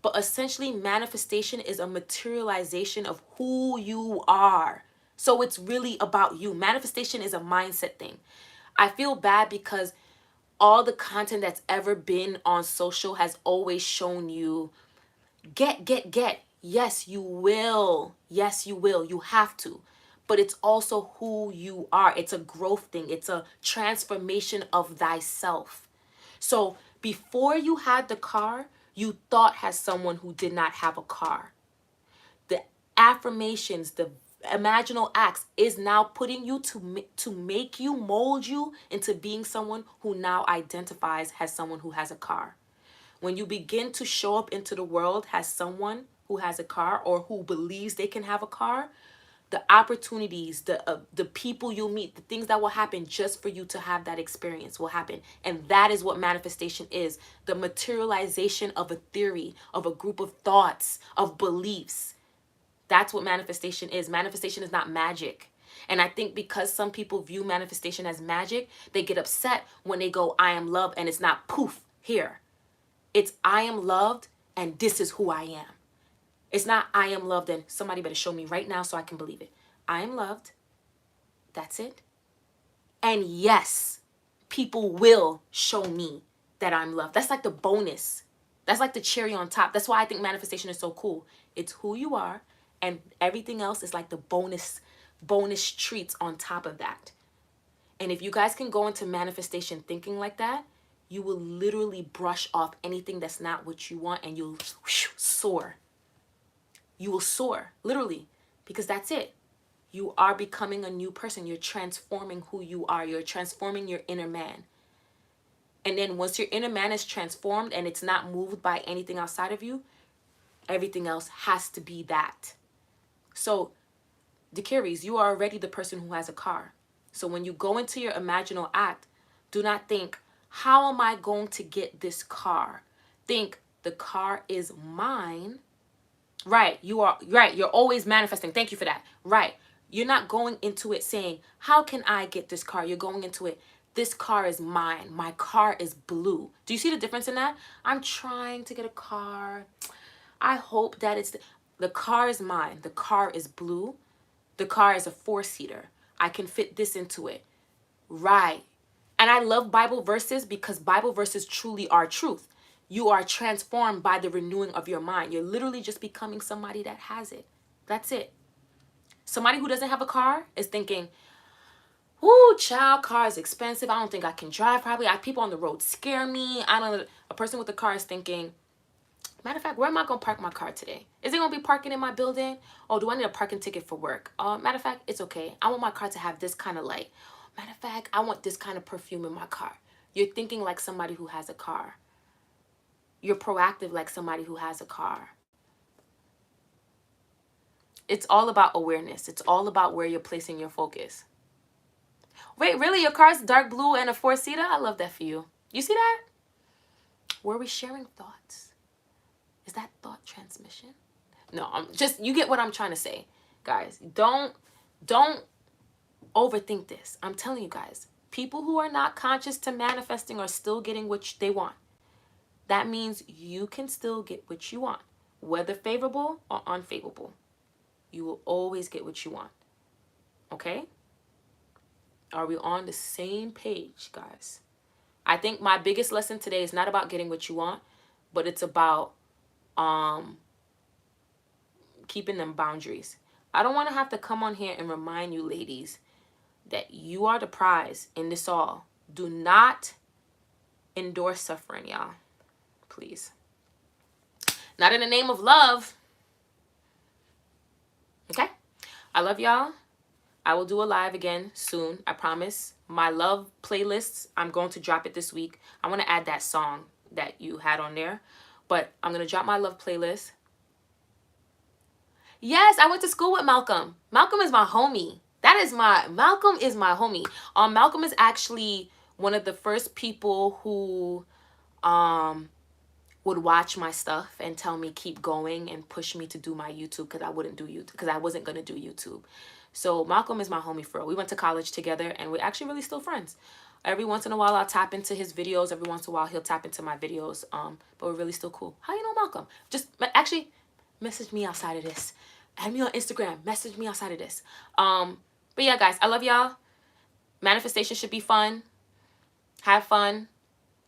But essentially manifestation is a materialization of who you are. So it's really about you. Manifestation is a mindset thing. I feel bad because all the content that's ever been on social has always shown you get. Yes, you will. Yes, you will. You have to. But it's also who you are. It's a growth thing. It's a transformation of thyself. So before you had the car, you thought as someone who did not have a car. The affirmations, the imaginal acts is now putting you to make you, mold you into being someone who now identifies as someone who has a car. When you begin to show up into the world as someone who has a car or who believes they can have a car, the opportunities, the people you'll meet, the things that will happen just for you to have that experience will happen. And that is what manifestation is. The materialization of a theory, of a group of thoughts, of beliefs. That's what manifestation is. Manifestation is not magic. And I think because some people view manifestation as magic, they get upset when they go, I am loved, and it's not poof, here. It's I am loved and this is who I am. It's not I am loved and somebody better show me right now so I can believe it. I am loved. That's it. And yes, people will show me that I'm loved. That's like the bonus. That's like the cherry on top. That's why I think manifestation is so cool. It's who you are and everything else is like the bonus treats on top of that. And if you guys can go into manifestation thinking like that, you will literally brush off anything that's not what you want and you'll soar. You will soar, literally, because that's it. You are becoming a new person. You're transforming who you are. You're transforming your inner man. And then once your inner man is transformed and it's not moved by anything outside of you, everything else has to be that. So, Decisive, you are already the person who has a car. So when you go into your imaginal act, do not think, how am I going to get this car? Think, the car is mine. Right, you are right. You're always manifesting. Thank you for that. Right. You're not going into it saying, how can I get this car? You're going into it, this car is mine. My car is blue. Do you see the difference in that? I'm trying to get a car. I hope that the car is mine. The car is blue. The car is a 4-seater. I can fit this into it. Right. And I love Bible verses because Bible verses truly are truth. You are transformed by the renewing of your mind. You're literally just becoming somebody that has it. That's it. Somebody who doesn't have a car is thinking, "Ooh, child, car is expensive. I don't think I can drive probably. People on the road scare me." I don't know. A person with a car is thinking, matter of fact, where am I going to park my car today? Is it going to be parking in my building? Or do I need a parking ticket for work? Matter of fact, it's okay. I want my car to have this kind of light. Matter of fact, I want this kind of perfume in my car. You're thinking like somebody who has a car. You're proactive like somebody who has a car. It's all about awareness. It's all about where you're placing your focus. Wait, really? Your car's dark blue and a 4-seater? I love that for you. You see that? Were we sharing thoughts? Is that thought transmission? No, you get what I'm trying to say. Guys, don't overthink this. I'm telling you guys, people who are not conscious to manifesting are still getting what they want. That means you can still get what you want, whether favorable or unfavorable. You will always get what you want. Okay? Are we on the same page, guys? I think my biggest lesson today is not about getting what you want, but it's about keeping them boundaries. I don't want to have to come on here and remind you ladies that you are the prize in this all. Do not endorse suffering, y'all. Please. Not in the name of love. Okay? I love y'all. I will do a live again soon. I promise. My love playlists, I'm going to drop it this week. I want to add that song that you had on there. But I'm going to drop my love playlist. Yes, I went to school with Malcolm. Malcolm is my homie. Malcolm is my homie. Malcolm is actually one of the first people who would watch my stuff and tell me keep going and push me to do my YouTube because I wouldn't do YouTube because I wasn't gonna do YouTube. So Malcolm is my homie for real. We went to college together and we're actually really still friends. Every once in a while I'll tap into his videos. Every once in a while he'll tap into my videos. But we're really still cool. How you know Malcolm? Just actually message me outside of this. Add me on Instagram. Message me outside of this. But yeah, guys, I love y'all. Manifestation should be fun. Have fun.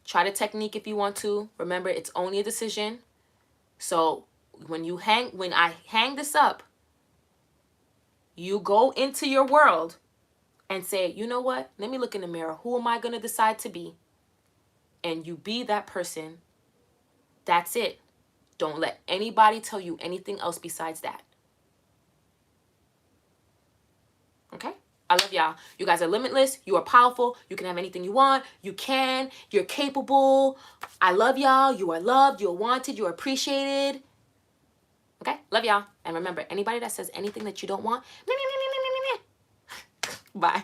Try the technique if you want to. Remember, it's only a decision. So when I hang this up, you go into your world and say, you know what? Let me look in the mirror. Who am I going to decide to be? And you be that person. That's it. Don't let anybody tell you anything else besides that. Okay? I love y'all. You guys are limitless. You are powerful. You can have anything you want. You can. You're capable. I love y'all. You are loved. You are wanted. You are appreciated. Okay? Love y'all. And remember, anybody that says anything that you don't want, bye.